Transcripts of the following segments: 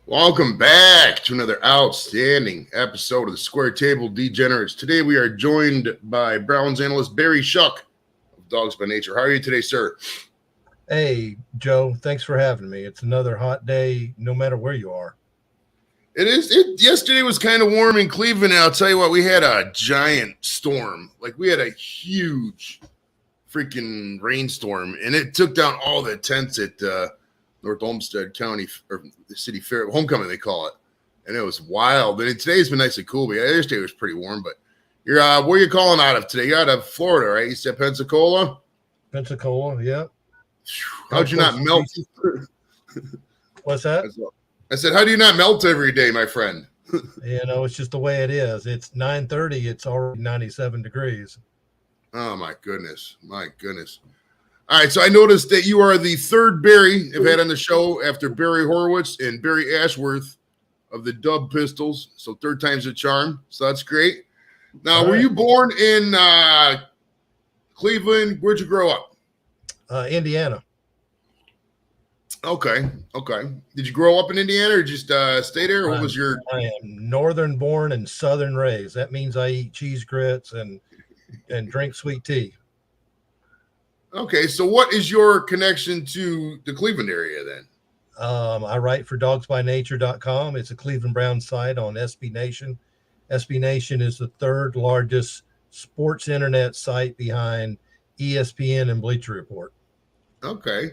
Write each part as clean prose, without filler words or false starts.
Welcome back to another outstanding episode of the Square Table Degenerates. Today we are joined by Browns analyst Barry Shuck of Dawgs by Nature. How are you today, sir? Hey, Joe, thanks for having me. It's another hot day, no matter where you are. Yesterday was kind of warm in Cleveland, and I'll tell you what, we had a giant storm. Like, we had a huge freaking rainstorm, and it took down all the tents at North Olmsted County, or the city fair, homecoming they call it, and it was wild. And today's been nice and cool, but yesterday was pretty warm. But you're where are you calling out of today? You're out of Florida, right? You said Pensacola? Pensacola, yeah. How'd you not melt? What's that? I said, how do you not melt every day, my friend? It's just the way it is. It's 9:30. It's already 97 degrees. Oh, my goodness. My goodness. All right, so I noticed that you are the third Barry I've had on the show after Barry Horowitz and Barry Ashworth of the Dub Pistols. So third time's a charm. So that's great. Now, were you born in Cleveland? Where'd you grow up? Indiana. Okay. Did you grow up in Indiana or just stay there? Or what was your? I am northern born and southern raised. That means I eat cheese grits and drink sweet tea. Okay, so what is your connection to the Cleveland area then? I write for dogsbynature.com. It's a Cleveland Browns site on SB Nation. SB Nation is the third largest sports internet site behind ESPN and Bleacher Report. Okay.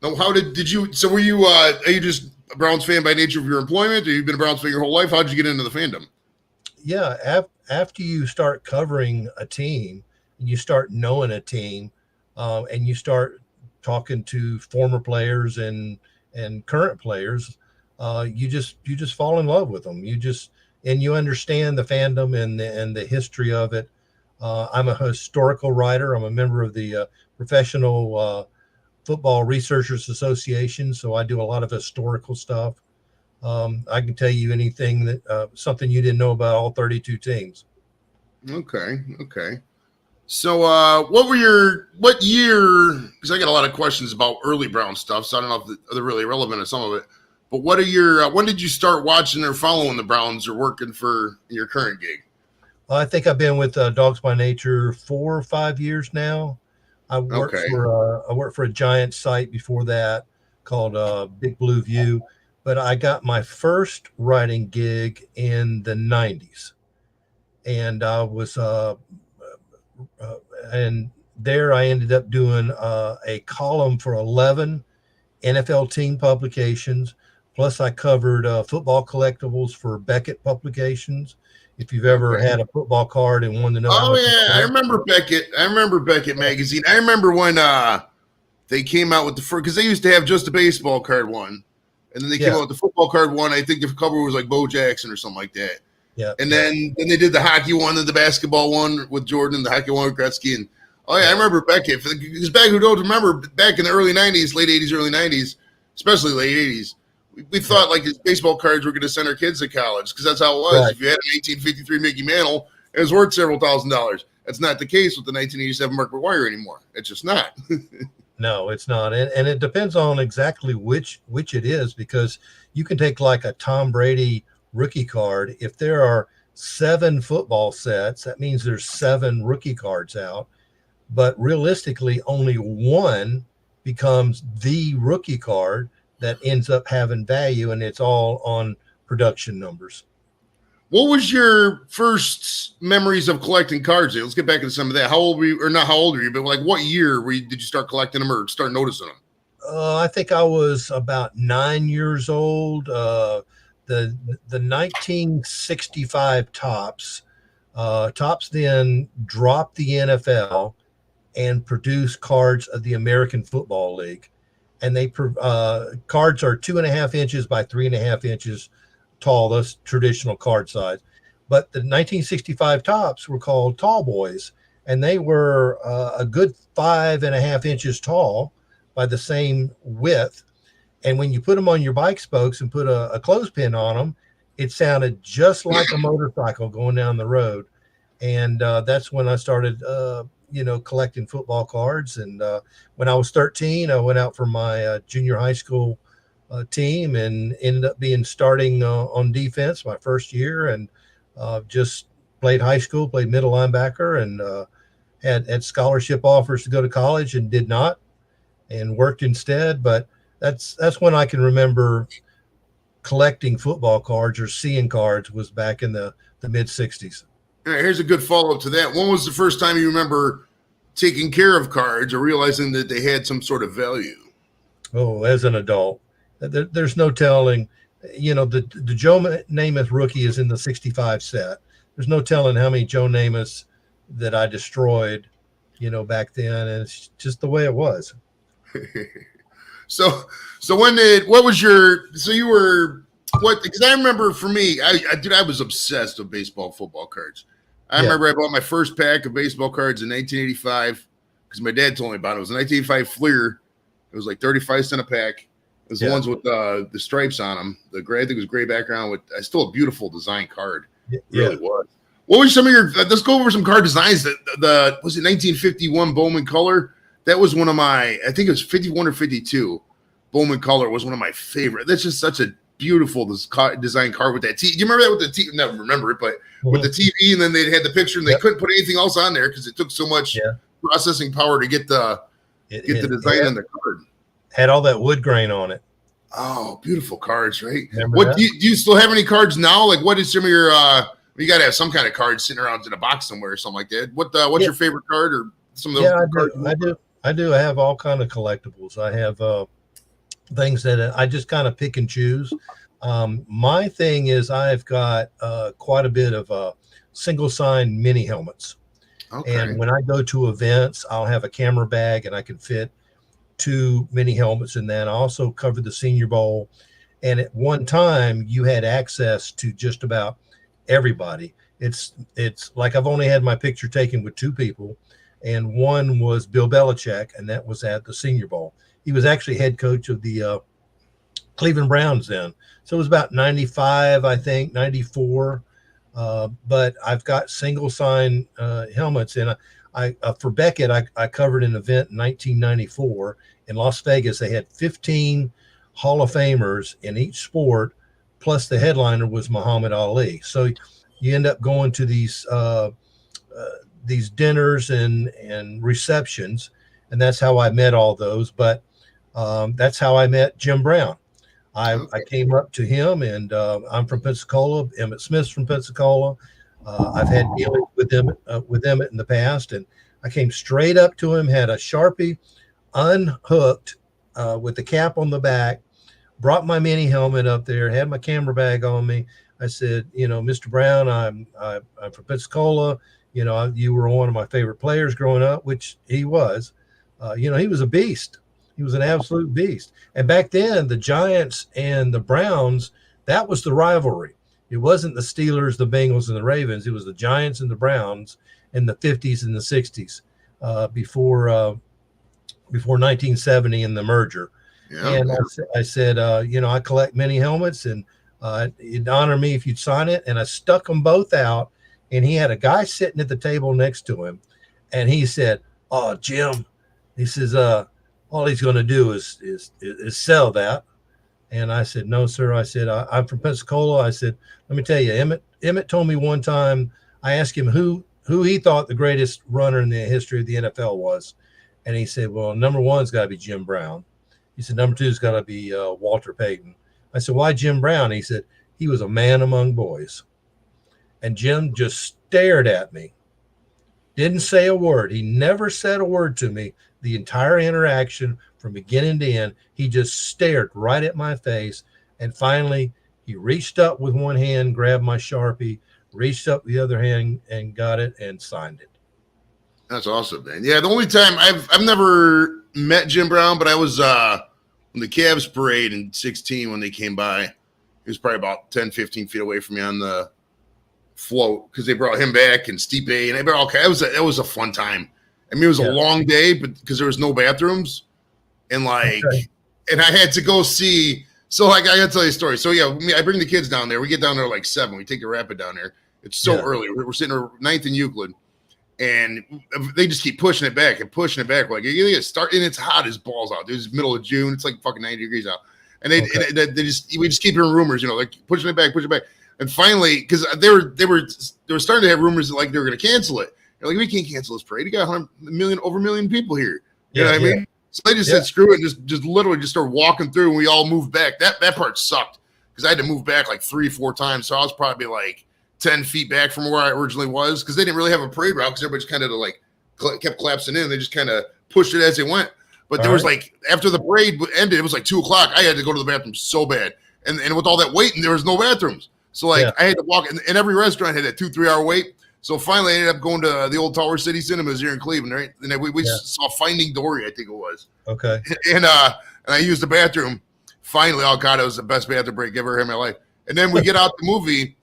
Now, how did you? So, were you? Are you just a Browns fan by nature of your employment, or you've been a Browns fan your whole life? How did you get into the fandom? Yeah, after you start covering a team, you start knowing a team, and you start talking to former players and current players. You just fall in love with them. You understand the fandom and the history of it. I'm a historical writer. I'm a member of the Professional Football Researchers Association, so I do a lot of historical stuff. I can tell you anything that something you didn't know about all 32 teams. Okay. So, what year? Because I got a lot of questions about early Brown stuff, so I don't know if they're really relevant to some of it. But what are your? When did you start watching or following the Browns or working for your current gig? Well, I think I've been with Dogs by Nature 4 or 5 years now. I worked for a giant site before that called Big Blue View, but I got my first writing gig in the 90s, and I was and there I ended up doing a column for 11 NFL team publications. Plus, I covered football collectibles for Beckett Publications. If you've ever had a football card and wanted to know. Oh, yeah. I remember Beckett. magazine. I remember when they came out with the first, because they used to have just a baseball card one. And then they came out with the football card one. I think the cover was like Bo Jackson or something like that. Yeah. And then they did the hockey one and the basketball one with Jordan and the hockey one with Gretzky. And I remember Beckett. Because back who don't remember, back in the early 90s, late 80s, early 90s, especially late 80s, we thought like his baseball cards were going to send our kids to college because that's how it was. Right. If you had an 1853 Mickey Mantle, it was worth several $1,000s. That's not the case with the 1987 Mark McGwire anymore. It's just not. No, it's not. And it depends on exactly which it is, because you can take like a Tom Brady rookie card. If there are 7 football sets, that means there's 7 rookie cards out. But realistically, only one becomes the rookie card that ends up having value, and it's all on production numbers. What was your first memories of collecting cards? Let's get back into some of that. How old were you, or not how old are you, but like what year did you start collecting them or start noticing them? I think I was about 9 years old. The 1965 Topps then dropped the NFL and produced cards of the American Football League. And they cards are 2.5 inches by 3.5 inches tall. That's traditional card size. But the 1965 Topps were called Tall Boys, and they were a good 5.5 inches tall by the same width. And when you put them on your bike spokes and put a clothespin on them, it sounded just like a motorcycle going down the road. And that's when I started collecting football cards. And when I was 13, I went out for my junior high school team and ended up being starting on defense my first year, and just played high school, played middle linebacker, and had scholarship offers to go to college and did not, and worked instead. But that's when I can remember collecting football cards or seeing cards was back in the mid 60s. All right, here's a good follow-up to that. When was the first time you remember taking care of cards or realizing that they had some sort of value? Oh, as an adult, there's no telling. The Joe Namath rookie is in the 65 set. There's no telling how many Joe Namaths that I destroyed, back then. And it's just the way it was. So you were what? Because I remember for me, I was obsessed with baseball, football cards. I remember I bought my first pack of baseball cards in 1985 because my dad told me about it. It was a 1985 Fleer. It was like 35 cents a pack. It was the ones with the stripes on them. I think it was gray background with still a beautiful design card. It really was. What were some of your? Let's go over some card designs. Was it 1951 Bowman Color? That was one of my. I think it was 51 or 52. Bowman Color was one of my favorite. That's just such a beautiful design card with that T. Do you remember that with the T? Never remember it, but with the TV, and then they had the picture, and they couldn't put anything else on there because it took so much processing power to get the design on the card. Had all that wood grain on it. Oh, beautiful cards, right? Remember do you still have any cards now? Like, what is some of your? You got to have some kind of cards sitting around in a box somewhere or something like that. What's your favorite card or some of those? Yeah, I do. I have all kind of collectibles. I have things that I just kind of pick and choose. My thing is I've got quite a bit of single sign mini helmets. Okay. And when I go to events, I'll have a camera bag and I can fit 2 mini helmets in that. I also covered the Senior Bowl. And at one time you had access to just about everybody. It's like I've only had my picture taken with 2 people, and one was Bill Belichick, and that was at the Senior Bowl. He was actually head coach of the Cleveland Browns then. So it was about 95, I think, 94. But I've got single sign helmets, and I for Beckett, I covered an event in 1994 in Las Vegas. They had 15 Hall of Famers in each sport, plus the headliner was Muhammad Ali. So you end up going to these dinners and receptions, and that's how I met all those. But that's how I met Jim Brown. I came up to him, and I'm from Pensacola. Emmett Smith's from Pensacola. I've had dealings with them in the past, and I came straight up to him, had a Sharpie unhooked with the cap on the back, brought my mini helmet up there, had my camera bag on me. I said, Mr. Brown, I'm from Pensacola. You were one of my favorite players growing up, which he was. He was a beast. He was an absolute beast. And back then, the Giants and the Browns, that was the rivalry. It wasn't the Steelers, the Bengals, and the Ravens. It was the Giants and the Browns in the 50s and the 60s before 1970 and the merger. And I said, I collect mini helmets, and it'd honor me if you'd sign it. And I stuck them both out, and he had a guy sitting at the table next to him, and he said, "Oh, Jim," he says, "all he's going to do is sell that." And I said, "No, sir." I said, "I'm from Pensacola." I said, "Let me tell you, Emmett told me one time. I asked him who he thought the greatest runner in the history of the NFL was, and he said, well, number one's got to be Jim Brown. He said, number two's got to be Walter Payton." I said, "Why Jim Brown?" He said, "He was a man among boys." And Jim just stared at me, didn't say a word. He never said a word to me the entire interaction from beginning to end. He just stared right at my face. And finally, he reached up with one hand, grabbed my Sharpie, reached up the other hand and got it and signed it. That's awesome, man. Yeah, the only time I've never met Jim Brown, but I was on the Cavs parade in 16 when they came by. He was probably about 10, 15 feet away from me on the float because they brought him back and Stipe, and they brought all kinds. It was a fun time. I mean, it was a long day, but because there was no bathrooms, and and I had to go see. So, I got to tell you a story. So, I bring the kids down there. We get down there like 7. We take a rapid down there. It's so early. We're sitting at 9th and Euclid, and they just keep pushing it back and pushing it back. Like, you get start, and it's hot as balls out. It's middle of June. It's like fucking 90 degrees out. And they just we just keep hearing rumors, like pushing it back. And finally, because they were starting to have rumors that like they were going to cancel it. They're like, we can't cancel this parade. You got over a million people here. You know what I mean? So they just said screw it, and just literally just started walking through, and we all moved back. That part sucked because I had to move back like 3-4 times. So I was probably like 10 feet back from where I originally was because they didn't really have a parade route because everybody just kind of like kept collapsing in. They just kind of pushed it as they went. But there was like after the parade ended, it was like 2:00. I had to go to the bathroom so bad, and with all that waiting, there was no bathrooms. So like I had to walk, and every restaurant had a 2-3 hour wait. So finally, I ended up going to the old Tower City Cinemas here in Cleveland, right? And we saw Finding Dory, I think it was. Okay. And I used the bathroom. Finally, oh God, it was the best bathroom break I've ever had in my life. And then we get out the movie,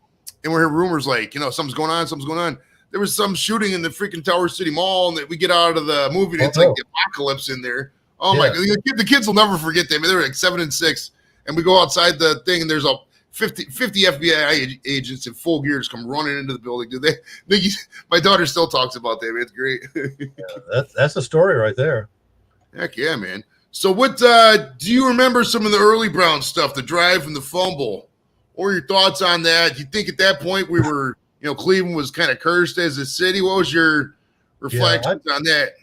and we hear rumors like, something's going on. There was some shooting in the freaking Tower City Mall, and we get out of the movie, and it's like the apocalypse in there. Oh my God, the kids will never forget that. I mean, they were like 7 and 6, and we go outside the thing, and there's a 50 FBI agents in full gear just come running into the building. My daughter still talks about that. Man. It's great. That's a story right there. Heck yeah, man. So what do you remember some of the early Brown stuff, the drive and the fumble? What were your thoughts on that? Do you think at that point we were, Cleveland was kind of cursed as a city? What was your reflections on that?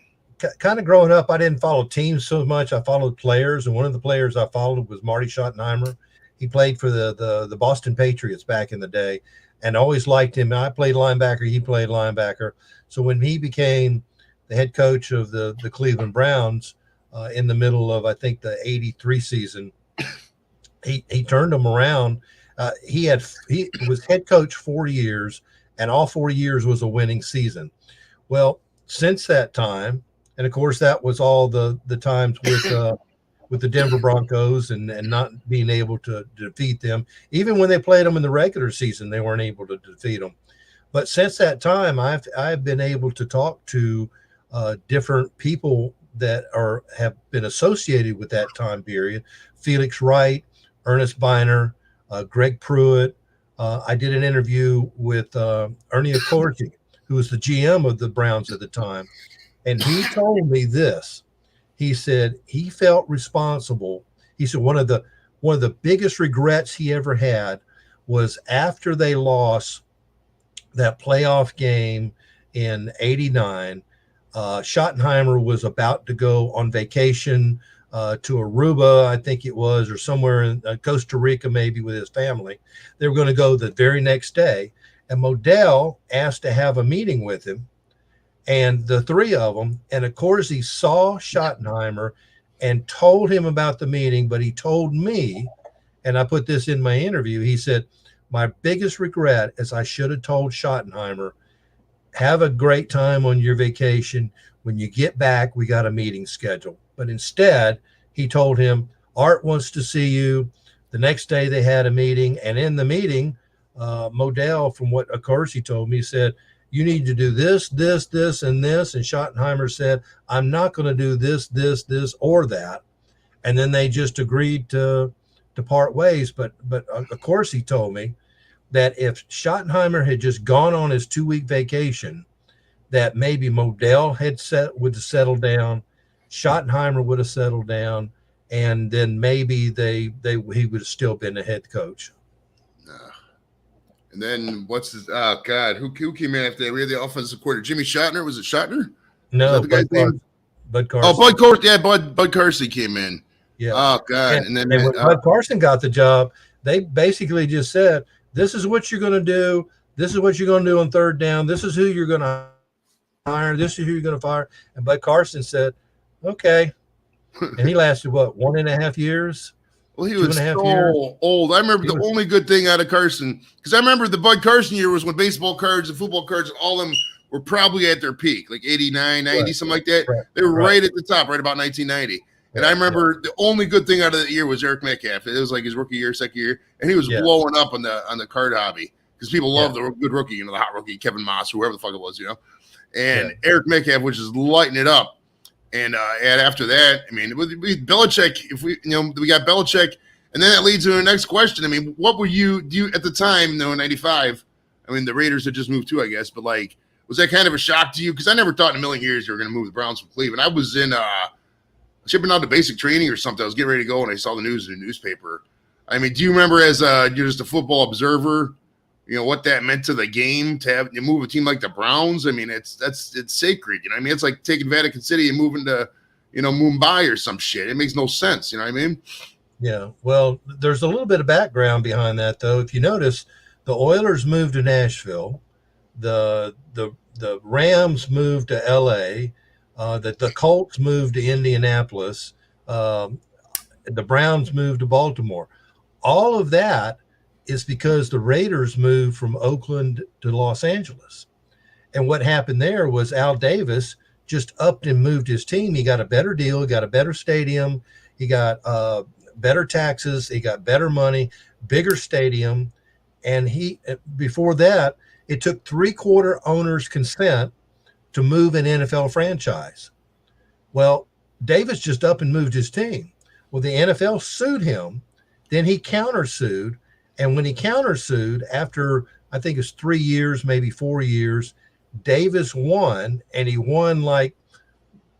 Kind of growing up, I didn't follow teams so much. I followed players, and one of the players I followed was Marty Schottenheimer. He played for the Boston Patriots back in the day, and always liked him. I played linebacker. He played linebacker. So when he became the head coach of the Cleveland Browns in the middle of, I think, the 83 season, he turned them around. He was head coach 4 years, and all 4 years was a winning season. Well, since that time, and of course that was all the times with the Denver Broncos and not being able to defeat them. Even when they played them in the regular season, they weren't able to defeat them. But since that time, I've been able to talk to different people that have been associated with that time period. Felix Wright, Ernest Biner, Greg Pruitt. I did an interview with Ernie Accorsi, who was the GM of the Browns at the time. And he told me this. He said he felt responsible. He said one of the biggest regrets he ever had was after they lost that playoff game in '89. Schottenheimer was about to go on vacation to Aruba, I think it was, or somewhere in Costa Rica, maybe with his family. They were going to go the very next day. And Modell asked to have a meeting with him. And the three of them, and of course he saw Schottenheimer and told him about the meeting, but he told me, and I put this in my interview, he said, my biggest regret is I should have told Schottenheimer, have a great time on your vacation. When you get back, we got a meeting scheduled. But instead, he told him, Art wants to see you. The next day they had a meeting, and in the meeting, Modell, from what Accorsi told me, said, you need to do this, this, this, and this. And Schottenheimer said, I'm not going to do this, this, this, or that. And then they just agreed to part ways. But of course, he told me that if Schottenheimer had just gone on his 2-week vacation, that maybe Modell would have settled down, Schottenheimer would have settled down, and then maybe he would have still been the head coach. And then what's his? Oh God, who came in after that? We had the offensive coordinator, Jimmy Shatner. Was it Shatner? No, the guy's name? Bud Carson. Oh, Bud Carson. Yeah, Bud Carson came in. Yeah. Oh God, and then when Bud Carson got the job, they basically just said, "This is what you're going to do. This is what you're going to do on third down. This is who you're going to hire. This is who you're going to fire." And Bud Carson said, "Okay." And he lasted 1.5 years. Well, he was so old. I remember the only good thing out of Carson, because I remember the Bud Carson year was when baseball cards and football cards, all of them were probably at their peak, like 89, 90, something like that. Right. They were right at the top, right about 1990. And I remember the only good thing out of that year was Eric Metcalf. It was like his rookie year, second year, and he was blowing up on the card hobby because people love the good rookie, the hot rookie, Kevin Moss, whoever the fuck it was, And Eric Metcalf was just lighting it up. And after that, I mean, we Belichick. If we got Belichick, and then that leads to the next question. I mean, what were you at the time? In '95. I mean, the Raiders had just moved too, I guess. But was that kind of a shock to you? Because I never thought in a million years you were going to move the Browns from Cleveland. I was in should have been out to basic training or something. I was getting ready to go and I saw the news in the newspaper. I mean, do you remember as you're just a football observer, what that meant to the game to move a team like the Browns? I mean, it's sacred. I mean, it's like taking Vatican City and moving to, Mumbai or some shit. It makes no sense. You know what I mean? Yeah. Well, there's a little bit of background behind that, though. If you notice, the Oilers moved to Nashville, the Rams moved to L.A., the Colts moved to Indianapolis, the Browns moved to Baltimore. All of that is because the Raiders moved from Oakland to Los Angeles. And what happened there was Al Davis just upped and moved his team. He got a better deal. He got a better stadium. He got better taxes. He got better money, bigger stadium. And before that, it took 3/4 owners' consent to move an NFL franchise. Well, Davis just up and moved his team. Well, the NFL sued him. Then he countersued. And when he countersued, after I think it's 3 years, maybe 4 years, Davis won, and he won like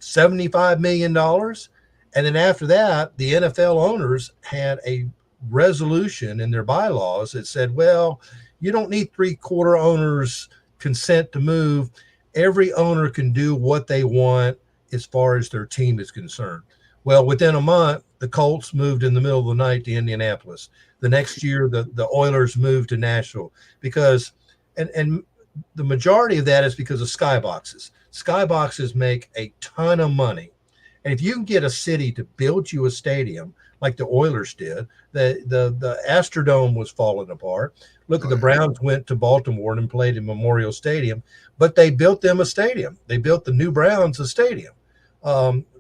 $75 million. And then after that, the NFL owners had a resolution in their bylaws that said, well, you don't need 3/4 owners' consent to move. Every owner can do what they want as far as their team is concerned. Well, within a month, the Colts moved in the middle of the night to Indianapolis. The next year, the Oilers moved to Nashville because, and the majority of that is because of skyboxes. Skyboxes make a ton of money. And if you can get a city to build you a stadium like the Oilers did, the Astrodome was falling apart. Look, the Browns went to Baltimore and played in Memorial Stadium, but they built them a stadium. They built the new Browns a stadium.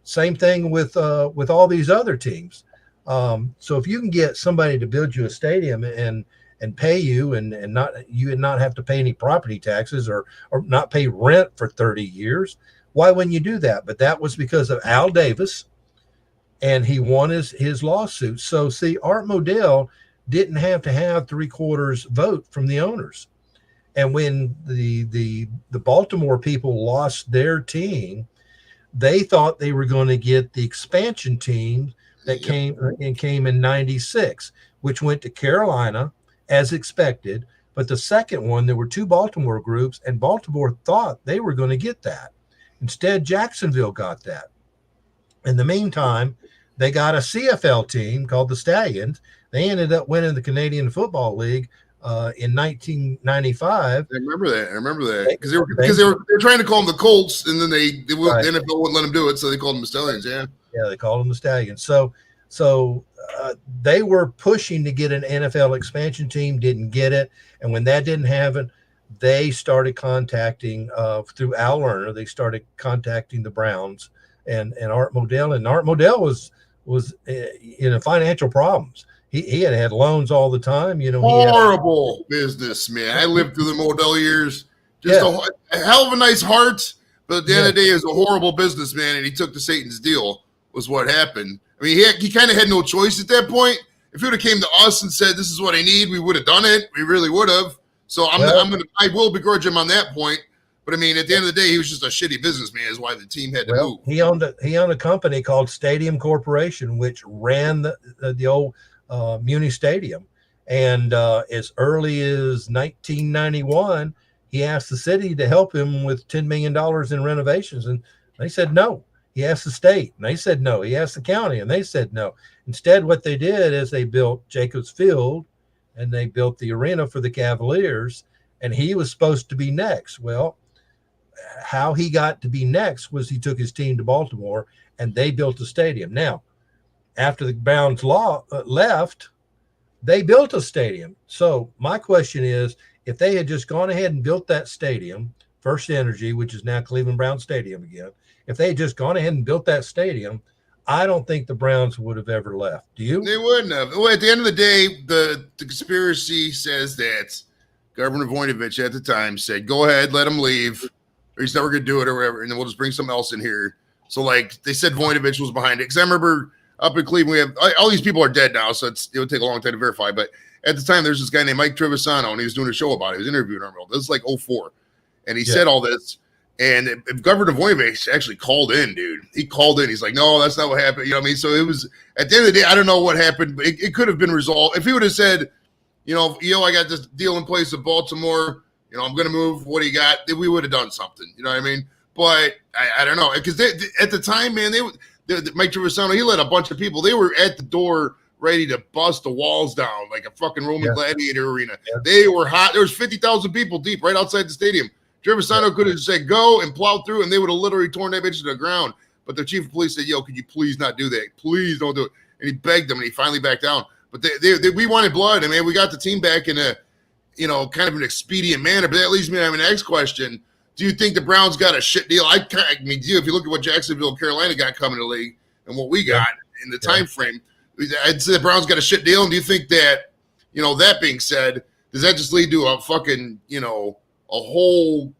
Same thing with all these other teams. So if you can get somebody to build you a stadium and pay you and not have to pay any property taxes or not pay rent for 30 years, why wouldn't you do that? But that was because of Al Davis, and he won his lawsuit. So see, Art Modell didn't have to have 3/4 vote from the owners. And when the Baltimore people lost their team, they thought they were going to get the expansion team that came in 96, which went to Carolina as expected. But the second one, there were two Baltimore groups, and Baltimore thought they were going to get that. Instead, Jacksonville got that. In the meantime, they got a CFL team called the Stallions. They ended up winning the Canadian Football League in 1995. I remember that because they were trying to call them the Colts, and then the NFL wouldn't let them do it, so they called them the Stallions. Yeah, they called them the Stallions. So they were pushing to get an NFL expansion team, didn't get it, and when that didn't happen, they started contacting through Al Lerner. They started contacting the Browns and Art Modell, and Art Modell was in financial problems. He had loans all the time. Horrible business, man. I lived through the Modell years. Just a hell of a nice heart, but at the end of the day, he was a horrible businessman, and he took the Satan's deal. Was what happened. I mean, he kind of had no choice at that point. If he would have came to us and said, "This is what I need," we would have done it. We really would have. So I will begrudge him on that point. But I mean, at the end of the day, he was just a shitty buessman. Is why the team had to move. He owned a company called Stadium Corporation, which ran the old Muni Stadium. And as early as 1991, he asked the city to help him with $10 million in renovations, and they said no. He asked the state, and they said no. He asked the county, and they said no. Instead, what they did is they built Jacobs Field, and they built the arena for the Cavaliers, and he was supposed to be next. Well, how he got to be next was he took his team to Baltimore, and they built a stadium. Now, after the Browns left, they built a stadium. So my question is, if they had just gone ahead and built that stadium, First Energy, which is now Cleveland Brown Stadium again, if they had just gone ahead and built that stadium, I don't think the Browns would have ever left. Do you? They wouldn't have. Well, at the end of the day, the conspiracy says that Governor Voinovich at the time said, go ahead, let him leave, or he's never going to do it or whatever, and then we'll just bring something else in here. So, like, they said Voinovich was behind it. Because I remember up in Cleveland, we have all these people are dead now, so it would take a long time to verify. But at the time, there's this guy named Mike Trevisano, and he was doing a show about it. He was interviewing him. This is like 2004. And he said all this. And Governor Voinovich actually called in, dude. He called in. He's like, no, that's not what happened. You know what I mean? So it was, at the end of the day, I don't know what happened, but it could have been resolved. If he would have said, you know, I got this deal in place with Baltimore, you know, I'm going to move. What do you got? We would have done something. You know what I mean? But I don't know. Because at the time, man, Mike Trevisano, he let a bunch of people, they were at the door ready to bust the walls down like a fucking Roman gladiator arena. Yeah. They were hot. There was 50,000 people deep right outside the stadium. Trevisano could have said go and plowed through, and they would have literally torn that bitch to the ground. But the chief of police said, yo, could you please not do that? Please don't do it. And he begged them, and he finally backed down. But we wanted blood, and man, we got the team back in a, you know, kind of an expedient manner. But that leads me to my next question. Do you think the Browns got a shit deal? I mean, if you look at what Jacksonville, Carolina got coming to the league and what we got in the time frame, I'd say the Browns got a shit deal. And do you think that, you know, that being said, does that just lead to a fucking, you know, a whole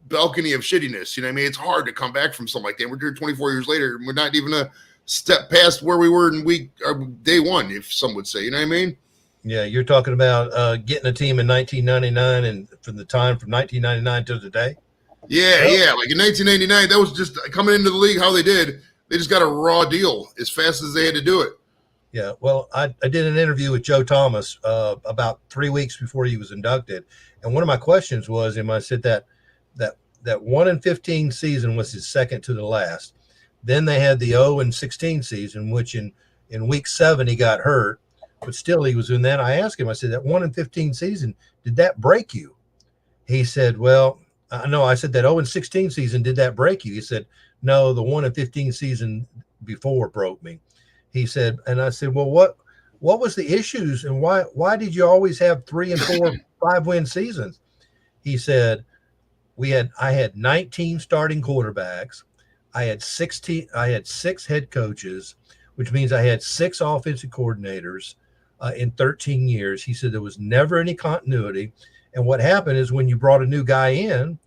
balcony of shittiness? You know what I mean? It's hard to come back from something like that. We're here 24 years later, and we're not even a step past where we were in day one, if some would say. You know what I mean? Yeah, you're talking about getting a team in 1999 and from 1999 to today. Yeah. Like in 1999, that was just coming into the league how they did. They just got a raw deal as fast as they had to do it. Yeah, well, I did an interview with Joe Thomas about 3 weeks before he was inducted, and one of my questions was, I said that 1-15 season was his second to the last. Then they had the 0-16 season, which in week 7 he got hurt, but still he was in that. I asked him, I said, that 1-15 season, did that break you? He said, well, no. I said, that 0-16 season, did that break you? He said, no, the 1-15 season before broke me. He said, and I said, well, what was the issues, and why did you always have 3 and 4, 5-win seasons? He said, I had 19 starting quarterbacks. I had 6 head coaches, which means I had 6 offensive coordinators in 13 years. He said there was never any continuity. And what happened is when you brought a new guy in,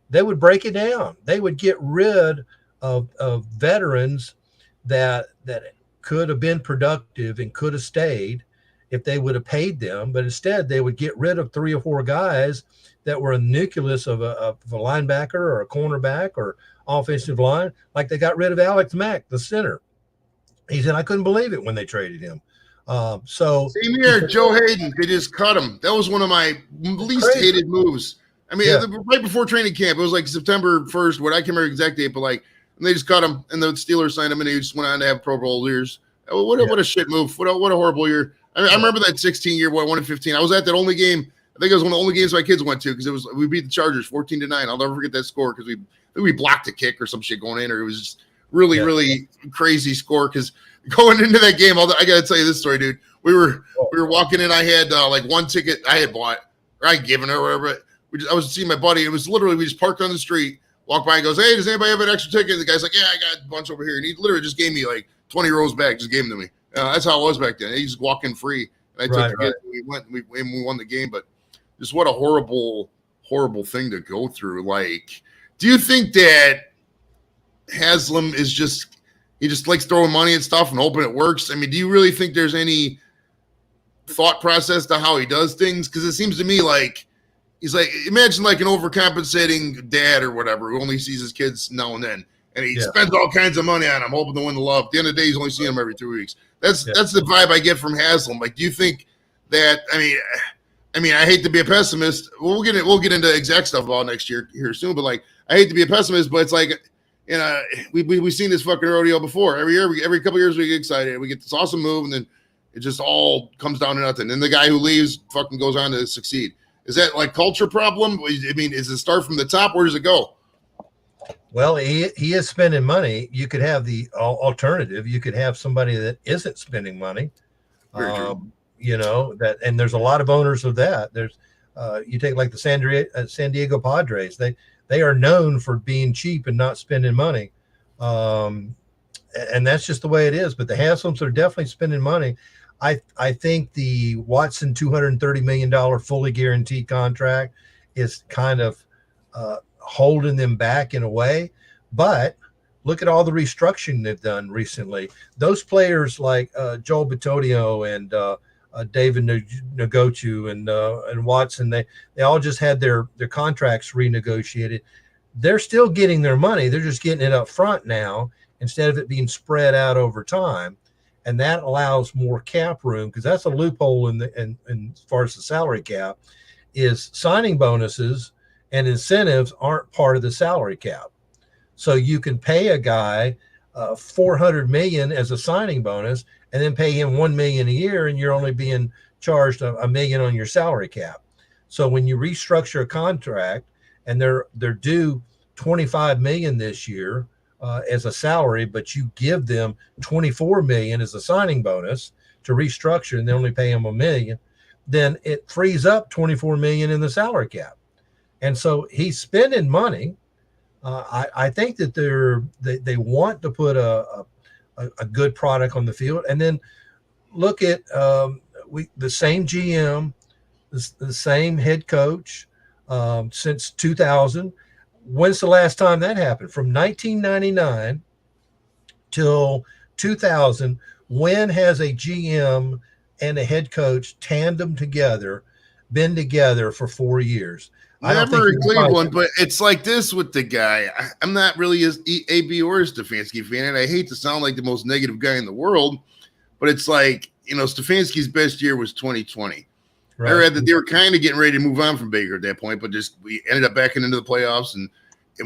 they would break it down. They would get rid of veterans that could have been productive and could have stayed if they would have paid them. But instead, they would get rid of 3 or 4 guys that were a nucleus of a linebacker or a cornerback or offensive line, like they got rid of Alex Mack, the center. He said, I couldn't believe it when they traded him. Same here, Joe Hayden. They just cut him. That was one of my least hated moves. I mean, right before training camp, it was like September 1st, what I can't remember the exact date, but like, and they just cut him, and the Steelers signed him, and he just went on to have Pro Bowl years. What a shit move. What a horrible year. I remember that 16-year, 1-15. I was at that only game. I think it was one of the only games my kids went to because we beat the Chargers 14-9. I'll never forget that score because we blocked a kick or some shit going in, or it was just really crazy score. Because going into that game, I got to tell you this story, dude. We were walking in. I had like one ticket I had bought, or I had given her, or whatever. I was seeing my buddy. It was literally, we just parked on the street, walked by and goes, hey, does anybody have an extra ticket? The guy's like, yeah, I got a bunch over here. And he literally just gave me like 20 rows back, just gave them to me. That's how it was back then. He just walked in free. And I took the ticket, and we won the game. But just what a horrible thing to go through. Like, do you think that Haslam is he just likes throwing money at stuff and hoping it works? I mean, do you really think there's any thought process to how he does things? Because it seems to me like he's like, imagine like an overcompensating dad or whatever who only sees his kids now and then, and he spends all kinds of money on them, hoping to win the love. At the end of the day, he's only seeing them every 2 weeks. That's the vibe I get from Haslam. Like, do you think that? I mean, I hate to be a pessimist. We'll get into exact stuff about next year here soon. But like, I hate to be a pessimist, but it's like, you know, we've seen this fucking rodeo before. Every year, every couple of years, we get excited. We get this awesome move, and then it just all comes down to nothing. And the guy who leaves fucking goes on to succeed. Is that like culture problem? I mean, is it start from the top? Where does it go? Well, he is spending money. You could have the alternative. You could have somebody that isn't spending money. You know that, and there's a lot of owners of that. There's you take like the San Diego Padres. They are known for being cheap and not spending money, and that's just the way it is. But the Haslams are definitely spending money. I think the Watson $230 million fully guaranteed contract is kind of holding them back in a way. But look at all the restructuring they've done recently. Those players like Joel Bitonio and David Njoku and Watson, they all just had their contracts renegotiated. they're still getting their money. They're just getting it up front now instead of it being spread out over time. And that allows more cap room, because that's a loophole in as far as the salary cap is signing bonuses and incentives aren't part of the salary cap. So you can pay a guy $400 million as a signing bonus and then pay him $1 million a year, and you're only being charged $1 million on your salary cap. So when you restructure a contract and they're due $25 million this year as a salary, but you give them $24 million as a signing bonus to restructure, and they only pay him $1 million, then it frees up $24 million in the salary cap. And so he's spending money. I think that they want to put a good product on the field, and then look at the same GM, the same head coach since 2000. When's the last time that happened? From 1999 till 2000, when has a GM and a head coach tandem together, been together for 4 years? Never in Cleveland, but it's like this with the guy. I'm not really as AB or a Stefanski fan, and I hate to sound like the most negative guy in the world, but it's like, Stefanski's best year was 2020. Right. I read that they were kind of getting ready to move on from Baker at that point, but we ended up backing into the playoffs. And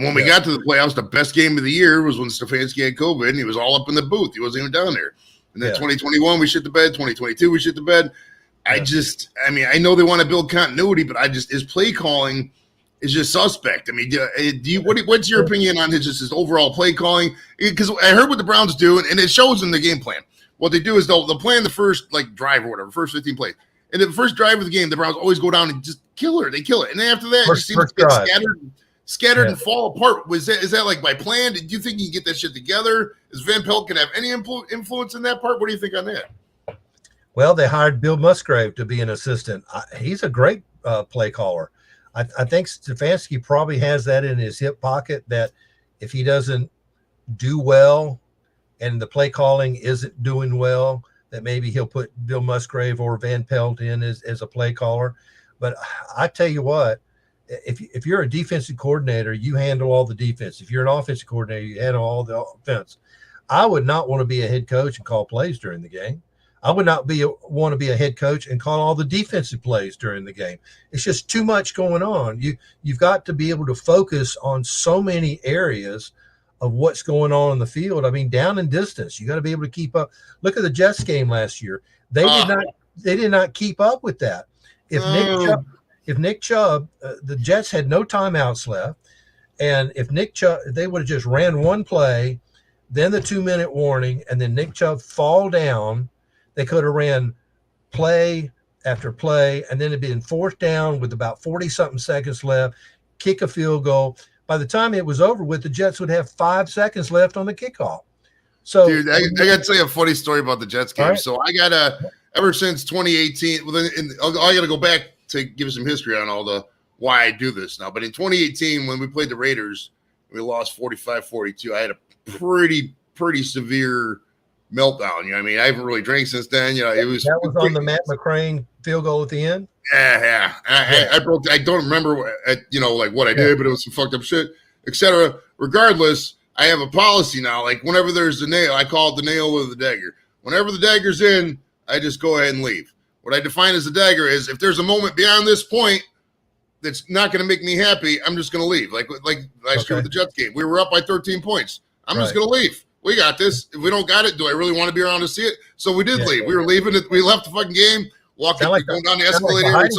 when we got to the playoffs, the best game of the year was when Stefanski had COVID, and he was all up in the booth. He wasn't even down there. And then 2021, we shit the bed. 2022, we shit the bed. I know they want to build continuity, but his play calling is just suspect. I mean, what's your opinion on his overall play calling? Because I heard what the Browns do, and it shows in the game plan. What they do is they'll plan the first drive or whatever, first 15 plays. And the first drive of the game, the Browns always go down and just kill her. They kill it. And then after that, it seems to get scattered and fall apart. Is that like by plan? Do you think you can get that shit together? Is Van Pelt can have any influence in that part? What do you think on that? Well, they hired Bill Musgrave to be an assistant. He's a great play caller. I think Stefanski probably has that in his hip pocket, that if he doesn't do well and the play calling isn't doing well, that maybe he'll put Bill Musgrave or Van Pelt in as a play caller. But I tell you what, if you're a defensive coordinator, you handle all the defense. If you're an offensive coordinator, you handle all the offense. I would not want to be a head coach and call plays during the game. I would not want to be a head coach and call all the defensive plays during the game. It's just too much going on. You've got to be able to focus on so many areas of what's going on in the field. I mean, down and distance, you got to be able to keep up. Look at the Jets game last year. They did not keep up with that. If Nick Chubb, the Jets had no timeouts left, and if Nick Chubb, they would have just ran one play, then the 2-minute warning, and then Nick Chubb fall down. They could have ran play after play, and then it'd been fourth down with about 40-something seconds left, kick a field goal. By the time it was over with, the Jets would have 5 seconds left on the kickoff. So, dude, I got to tell you a funny story about the Jets game. Right. So I got ever since 2018, I got to go back to give some history on why I do this now. But in 2018, when we played the Raiders, we lost 45-42. I had a pretty severe meltdown. I mean, I haven't really drank since then. It was on the Matt McCrane field goal at the end. Yeah. I broke. I don't remember what I did, but it was some fucked up shit, etc. Regardless, I have a policy now. Like whenever there's a nail, I call it the nail with the dagger. Whenever the dagger's in, I just go ahead and leave. What I define as a dagger is if there's a moment beyond this point that's not going to make me happy, I'm just going to leave. Like last year with the Jets game, we were up by 13 points. I'm just going to leave. We got this. If we don't got it, do I really want to be around to see it? So we did leave. We were leaving it. We left the fucking game, walking going down the escalator. We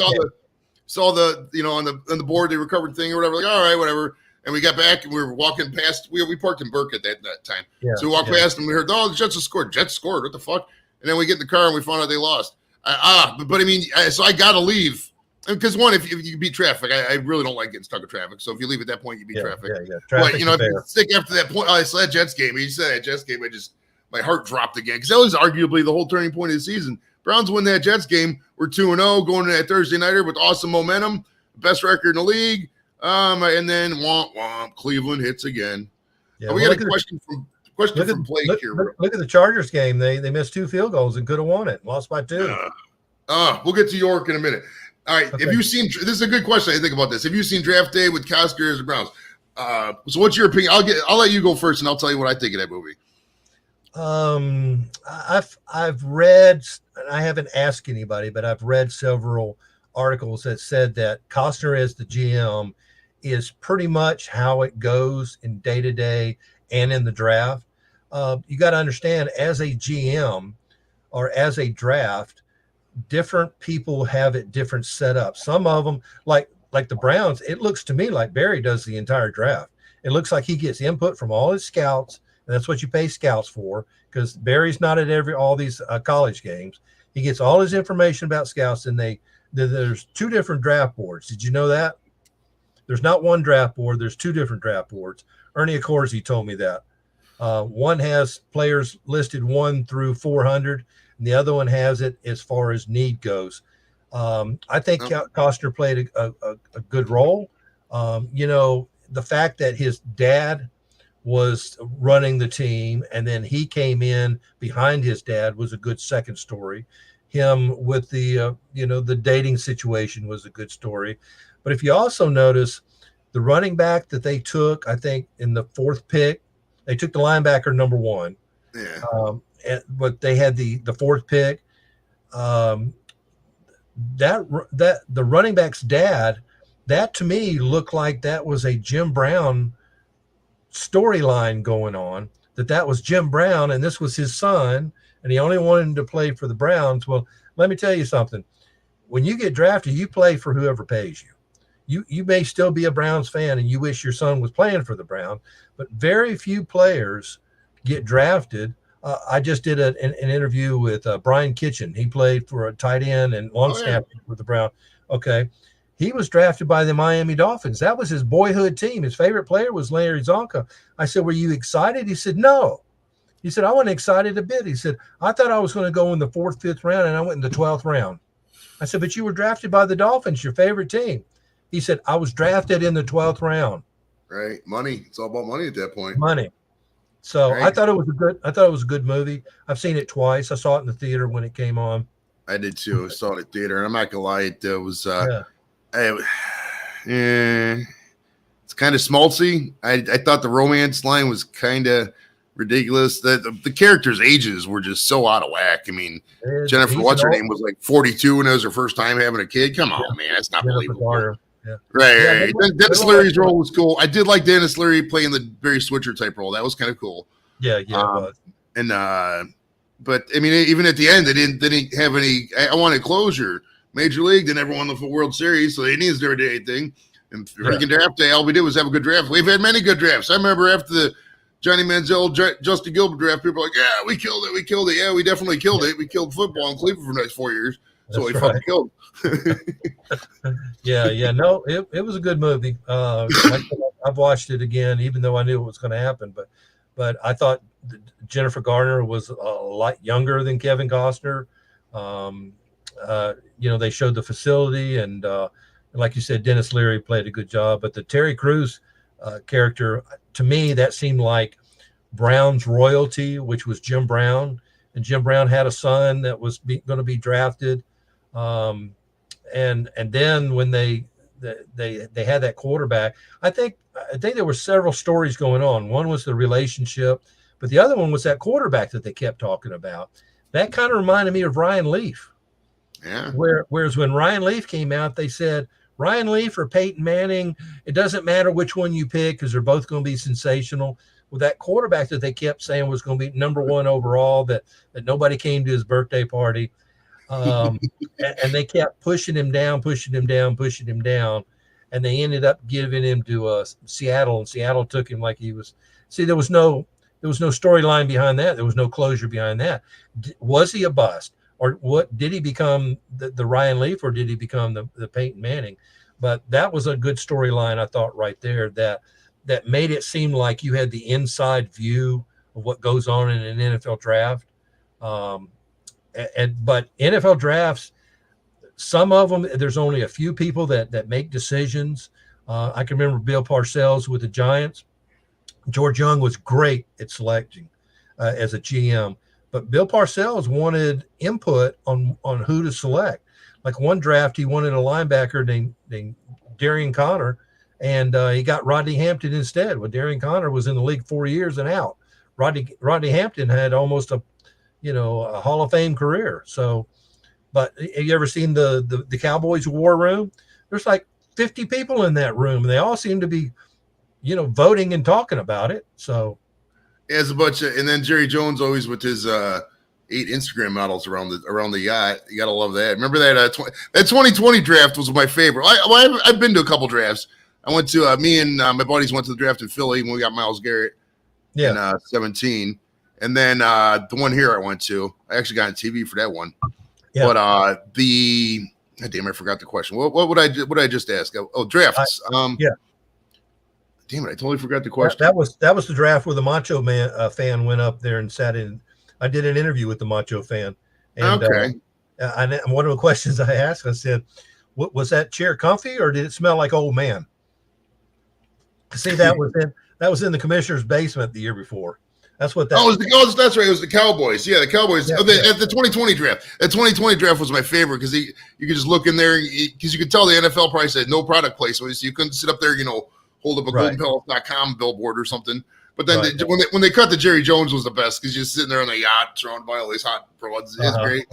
saw the on the board, the recovered thing or whatever. Like, all right, whatever. And we got back and we were walking past. We parked in Burke at that time. Yeah, so we walked past and we heard, the Jets have scored. Jets scored. What the fuck? And then we get in the car and we found out they lost. But I mean, so I got to leave. Because one, if you beat traffic, I really don't like getting stuck in traffic. So if you leave at that point, you beat traffic. But if you stick after that point, I saw that Jets game. You said that Jets game, my heart dropped again because that was arguably the whole turning point of the season. Browns win that Jets game. We're 2-0 going into that Thursday nighter with awesome momentum, best record in the league. And then womp womp, Cleveland hits again. Yeah, we got a question from Blake here. Look at the Chargers game. They missed 2 field goals and could have won it. Lost by 2. We'll get to York in a minute. All right. Okay. Have you seen – this is a good question. I think about this. Have you seen Draft Day with Kosker as the Browns? So what's your opinion? I'll let you go first, and I'll tell you what I think of that movie. I've read, and I haven't asked anybody, but I've read several articles that said that Costner as the GM is pretty much how it goes in day to day and in the draft. You got to understand, as a GM or as a draft, different people have it different setups. Some of them, like the Browns, it looks to me like Barry does the entire draft. It looks like he gets input from all his scouts, and that's what you pay scouts for, because Barry's not at all these college games. He gets all his information about scouts, and there's two different draft boards. Did you know that? There's not one draft board. There's two different draft boards. Ernie Accorsi told me that. One has players listed 1 through 400, and the other one has it as far as need goes. I think Costner played a good role. The fact that his dad was running the team and then he came in behind his dad was a good second story. Him with the dating situation was a good story. But if you also notice, the running back that they took, I think in the 4th pick, they took the linebacker number 1. Yeah. But they had the 4th pick. That the running back's dad, that to me looked like that was a Jim Brown storyline going on, that was Jim Brown and this was his son, and he only wanted him to play for the Browns. Well, let me tell you something. When you get drafted, you play for whoever pays you. You may still be a Browns fan and you wish your son was playing for the Browns, but very few players get drafted. I just did an interview with Brian Kitchen. He played for a tight end and long snapper with the Browns. Okay. He was drafted by the Miami Dolphins. That was his boyhood team. His favorite player was Larry Zonka. I said, were you excited? He said, no. He said, I wasn't excited a bit. He said, I thought I was going to go in the 4th, 5th round, and I went in the 12th round. I said, but you were drafted by the Dolphins, your favorite team. He said, I was drafted in the 12th round. Right. Money. It's all about money at that point. Money. So right. I thought it was a good movie. I've seen it twice. I saw it in the theater when it came on. I did too. I saw it at theater, and I'm not gonna lie, it was it's kind of schmaltzy. I thought the romance line was kind of ridiculous. The characters' ages were just so out of whack. I mean, Jennifer, what's her name, was like 42 and it was her first time having a kid. Come on, man, that's not believable. Yeah. Right. Dennis Leary's role was cool. I did like Dennis Leary playing the Barry Switzer type role. That was kind of cool. Yeah, it was. And but I mean, even at the end, they didn't have any. I wanted closure. Major League didn't ever won the World Series, so they needed to do anything. And freaking draft day, all we did was have a good draft. We've had many good drafts. I remember after the Johnny Manziel, Justin Gilbert draft, people were like, "Yeah, we killed it. Yeah, we definitely killed it. We killed football in Cleveland for the next 4 years." So we fucking killed. Yeah. No, it was a good movie. I've watched it again, even though I knew what was going to happen. But I thought Jennifer Garner was a lot younger than Kevin Costner. They showed the facility, and like you said, Dennis Leary played a good job. But the Terry Crews character, to me, that seemed like Brown's royalty, which was Jim Brown. And Jim Brown had a son that was going to be drafted. And then when they had that quarterback, I think there were several stories going on. One was the relationship, but the other one was that quarterback that they kept talking about. That kind of reminded me of Ryan Leaf. Yeah. Whereas when Ryan Leaf came out, they said, Ryan Leaf or Peyton Manning, it doesn't matter which one you pick because they're both going to be sensational. Well, that quarterback that they kept saying was going to be number 1 overall, that nobody came to his birthday party. And they kept pushing him down. And they ended up giving him to Seattle, and Seattle took him like he was. See, there was no storyline behind that. There was no closure behind that. Was he a bust? Or what did he become the Ryan Leaf, or did he become the Peyton Manning? But that was a good storyline, I thought, right there, that made it seem like you had the inside view of what goes on in an NFL draft. But NFL drafts, some of them, there's only a few people that make decisions. I can remember Bill Parcells with the Giants. George Young was great at selecting as a GM. But Bill Parcells wanted input on who to select. Like one draft, he wanted a linebacker named Darian Connor, and he got Rodney Hampton instead. Well, Darian Connor was in the league 4 years and out. Rodney Hampton had almost a Hall of Fame career. So, but have you ever seen the Cowboys war room? There's like 50 people in that room, and they all seem to be, voting and talking about it. So, as a bunch of, and then Jerry Jones always with his 8 Instagram models around the yacht. You gotta love that. Remember that that 2020 draft was my favorite. I've been to a couple drafts. I went to me and my buddies went to the draft in Philly when we got Myles Garrett in 17, and then the one here I went to. I actually got on TV for that one. Yeah. But damn, I forgot the question. What would I just ask? Oh, drafts. Yeah. Damn it, I totally forgot the question. That was the draft where the Macho Man fan went up there and sat in. I did an interview with the Macho fan. And, okay. And one of the questions I asked, I said, was that chair comfy or did it smell like old man? See, that was in the commissioner's basement the year before. That's what that. That's right. It was the Cowboys. Yeah, the Cowboys. At the 2020 draft. The 2020 draft was my favorite because you could just look in there because you could tell the NFL probably said no product placement, so you couldn't sit up there, hold up a goldenpellet.com billboard or something. But then when they cut to Jerry Jones was the best because you're sitting there on the yacht surrounded by all these hot broads. It's great.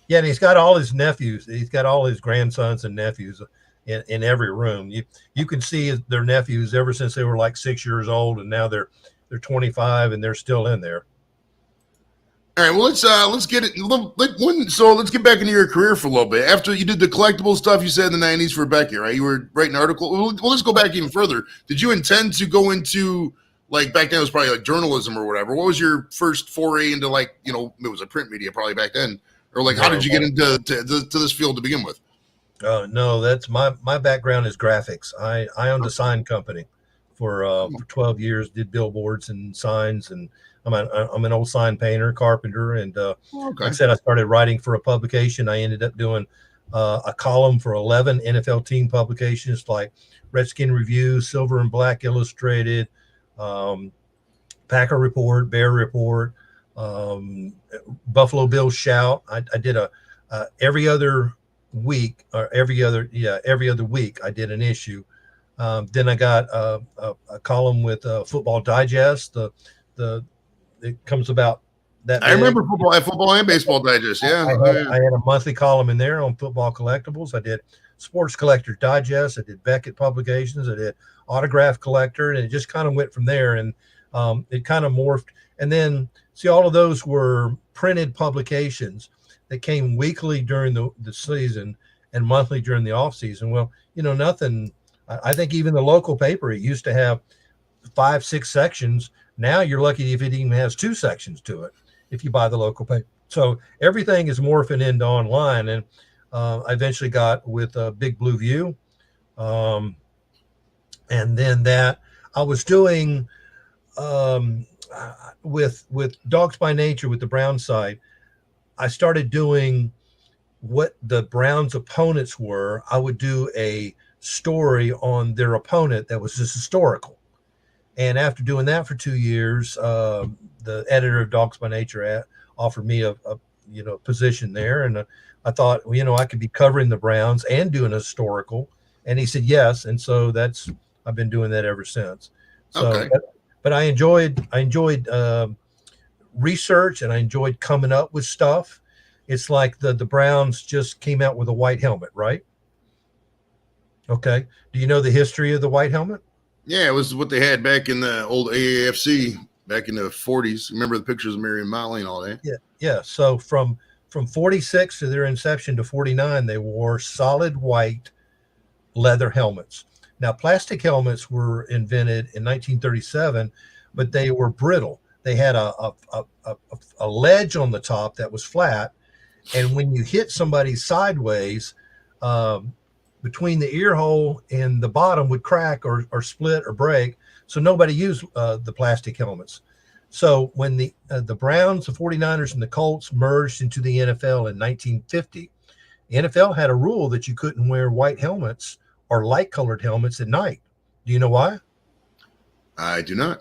Yeah, and he's got all his nephews. He's got all his grandsons and nephews in every room. You can see their nephews ever since they were like 6 years old, and now they're 25 and they're still in there. All right, well let's get it. Let's get back into your career for a little bit. After you did the collectible stuff, you said in the 90s for Becky, right? You were writing articles. Well, let's go back even further. Did you intend to go into back then it was probably like journalism or whatever? What was your first foray into it was a print media probably back then, or how did you get into to this field to begin with? No, that's my background is graphics. I owned a sign company for 12 years. Did billboards and signs and. I'm an old sign painter, carpenter, and like I said, I started writing for a publication. I ended up doing a column for 11 NFL team publications like Redskin Review, Silver and Black Illustrated, Packer Report, Bear Report, Buffalo Bills Shout. I did every other week I did an issue. Then I got a column with Football Digest. It comes about that. I remember football and baseball digest. Yeah. I had a monthly column in there on football collectibles. I did Sports Collector Digest. I did Beckett Publications. I did Autograph Collector, and it just kind of went from there. And it kind of morphed. And then, see, all of those were printed publications that came weekly during the season and monthly during the off season. Well, nothing. I think even the local paper, it used to have 5-6 sections. Now you're lucky if it even has 2 sections to it if you buy the local paper. So everything is morphing into online. And I eventually got with Big Blue View. And then that I was doing with Dawgs by Nature with the Brown side. I started doing what the Browns' opponents were. I would do a story on their opponent that was just historical. And after doing that for 2 years, the editor of Dawgs by Nature offered me a position there, and I thought, I could be covering the Browns and doing a historical. And he said yes, and so I've been doing that ever since. So, but I enjoyed research, and I enjoyed coming up with stuff. It's like the Browns just came out with a white helmet, right? Okay. Do you know the history of the white helmet? Yeah, it was what they had back in the old AAFC back in the 40s. Remember the pictures of Marion Motley and all that? Yeah. So from 46 to their inception to 49, they wore solid white leather helmets. Now, plastic helmets were invented in 1937, but they were brittle. They had a ledge on the top that was flat, and when you hit somebody sideways, between the ear hole and the bottom would crack or split or break. So nobody used the plastic helmets. So when the Browns, the 49ers, and the Colts merged into the NFL in 1950, the NFL had a rule that you couldn't wear white helmets or light-colored helmets at night. Do you know why? I do not.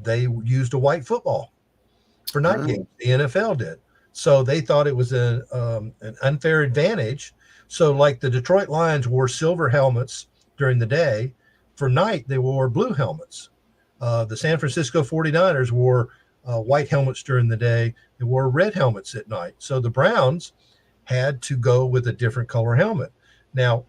They used a white football for night games. The NFL did. So they thought it was an unfair advantage. So like the Detroit Lions wore silver helmets during the day. For night, they wore blue helmets. The San Francisco 49ers wore white helmets during the day. They wore red helmets at night. So the Browns had to go with a different color helmet. Now,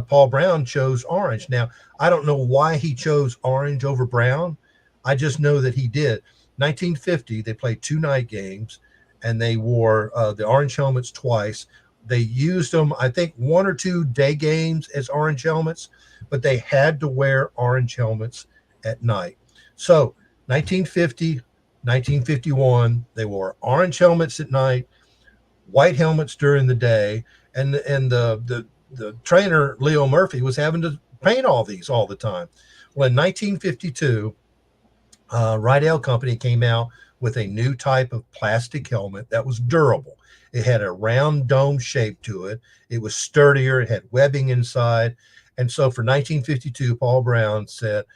Paul Brown chose orange. Now, I don't know why he chose orange over brown. I just know that he did. 1950, they played 2 night games, and they wore the orange helmets twice. They used them, I think, 1 or 2 day games as orange helmets, but they had to wear orange helmets at night. So 1950, 1951, they wore orange helmets at night, white helmets during the day, and the trainer Leo Murphy was having to paint all these all the time. Well, in 1952, Rydell Company came out with a new type of plastic helmet that was durable. It had a round dome shape to it. It was sturdier. It had webbing inside. And so for 1952, Paul Brown said,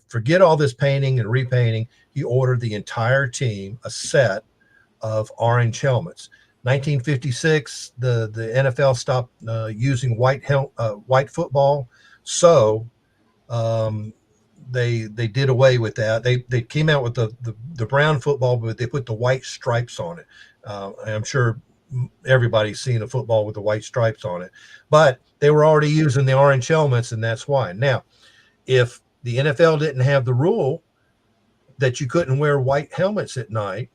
forget all this painting and repainting. He ordered the entire team a set of orange helmets. 1956, the NFL stopped using white football, so they did away with that. They came out with the brown football, but they put the white stripes on it. I'm sure everybody's seen a football with the white stripes on it, but they were already using the orange helmets, and that's why. Now, if the NFL didn't have the rule that you couldn't wear white helmets at night,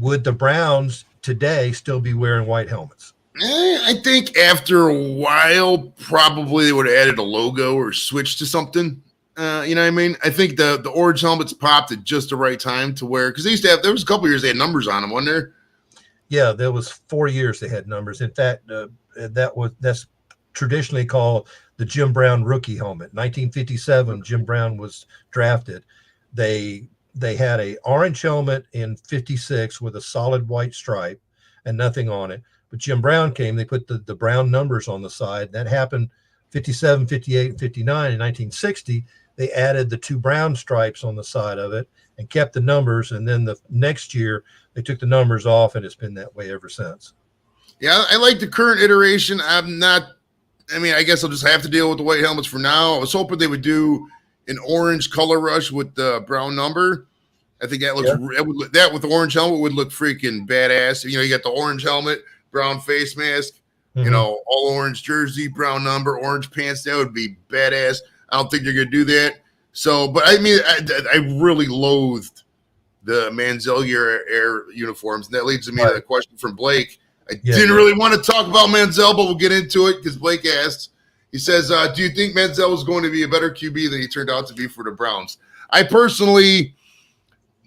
would the Browns today still be wearing white helmets? I think after a while, probably they would have added a logo or switched to something. You know what I mean? I think the orange helmets popped at just the right time to wear, because they used to have, there was a couple years they had numbers on them, wasn't there? Yeah, there was 4 years they had numbers. In fact, that's traditionally called the Jim Brown rookie helmet. 1957, Jim Brown was drafted. They had a orange helmet in 56 with a solid white stripe and nothing on it. But Jim Brown came, they put the brown numbers on the side. That happened 57, 58, and 59. In 1960, they added the 2 brown stripes on the side of it and kept the numbers. And then the next year, they took the numbers off, and it's been that way ever since. Yeah, I like the current iteration. I guess I'll just have to deal with the white helmets for now. I was hoping they would do an orange color rush with the brown number. I think that looks that with the orange helmet would look freaking badass. You know, you got the orange helmet, brown face mask, you know, all orange jersey, brown number, orange pants. That would be badass. I don't think they're gonna do that. So, but I mean, I really loathed the Manziel Air uniforms, and that leads me to the question from Blake. I didn't really want to talk about Manziel, but we'll get into it because Blake asked. He says, do you think Manziel was going to be a better QB than he turned out to be for the Browns? I personally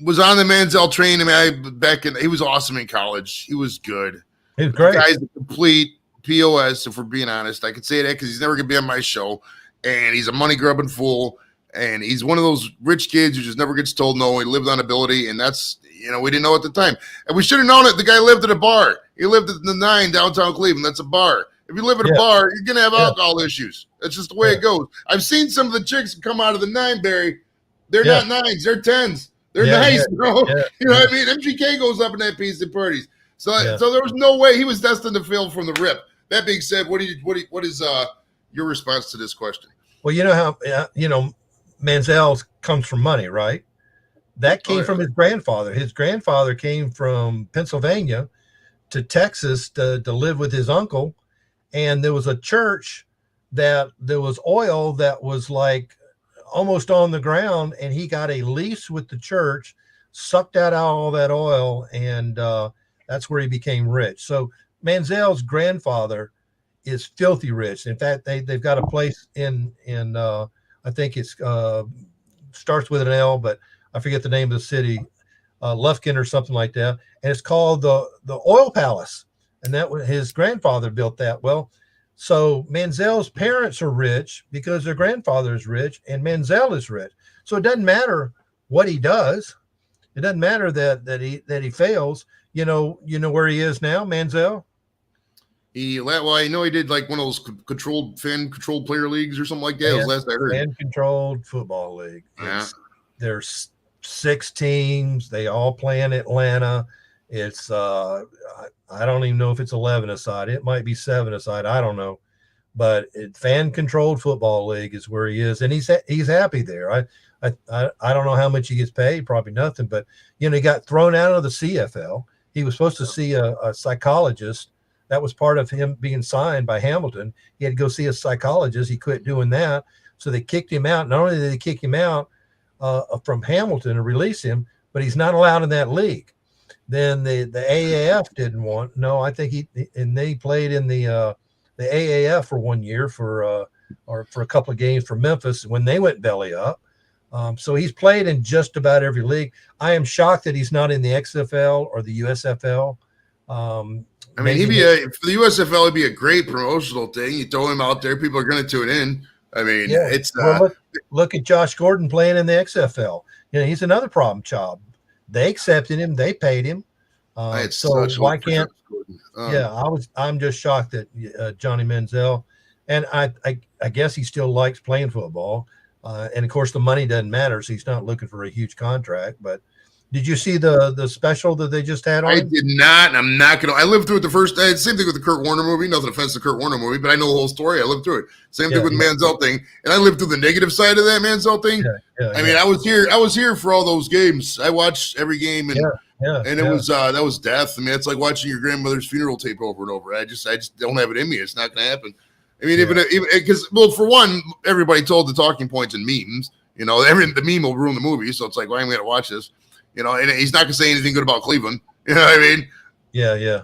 was on the Manziel train. I mean, he was awesome in college. He was good. He was great. The guy's a complete POS, if we're being honest. I could say that because he's never going to be on my show, and he's a money-grubbing fool, and he's one of those rich kids who just never gets told no. He lived on ability, and that's, you know, we didn't know at the time. And we should have known it. The guy lived at a bar. He lived at the 9 downtown Cleveland. That's a bar. If you live at a bar, you're going to have alcohol issues. That's just the way it goes. I've seen some of the chicks come out of the 9, Barry. They're not 9s. They're 10s. They're nice, bro. You know what I mean? MGK goes up in that piece at parties. So there was no way he was destined to fail from the rip. That being said, what is your response to this question? Well, you know how Manziel comes from money, right? That came from his grandfather. His grandfather came from Pennsylvania to Texas to live with his uncle, and there was a church that there was oil that was like almost on the ground, and he got a lease with the church, sucked out all that oil, and that's where he became rich. So Manziel's grandfather is filthy rich. In fact, they've got a place in I think it's starts with an L, but I forget the name of the city, Lufkin or something like that, and it's called the Oil Palace, and that was his grandfather built that. Well, so Manziel's parents are rich because their grandfather is rich, and Manziel is rich. So it doesn't matter what he does. It doesn't matter that he fails. You know where he is now, Manziel? I know he did like one of those controlled player leagues or something like that. That was last I heard. Fan-controlled football league. Yeah. There's 6 teams. They all play in Atlanta. It's I don't even know if it's 11 aside. It might be 7 aside. I don't know, but fan controlled football league is where he is, and he's happy there. I don't know how much he gets paid, probably nothing, but he got thrown out of the CFL. He was supposed to see a psychologist. That was part of him being signed by Hamilton. He had to go see a psychologist. He quit doing that, so they kicked him out. Not only did they kick him out from Hamilton and release him, but he's not allowed in that league. Then the AAF didn't want. No, I think they played in the AAF for 1 year or for a couple of games for Memphis when they went belly up. So he's played in just about every league. I am shocked that he's not in the XFL or the USFL. I mean, for the USFL, it'd be a great promotional thing. You throw him out there, people are going to tune in. I mean, it's look at Josh Gordon playing in the XFL. He's another problem child. They accepted him, they paid him. So why can't? I'm just shocked that Johnny Manziel, and I guess he still likes playing football. And of course, the money doesn't matter, so he's not looking for a huge contract. But did you see the special that they just had on? I did not, and I'm not going to. I lived through it the first day. Same thing with the Kurt Warner movie. Nothing offense to Kurt Warner movie, but I know the whole story. I lived through it. Same thing with the Manziel thing, and I lived through the negative side of that Manziel thing. I mean, I was here for all those games. I watched every game, and it was that was death. I mean, it's like watching your grandmother's funeral tape over and over. I just don't have it in me. It's not going to happen. I mean, even because, well, for one, everybody told the talking points and memes. The meme will ruin the movie, so it's like, why am I going to watch this? And he's not going to say anything good about Cleveland. You know what I mean? Yeah.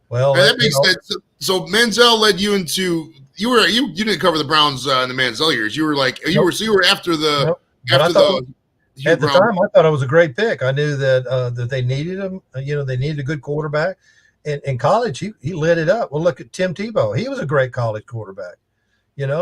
Well, that makes sense. So Manziel led you into you didn't cover the Browns in the Manziel years. You were like you were after the Nope. At the time, I thought it was a great pick. I knew that they needed him. They needed a good quarterback. In college, he lit it up. Well, look at Tim Tebow. He was a great college quarterback.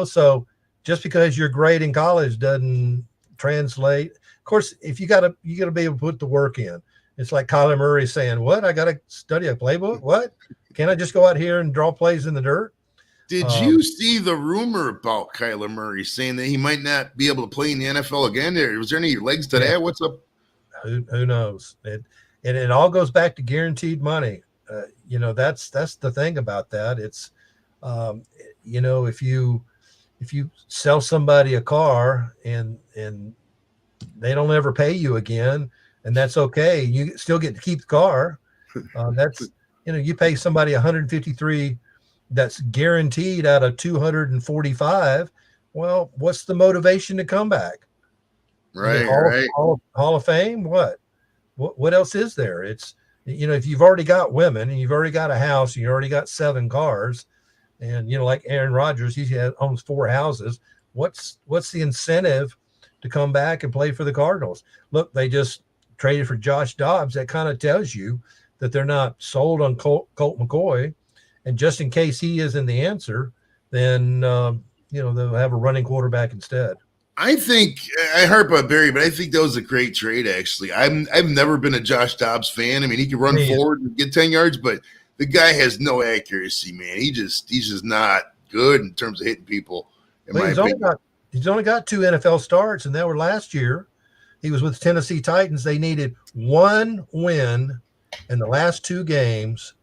So just because you're great in college doesn't translate. Of course, if you gotta be able to put the work in. It's like Kyler Murray saying, "What? I gotta study a playbook? What? Can't I just go out here and draw plays in the dirt?" Did you see the rumor about Kyler Murray saying that he might not be able to play in the NFL again? Was there any legs to that? What's up? Who knows? It all goes back to guaranteed money. That's the thing about that. It's if you sell somebody a car and they don't ever pay you again, and that's okay, you still get to keep the car. That's you pay somebody 153 that's guaranteed out of 245. Well, what's the motivation to come back? Right. Hall of Fame. What else is there? It's if you've already got women and you've already got a house and you already got 7 cars, and like Aaron Rodgers, he owns 4 houses. What's the incentive to come back and play for the Cardinals? Look, they just traded for Josh Dobbs. That kind of tells you that they're not sold on Colt McCoy. And just in case he isn't the answer, then they'll have a running quarterback instead. I think I harp on Barry, but I think that was a great trade. Actually, I've never been a Josh Dobbs fan. I mean, he can run forward and get 10 yards, but the guy has no accuracy, man. He's just not good in terms of hitting people. He's only got 2 NFL starts, and that were last year. He was with Tennessee Titans. They needed 1 win in the last 2 games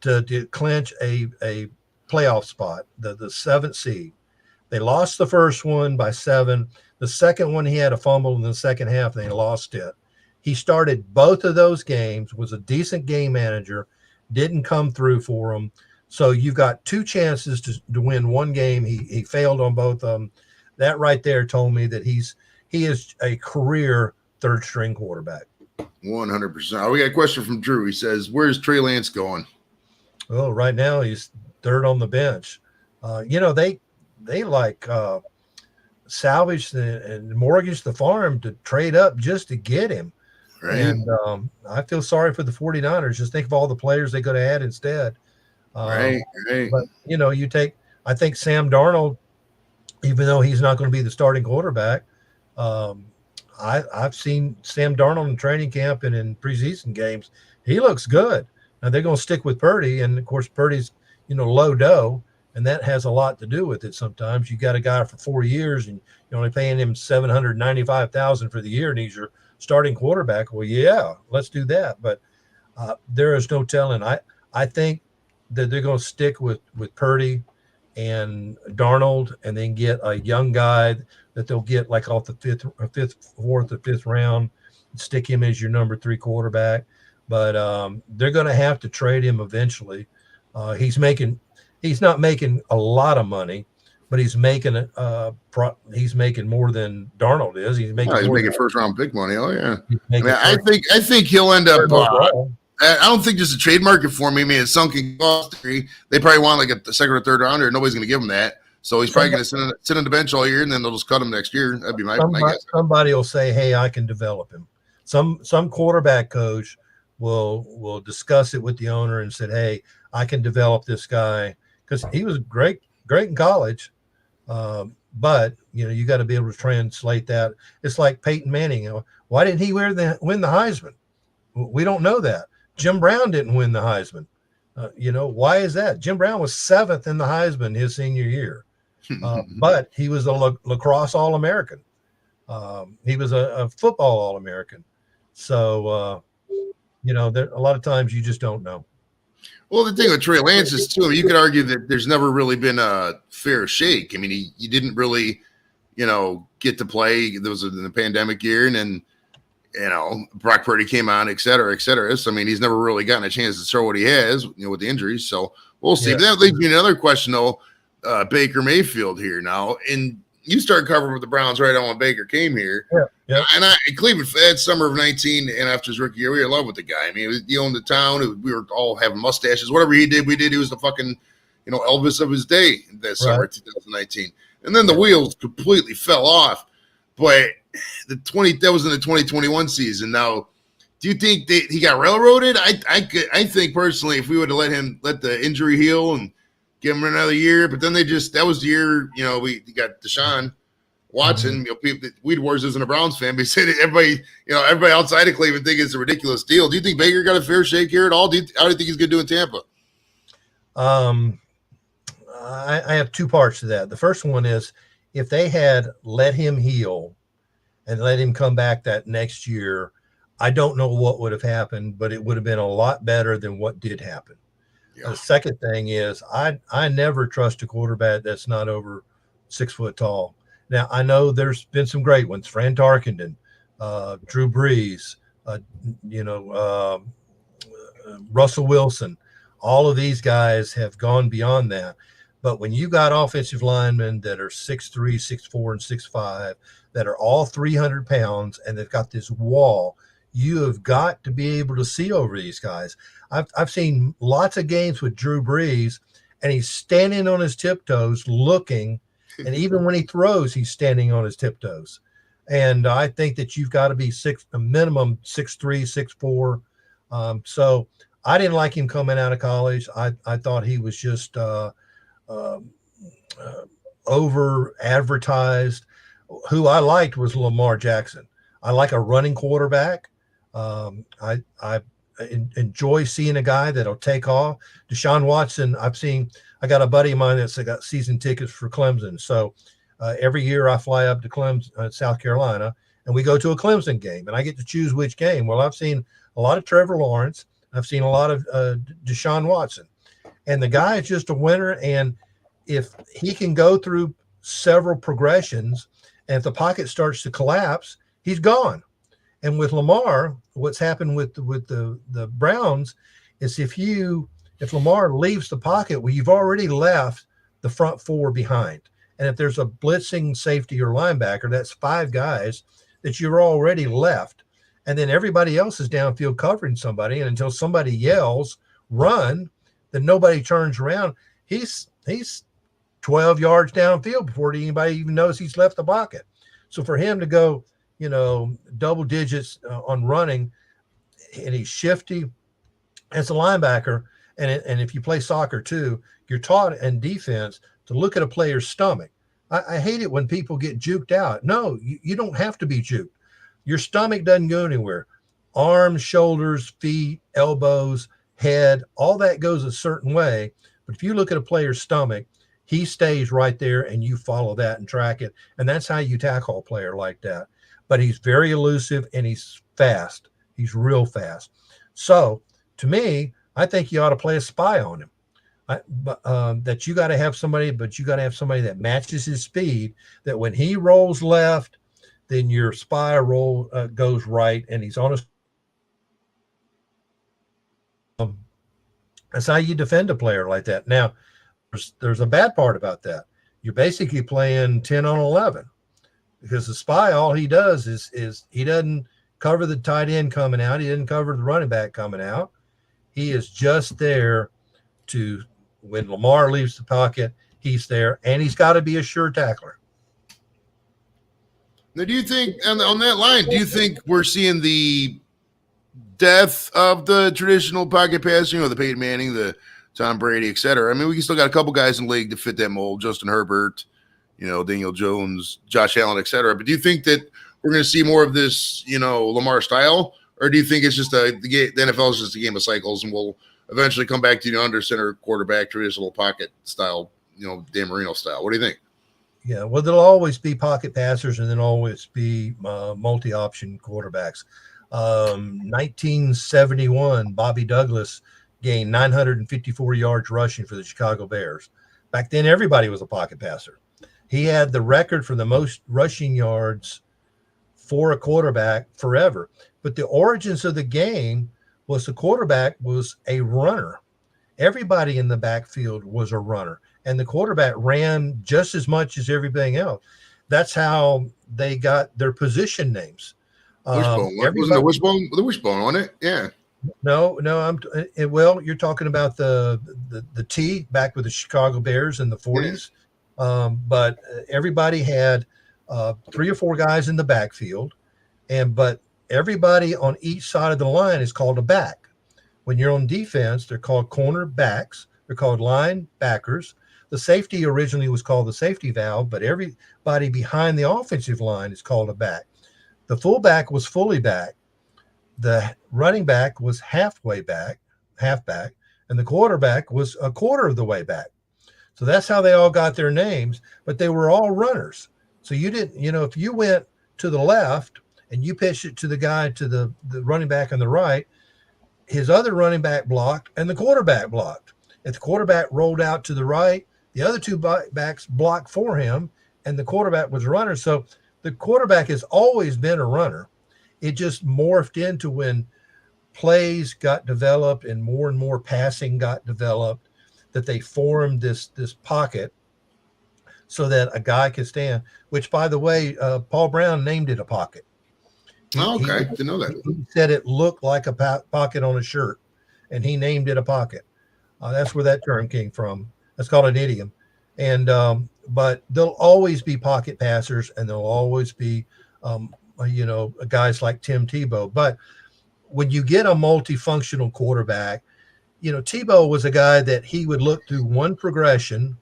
to clinch a playoff spot, the 7th seed. They lost the first one by 7. The second one, he had a fumble in the second half, and they lost it. He started both of those games, was a decent game manager, didn't come through for him. So you've got 2 chances to win 1 game. He failed on both of them. That right there told me that he is a career 3rd-string quarterback. 100%. We got a question from Drew. He says, "Where's Trey Lance going?" Well, right now he's 3rd on the bench. They like salvaged and mortgaged the farm to trade up just to get him. Right. And I feel sorry for the 49ers. Just think of all the players they could have had instead. Right. But, I think Sam Darnold, even though he's not going to be the starting quarterback, I've seen Sam Darnold in training camp and in preseason games. He looks good. Now they're going to stick with Purdy. And, of course, Purdy's, low dough. And that has a lot to do with it. Sometimes you got a guy for 4 years and you're only paying him $795,000 for the year, and he's your starting quarterback. Well, yeah, let's do that. But There is no telling. I think that they're going to stick with Purdy and Darnold, and then get a young guy that they'll get like off the fourth or fifth round, stick him as your number 3 quarterback. But they're going to have to trade him eventually. He's not making a lot of money, but he's making more than Darnold is. He's making He's more making first round pick money. Oh yeah. I I think he'll end up. I don't think there's a trade market for him. I mean, it's sunken cost. They probably want like a second or third rounder. Nobody's going to give him that. So he's probably going to sit on the bench all year, and then they'll just cut him next year. That'd be my guess. Somebody will say, "Hey, I can develop him." Some quarterback coach will discuss it with the owner and said, "Hey, I can develop this guy," because he was great in college. But you got to be able to translate that. It's like Peyton Manning. Why didn't he win the Heisman? We don't know that. Jim Brown didn't win the Heisman. Why is that? Jim Brown was 7th in the Heisman his senior year, but he was a lacrosse All-American. He was a football All-American. So, there, a lot of times you just don't know. Well, the thing with Trey Lance is, too, you could argue that there's never really been a fair shake. I mean, he didn't really, get to play. There was in the pandemic year, and then, Brock Purdy came on, et cetera, et cetera. So, I mean, he's never really gotten a chance to show what he has, with the injuries. So we'll see. Yeah. But that leads me to another question, though. Baker Mayfield here now. And you started covering with the Browns right on when Baker came here. Yeah. And Cleveland, that summer of 19 and after his rookie year, we were in love with the guy. I mean, he owned the town. We were all having mustaches. Whatever he did, we did. He was the fucking, Elvis of his day that summer of 2019. And then the wheels completely fell off. But that was in the 2021 season. Now, do you think that he got railroaded? I think personally, if we would have let the injury heal and give him another year, but then that was the year, we got Deshaun Watson. People, Weed Wars isn't a Browns fan, but he said everybody outside of Cleveland think it's a ridiculous deal. Do you think Baker got a fair shake here at all? How do you think he's going to do in Tampa? I have 2 parts to that. The first one is, if they had let him heal and let him come back that next year, I don't know what would have happened, but it would have been a lot better than what did happen. Yeah. The second thing is, I never trust a quarterback that's not over 6 foot tall. Now, I know there's been some great ones, Fran Tarkenton, Drew Brees, Russell Wilson. All of these guys have gone beyond that. But when you got offensive linemen that are 6'3", 6'4", and 6'5", that are all 300 pounds, and they've got this wall, you have got to be able to see over these guys. I've seen lots of games with Drew Brees, and he's standing on his tiptoes looking, and even when he throws, he's standing on his tiptoes. And I think that you've got to be a minimum 6'3", 6'4". So I didn't like him coming out of college. I thought he was just over advertised. Who I liked was Lamar Jackson. I like a running quarterback. I enjoy seeing a guy that'll take off. Deshaun Watson, I got a buddy of mine that's got season tickets for Clemson. So every year I fly up to Clemson, South Carolina, and we go to a Clemson game, and I get to choose which game. Well, I've seen a lot of Trevor Lawrence. I've seen a lot of Deshaun Watson. And the guy is just a winner. And if he can go through several progressions, and if the pocket starts to collapse, he's gone. And with Lamar, what's happened with the Browns is if Lamar leaves the pocket, well, you've already left the front 4 behind. And if there's a blitzing safety or linebacker, that's 5 guys that you're already left. And then everybody else is downfield covering somebody. And until somebody yells, run, then nobody turns around. He's 12 yards downfield before anybody even knows he's left the pocket. So for him to go, double digits on running, and he's shifty as a linebacker. And if you play soccer too, you're taught in defense to look at a player's stomach. I hate it when people get juked out. No, you don't have to be juked. Your stomach doesn't go anywhere. Arms, shoulders, feet, elbows, head, all that goes a certain way. But if you look at a player's stomach, he stays right there, and you follow that and track it. And that's how you tackle a player like that. But he's very elusive, and he's fast. He's real fast. So to me, I think you ought to play a spy on him. That you got to have somebody, but you got to have somebody that matches his speed. That when he rolls left, then your spy roll goes right, and he's on a. That's how you defend a player like that. Now, there's a bad part about that. You're basically playing 10 on 11 because the spy, all he does is he doesn't cover the tight end coming out. He didn't cover the running back coming out. He is just there to, when Lamar leaves the pocket, he's there, and he's got to be a sure tackler. Now, do you think on that line, do you think we're seeing the death of the traditional pocket passing, the Peyton Manning, the Tom Brady, et cetera? I mean, we still got a couple guys in the league to fit that mold. Justin Herbert, Daniel Jones, Josh Allen, et cetera. But do you think that we're going to see more of this, Lamar style? Or do you think it's just the NFL is just a game of cycles and we'll eventually come back to, under center quarterback, traditional pocket style, Dan Marino style? What do you think? Yeah, well, there'll always be pocket passers and then always be multi-option quarterbacks. 1971, Bobby Douglas gained 954 yards rushing for the Chicago Bears. Back then, everybody was a pocket passer. He had the record for the most rushing yards for a quarterback forever. But the origins of the game was the quarterback was a runner. Everybody in the backfield was a runner, and the quarterback ran just as much as everything else. That's how they got their position names. Wishbone. Wasn't the wishbone? The wishbone on it? Yeah. No. Well, you're talking about the T back with the Chicago Bears in the 40s. Yeah. But everybody had 3 or 4 guys in the backfield, but everybody on each side of the line is called a back. When you're on defense, they're called cornerbacks. They're called linebackers. The safety originally was called the safety valve, but everybody behind the offensive line is called a back. The fullback was fully back. The running back was halfway back, halfback, and the quarterback was a quarter of the way back. So that's how they all got their names, but they were all runners. So you didn't, if you went to the left and you pitched it to the guy to the running back on the right, his other running back blocked and the quarterback blocked. If the quarterback rolled out to the right, the other 2 backs blocked for him, and the quarterback was a runner. So the quarterback has always been a runner. It just morphed into when plays got developed and more passing got developed, that they formed this pocket so that a guy could stand, which, by the way, Paul Brown named it a pocket. Okay. Didn't know that. He said it looked like a pocket on a shirt, and he named it a pocket. That's where that term came from. That's called an idiom. And but there'll always be pocket passers, and there'll always be, guys like Tim Tebow. But when you get a multifunctional quarterback, Tebow was a guy that he would look through one progression,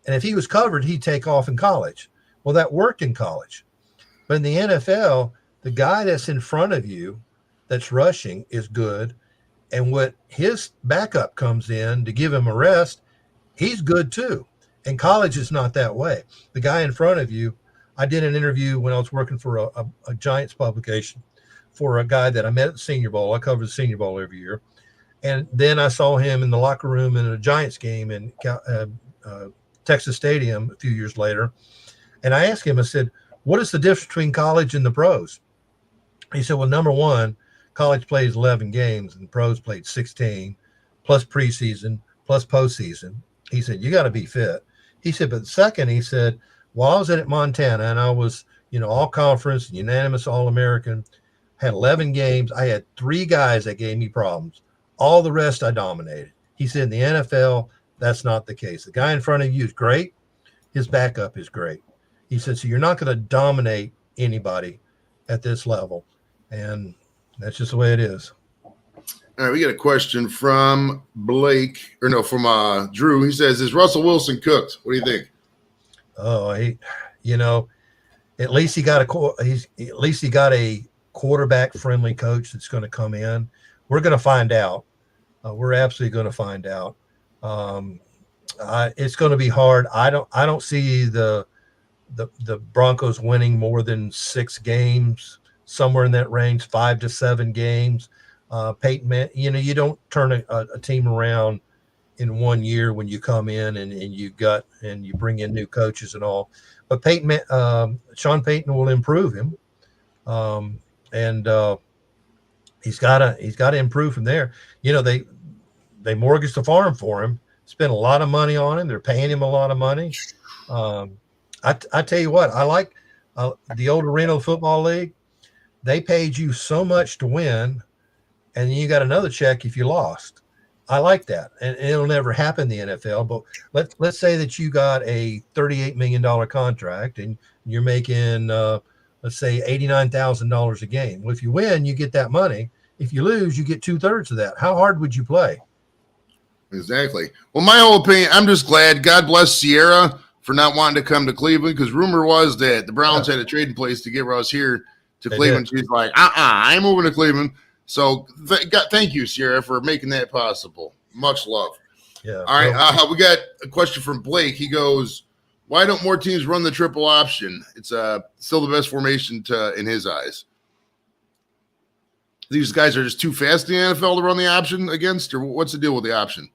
and if he was covered, he'd take off in college. Well, that worked in college. But in the NFL, the guy that's in front of you that's rushing is good. And what his backup comes in to give him a rest, he's good too. And college is not that way. The guy in front of you, I did an interview when I was working for a Giants publication for a guy that I met at the Senior Bowl. I cover the Senior Bowl every year. And then I saw him in the locker room in a Giants game in Texas Stadium a few years later. And I asked him, I said, what is the difference between college and the pros? He said, well, number one, college plays 11 games and pros played 16 plus preseason plus postseason. He said, you got to be fit. He said, but second, he said, while I was at Montana and I was, all conference, unanimous All-American, had 11 games. I had 3 guys that gave me problems. All the rest I dominated. He said, in the NFL, that's not the case. The guy in front of you is great. His backup is great. He said, so you're not going to dominate anybody at this level. And that's just the way it is. All right, we got a question from from Drew. He says, is Russell Wilson cooked? What do you think? Oh, at least he got a quarterback-friendly coach that's going to come in. We're going to find out. We're absolutely going to find out. It's going to be hard. I don't see the Broncos winning more than 6 games, somewhere in that range, 5 to 7 games. Peyton, you don't turn a team around in 1 year when you come in and you bring in new coaches and all. But Sean Payton will improve him, and he's got to improve from there. They mortgaged the farm for him, spent a lot of money on him. They're paying him a lot of money. I tell you what, I like the old Reno Football League. They paid you so much to win, and then you got another check if you lost. I like that, and it'll never happen in the NFL. But let's say that you got a $38 million contract, and you're making let's say $89,000 a game. Well, if you win, you get that money. If you lose, you get 2/3 of that. How hard would you play? Exactly. Well, my whole opinion, I'm just glad. God bless Sierra for not wanting to come to Cleveland, because rumor was that the Browns had a trading place to get Russ here to Cleveland. She's like, I'm moving to Cleveland. So thank you, Sierra, for making that possible. Much love. Yeah. All right. We got a question from Blake. He goes, why don't more teams run the triple option? It's still the best formation in his eyes. These guys are just too fast in the NFL to run the option against, or what's the deal with the option?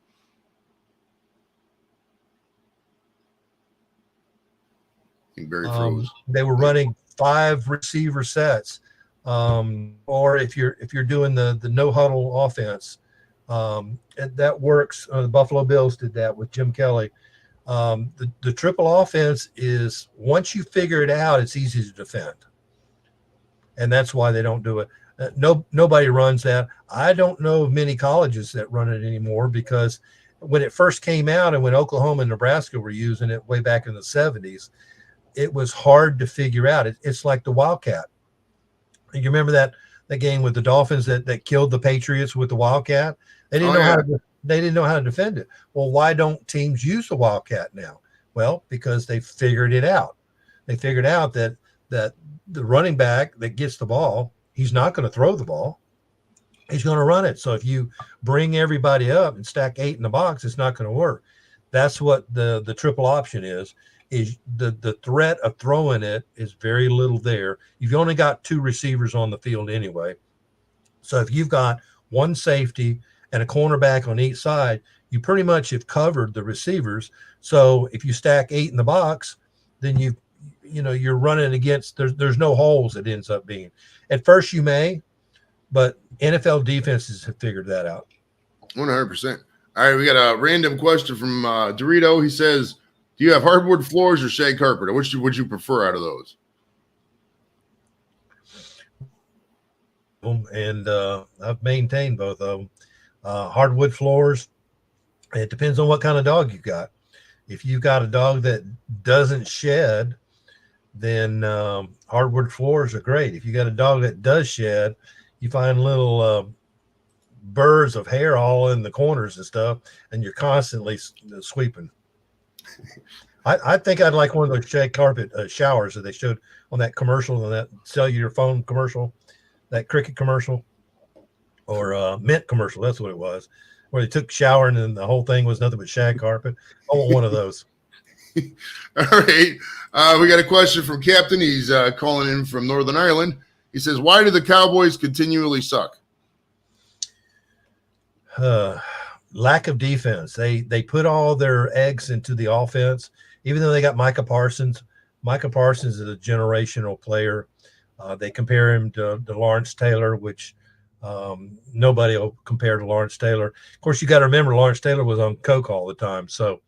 I think Barry froze. They were running 5 receiver sets. Or if you're doing the no huddle offense, that works. The Buffalo Bills did that with Jim Kelly. The triple offense is, once you figure it out, it's easy to defend, and that's why they don't do it. Nobody runs that. I don't know of many colleges that run it anymore, because when it first came out and when Oklahoma and Nebraska were using it way back in the 70s, it was hard to figure out. It's like the Wildcat. You remember that game with the Dolphins that killed the Patriots with the Wildcat? They didn't know how to defend it. Well, why don't teams use the Wildcat now? Well, because they figured it out. They figured out that the running back that gets the ball, he's not going to throw the ball. He's going to run it. So if you bring everybody up and stack 8 in the box, it's not going to work. That's what the triple option is the threat of throwing it is very little there. You've only got 2 receivers on the field anyway. So if you've got one safety and a cornerback on each side, you pretty much have covered the receivers. So if you stack 8 in the box, then you're running against, there's no holes it ends up being. At first you may, but NFL defenses have figured that out. 100%. All right, we got a random question from Dorito. He says, do you have hardwood floors or shag carpet? Or which would you prefer out of those? And I've maintained both of them. Hardwood floors, it depends on what kind of dog you've got. If you've got a dog that doesn't shed, then hardwood floors are great. If you got a dog that does shed, you find little burrs of hair all in the corners and stuff, and you're constantly sweeping. I think I'd like one of those shag carpet showers that they showed on that commercial, on that cellular phone commercial, that Cricket commercial, or Mint commercial. That's what it was, where they took a shower and then the whole thing was nothing but shag carpet. I want one of those. All right. We got a question from Captain. He's calling in from Northern Ireland. He says, why do the Cowboys continually suck? Lack of defense. They put all their eggs into the offense, even though they got Micah Parsons. Micah Parsons is a generational player. They compare him to Lawrence Taylor, which nobody will compare to Lawrence Taylor. Of course, you got to remember Lawrence Taylor was on coke all the time. So,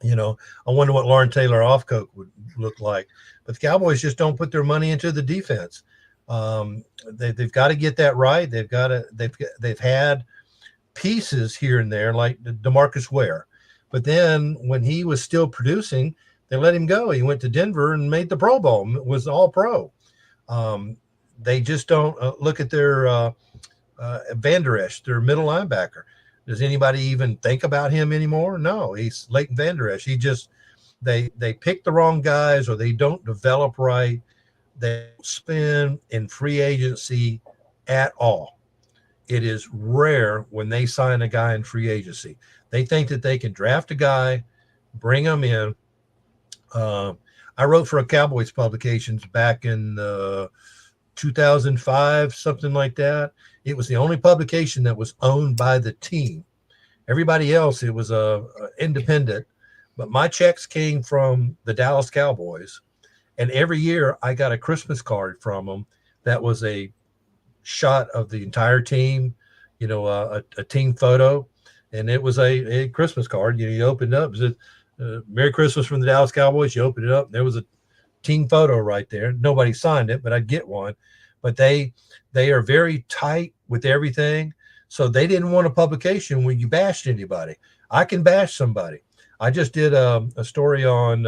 I wonder what Lawrence Taylor off coke would look like. But the Cowboys just don't put their money into the defense. They've got to get that right. They've had pieces here and there, like DeMarcus Ware. But then when he was still producing, they let him go. He went to Denver and made the Pro Bowl, was all pro. They just don't look at their Van Der Esch, their middle linebacker. Does anybody even think about him anymore? No, he's Leighton Van Der Esch. They pick the wrong guys, or they don't develop right. They spend in free agency at all. It is rare when they sign a guy in free agency. They think that they can draft a guy, bring him in. I wrote for a Cowboys publications back in 2005, something like that. It was the only publication that was owned by the team. Everybody else, it was a independent. But my checks came from the Dallas Cowboys, and every year I got a Christmas card from them that was a shot of the entire team, a team photo, and it was a Christmas card. You opened it up, it said, Merry Christmas from the Dallas Cowboys. You open it up, and there was a team photo right there. Nobody signed it, but I'd get one. But they are very tight with everything. So they didn't want a publication when you bashed anybody. I can bash somebody. I just did a story on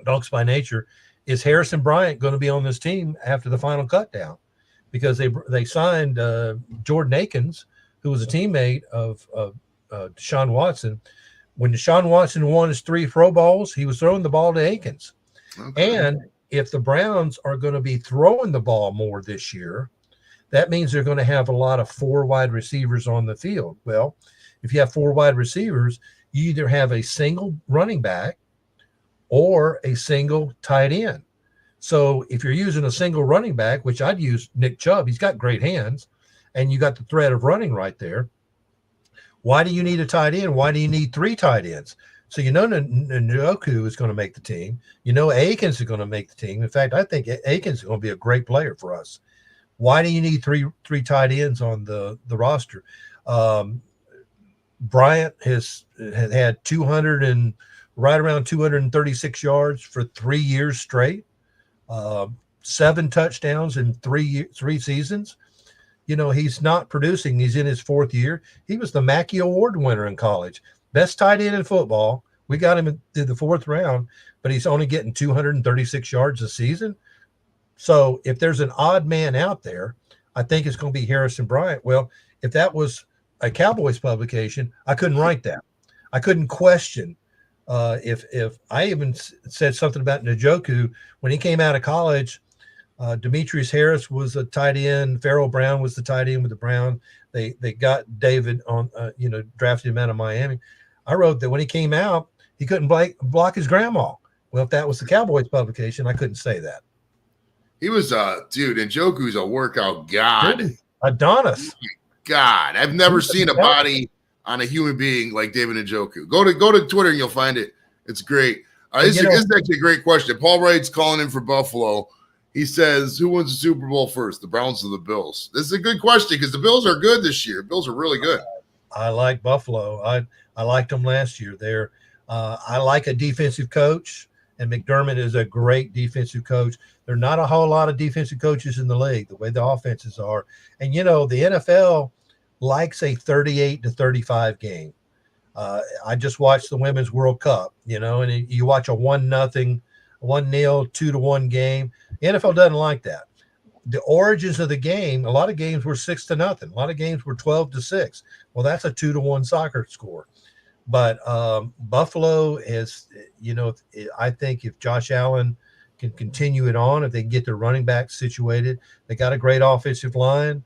Dogs by Nature. Is Harrison Bryant going to be on this team after the final cut down? Because they signed Jordan Akins, who was a teammate of Deshaun Watson. When Deshaun Watson won his 3 Pro Bowls, he was throwing the ball to Akins. Okay. And if the Browns are going to be throwing the ball more this year, that means they're going to have a lot of 4 wide receivers on the field. Well, if you have 4 wide receivers, you either have a single running back or a single tight end. So if you're using a single running back, which I'd use Nick Chubb, he's got great hands, and you got the threat of running right there. Why do you need a tight end? Why do you need 3 tight ends? So Njoku is going to make the team. Akins is going to make the team. In fact, I think Akins is going to be a great player for us. Why do you need three tight ends on the roster? Bryant has had 200 and right around 236 yards for 3 years straight, 7 touchdowns in three seasons. He's not producing. He's in his 4th year. He was the Mackey Award winner in college. Best tight end in football. We got him in the 4th round, but he's only getting 236 yards a season. So if there's an odd man out there, I think it's going to be Harrison Bryant. Well, if that was a Cowboys publication, I couldn't write that. I couldn't question if I even said something about Njoku when he came out of college. Demetrius Harris was a tight end. Farrell Brown was the tight end with the Browns. They got David on, drafted him out of Miami. I wrote that when he came out, he couldn't block his grandma. Well, if that was the Cowboys publication, I couldn't say that. He was Njoku's a workout god. Dude, Adonis. Oh God, I've never seen a body on a human being like David Njoku. Go to Twitter and you'll find it. It's great. This is actually a great question. Paul Wright's calling in for Buffalo. He says, who wins the Super Bowl first, the Browns or the Bills? This is a good question because the Bills are good this year. Bills are really good. I like Buffalo. I liked them last year. I like a defensive coach, and McDermott is a great defensive coach. There are not a whole lot of defensive coaches in the league, the way the offenses are. And, the NFL likes a 38-35 game. I just watched the Women's World Cup, and you watch a 1-0, 1-0, 2-1 game. The NFL doesn't like that. The origins of the game, a lot of games were 6-0. A lot of games were 12-6. Well, that's a 2-1 soccer score. But Buffalo is, I think if Josh Allen can continue it on, if they can get their running back situated, they got a great offensive line.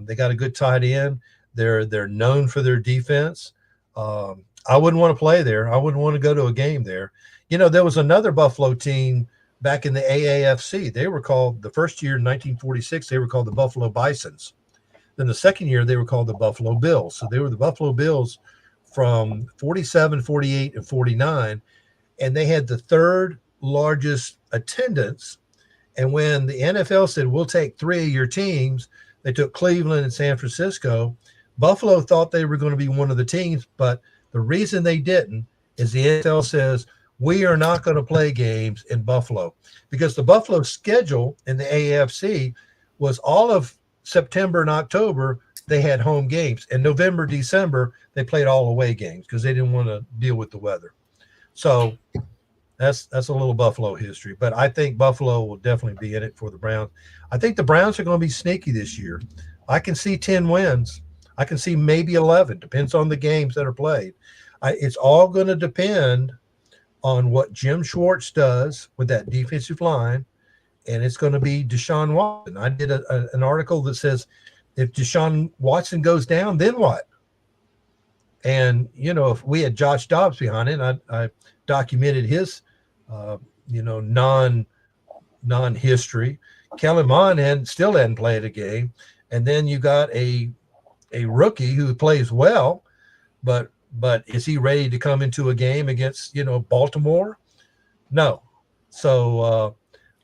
They got a good tight end. They're known for their defense. I wouldn't want to play there. I wouldn't want to go to a game there. There was another Buffalo team back in the AAFC. They were called, the first year in 1946, they were called the Buffalo Bisons. Then the second year, they were called the Buffalo Bills. So they were the Buffalo Bills from 47, 48, and 49. And they had the 3rd largest attendance. And when the NFL said, we'll take 3 of your teams, they took Cleveland and San Francisco. Buffalo thought they were going to be one of the teams, but the reason they didn't is the NFL says, we are not going to play games in Buffalo because the Buffalo schedule in the AFC was all of September and October. They had home games, and November, December, they played all away games because they didn't want to deal with the weather. So that's a little Buffalo history, but I think Buffalo will definitely be in it for the Browns. I think the Browns are going to be sneaky this year. I can see 10 wins. I can see maybe 11. Depends on the games that are played. It's all going to depend on what Jim Schwartz does with that defensive line, and it's going to be Deshaun Watson. I did an article that says if Deshaun Watson goes down, then what? And, if we had Josh Dobbs behind it, I documented his, non-history. Kellen Mond still hadn't played a game. And then you got a rookie who plays well, but is he ready to come into a game against, Baltimore? No. So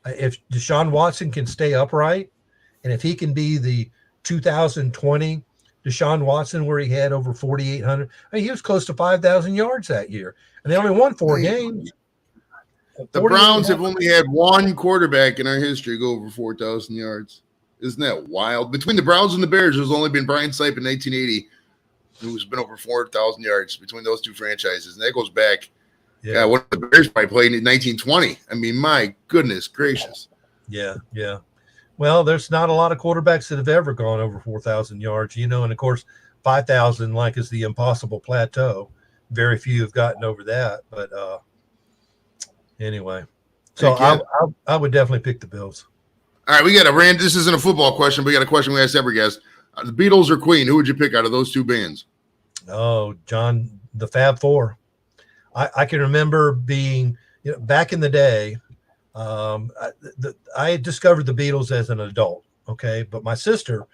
if Deshaun Watson can stay upright, and if he can be the 2020 Deshaun Watson, where he had over 4,800, he was close to 5,000 yards that year, and they only won 4 games. The Browns have only had one quarterback in our history go over 4,000 yards. Isn't that wild? Between the Browns and the Bears, there's only been Brian Sipe in 1980, who's been over 4,000 yards between those two franchises, and that goes back. Yeah, one of the Bears probably played in 1920. I mean, my goodness gracious. Yeah. Well, there's not a lot of quarterbacks that have ever gone over 4,000 yards, and of course, 5,000 is the impossible plateau. Very few have gotten over that, but anyway. So I would definitely pick the Bills. All right, we got this isn't a football question, but we got a question we asked every guest. The Beatles or Queen, who would you pick out of those two bands? Oh, John, the Fab Four. I can remember being, back in the day, I discovered the Beatles as an adult, okay? But my sister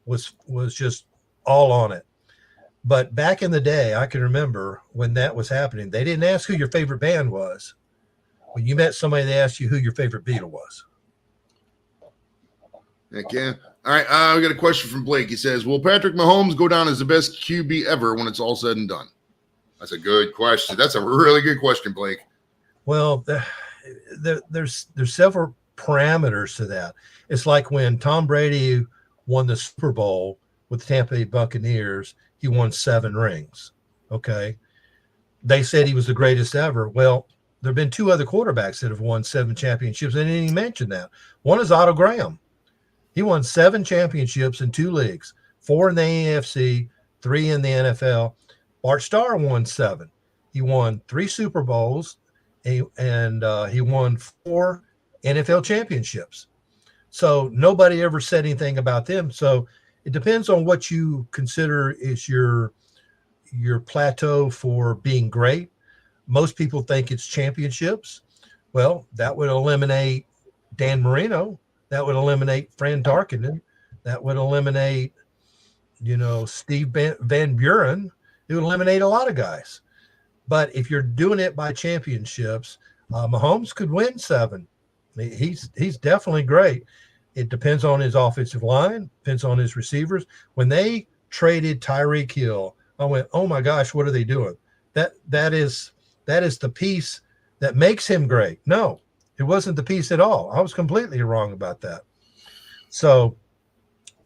was just all on it. But back in the day, I can remember when that was happening, they didn't ask who your favorite band was. When you met somebody, they asked you who your favorite Beatle was. Heck yeah. All right, we got a question from Blake. He says, will Patrick Mahomes go down as the best QB ever when it's all said and done? That's a good question. That's a really good question, Blake. Well, there's several parameters to that. It's like when Tom Brady won the Super Bowl with the Tampa Bay Buccaneers, he won 7 rings, okay? They said he was the greatest ever. Well, there have been 2 other quarterbacks that have won 7 championships. I didn't even mention that. One is Otto Graham. He won 7 championships in 2 leagues, 4 in the AFC, 3 in the NFL. Bart Starr won 7. He won 3 Super Bowls, and he won 4 NFL championships. So nobody ever said anything about them. So it depends on what you consider is your plateau for being great. Most people think it's championships. Well, that would eliminate Dan Marino. That would eliminate Fran Tarkenton. That would eliminate, Steve Van Buren. It would eliminate a lot of guys. But if you're doing it by championships, Mahomes could win 7. He's definitely great. It depends on his offensive line, depends on his receivers. When they traded Tyreek Hill, I went, oh my gosh, what are they doing? That is the piece that makes him great. No, it wasn't the piece at all. I was completely wrong about that. So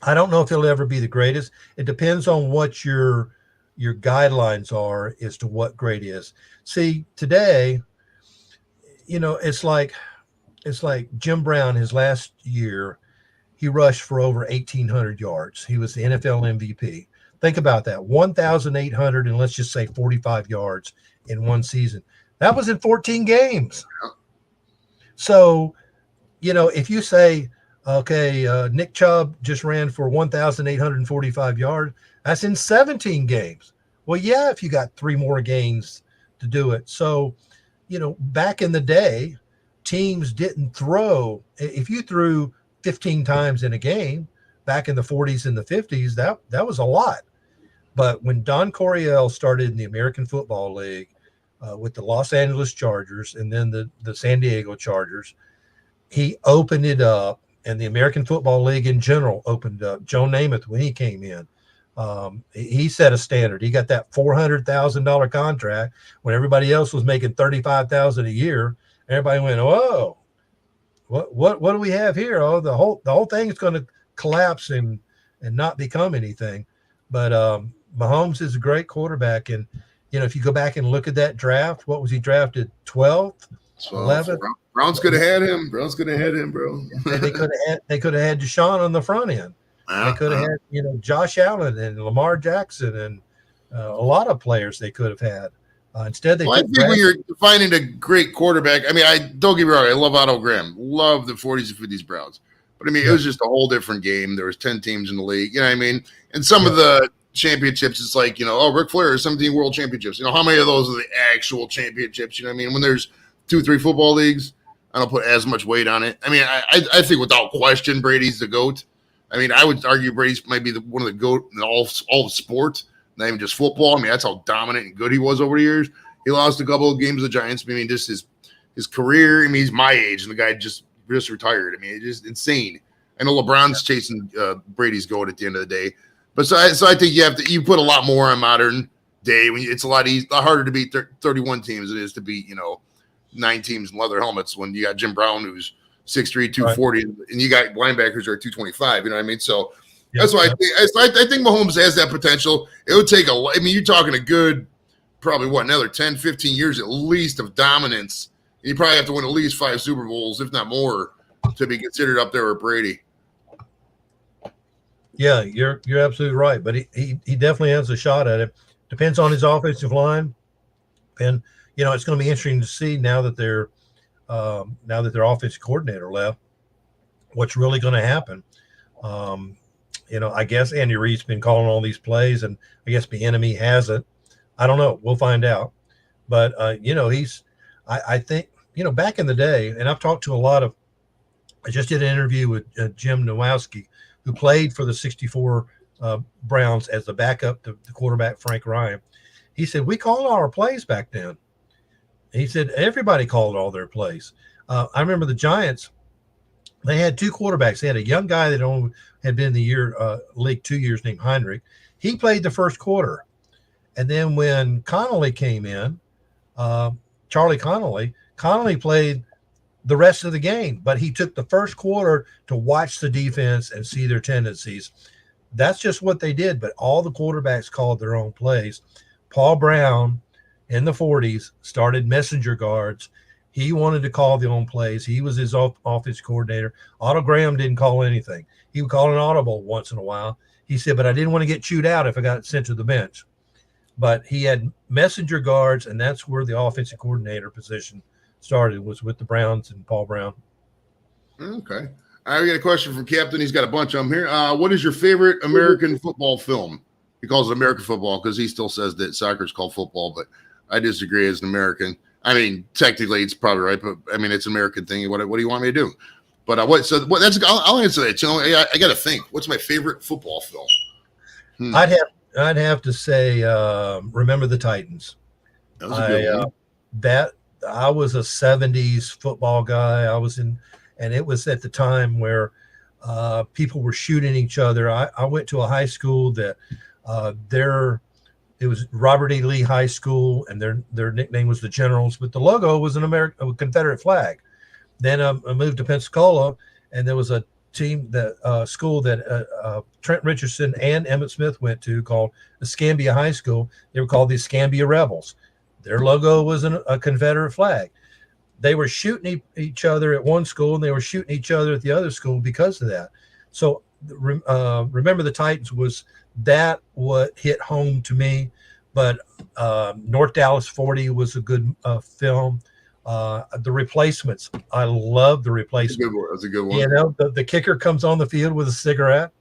I don't know if he'll ever be the greatest. It depends on what your guidelines are as to what great is. See, today, it's like Jim Brown, his last year, he rushed for over 1,800 yards. He was the NFL MVP. Think about that, 1,800 and let's just say 45 yards in one season. That was in 14 games. So, if you say, okay, Nick Chubb just ran for 1,845 yards, that's in 17 games. Well, yeah, if you got 3 more games to do it. So, back in the day, teams didn't throw. If you threw 15 times in a game back in the 40s and the 50s, that was a lot. But when Don Coryell started in the American Football League with the Los Angeles Chargers and then the San Diego Chargers, he opened it up, and the American Football League in general opened up. Joe Namath, when he came in, he set a standard. He got that $400,000 contract when everybody else was making $35,000 a year. Everybody went, "Whoa, what do we have here? Oh, the whole thing is going to collapse and not become anything." But Mahomes is a great quarterback, and if you go back and look at that draft, what was he drafted? 12th, 11th. Browns could have had him. Browns could have had him, bro. They could have had Deshaun on the front end. They could have had, Josh Allen and Lamar Jackson and a lot of players they could have had. Instead, they. Well, I think when you're finding a great quarterback, I don't get me wrong, I love Otto Graham, love the 40s and 50s Browns, but it was just a whole different game. There was 10 teams in the league, And some of the championships, it's like Ric Flair, 17 world championships. How many of those are the actual championships? When there's 2-3 football leagues. I don't put as much weight on it. I mean, I think without question, Brady's the GOAT. I mean, I would argue Brady's might be one of the GOAT in all of sports, not even just football. I mean, that's how dominant and good he was over the years. He lost a couple of games of the Giants. I mean, just his career. I mean, he's my age, and the guy just retired. I mean, it's just insane. I know LeBron's chasing Brady's GOAT at the end of the day, but so I think you put a lot more on modern day when it's a lot harder to beat 31 teams than it is to beat 9 teams in leather helmets when you got Jim Brown who's 6'3", 240, and you got linebackers who are 225. You know what I mean? So that's why I think Mahomes has that potential. It would take I mean, you're talking a good probably another 10, 15 years at least of dominance. You probably have to win at least 5 Super Bowls, if not more, to be considered up there with Brady. Yeah, you're absolutely right. But he definitely has a shot at it. Depends on his offensive line, and it's going to be interesting to see now that their offensive coordinator left, what's really going to happen. I guess Andy Reid's been calling all these plays, and I guess the enemy hasn't. I don't know. We'll find out. But I think back in the day, and I've talked to I just did an interview with Jim Nowowski, who played for the 64 Browns as the backup to the quarterback, Frank Ryan. He said, we called all our plays back then. He said, everybody called all their plays. I remember the Giants, they had 2 quarterbacks. They had a young guy that only had been in the league 2 years named Heinrich. He played the first quarter. And then when Connolly came in, Charlie Connolly played the rest of the game, but he took the first quarter to watch the defense and see their tendencies. That's just what they did, but all the quarterbacks called their own plays. Paul Brown in the 40s started messenger guards. He wanted to call the own plays. He was his offense coordinator. Otto Graham didn't call anything. He would call an audible once in a while. He said, but I didn't want to get chewed out if I got sent to the bench. But he had messenger guards, and that's where the offensive coordinator position started, was with the Browns and Paul Brown. Okay. I got a question from Captain. He's got a bunch of them here. What is your favorite American football film? He calls it American football because he still says that soccer is called football, but I disagree as an American. I mean, technically it's probably right, but I mean, it's an American thing. What do you want me to do? But I'll answer that. I got to think. What's my favorite football film? I'd have to say Remember the Titans. That was a good one. I was a 70s football guy. And it was at the time where people were shooting each other. I went to a high school that it was Robert E. Lee High School, and their nickname was the Generals, but the logo was a Confederate flag. Then I moved to Pensacola, and there was a team school that Trent Richardson and Emmett Smith went to called Escambia High School. They were called the Escambia Rebels. Their logo was a Confederate flag. They were shooting each other at one school, and they were shooting each other at the other school because of that. So Remember the Titans was that what hit home to me. But North Dallas 40 was a good film. The Replacements, I love The Replacements. That's a good one. The kicker comes on the field with a cigarette.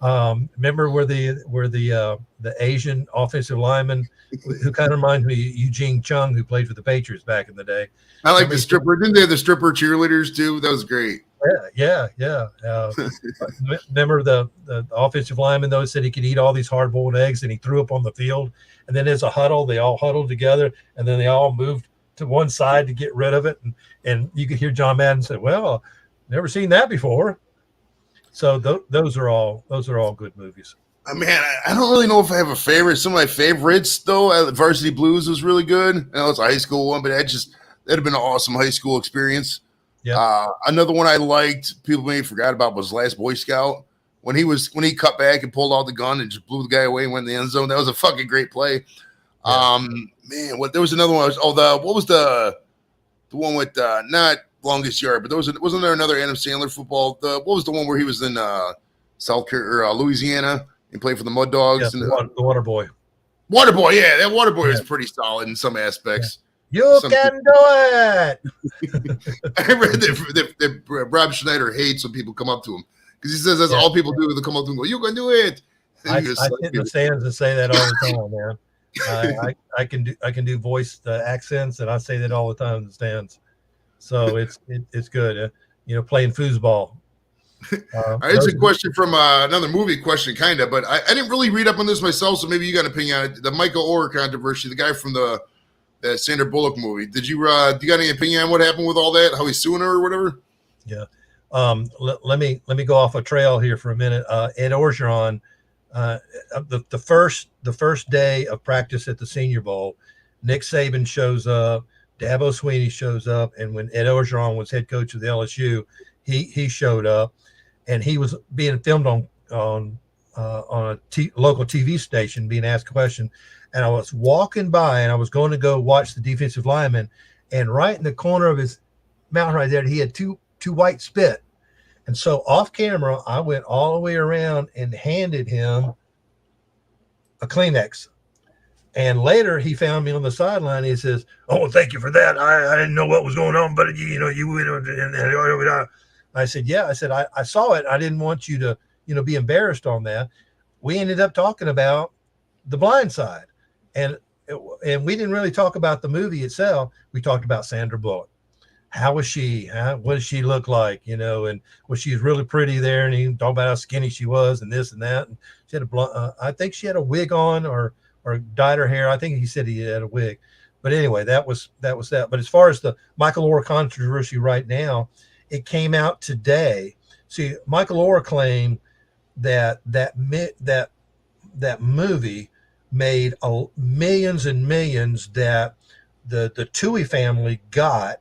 Remember where the Asian offensive lineman, who kind of reminds me of Eugene Chung, who played for the Patriots back in the day. I like the stripper. Didn't they have the stripper cheerleaders too? That was great. Yeah. Remember the offensive lineman, though, said he could eat all these hard-boiled eggs, and he threw up on the field. And then there's a huddle. They all huddled together, and then they all moved to one side to get rid of it. And you could hear John Madden say, "Well, never seen that before." So those are all good movies. Man, I don't really know if I have a favorite. Some of my favorites, though, Varsity Blues was really good. I know it's a high school one, but that'd have been an awesome high school experience. Yeah. Another one I liked, people may have forgot about, was Last Boy Scout. When he cut back and pulled out the gun and just blew the guy away and went in the end zone. That was a fucking great play. Yeah. There was another one. What was the one with not Longest Yard, but wasn't there another Adam Sandler football? What was the one where he was in South Carolina or Louisiana and played for the Mud Dogs? Yeah, the Water Boy. Water Boy, yeah, that Water Boy is pretty solid in some aspects. Yeah. You can do it. I read that Rob Schneider hates when people come up to him because he says that's all people do. They come up to him and go, "You can do it." I sit in the stands and say that all the time, man. I can do voice accents, and I say that all the time in the stands. So it's good. Playing foosball. It's a question from another movie question, kind of, but I didn't really read up on this myself, so maybe you got an opinion on it. The Michael Orr controversy, the guy from the Sandra Bullock movie. Did you do you got any opinion on what happened with all that? How he's suing her or whatever? Yeah. Let me go off a trail here for a minute. Ed Orgeron, the first day of practice at the Senior Bowl, Nick Saban shows up, Dabo Swinney shows up, and when Ed Orgeron was head coach of the LSU, he showed up, and he was being filmed on a local TV station, being asked a question. And I was walking by, and I was going to go watch the defensive lineman, and right in the corner of his mouth right there, he had two white spit. And so off camera, I went all the way around and handed him a Kleenex. And later he found me on the sideline. He says, "Oh, thank you for that. I didn't know what was going on, but you went." And I said, "Yeah." I said, I saw it. I didn't want you to, be embarrassed on that. We ended up talking about The Blind Side. And we didn't really talk about the movie itself. We talked about Sandra Bullock. How was she? What did she look like? And was she really pretty there? And he talked about how skinny she was and this and that. And she had I think she had a wig on or dyed her hair. I think he said he had a wig. But anyway, that was that. But as far as the Michael Orr controversy right now, it came out today. See, Michael Orr claimed that movie made millions and millions that the Toohey family got,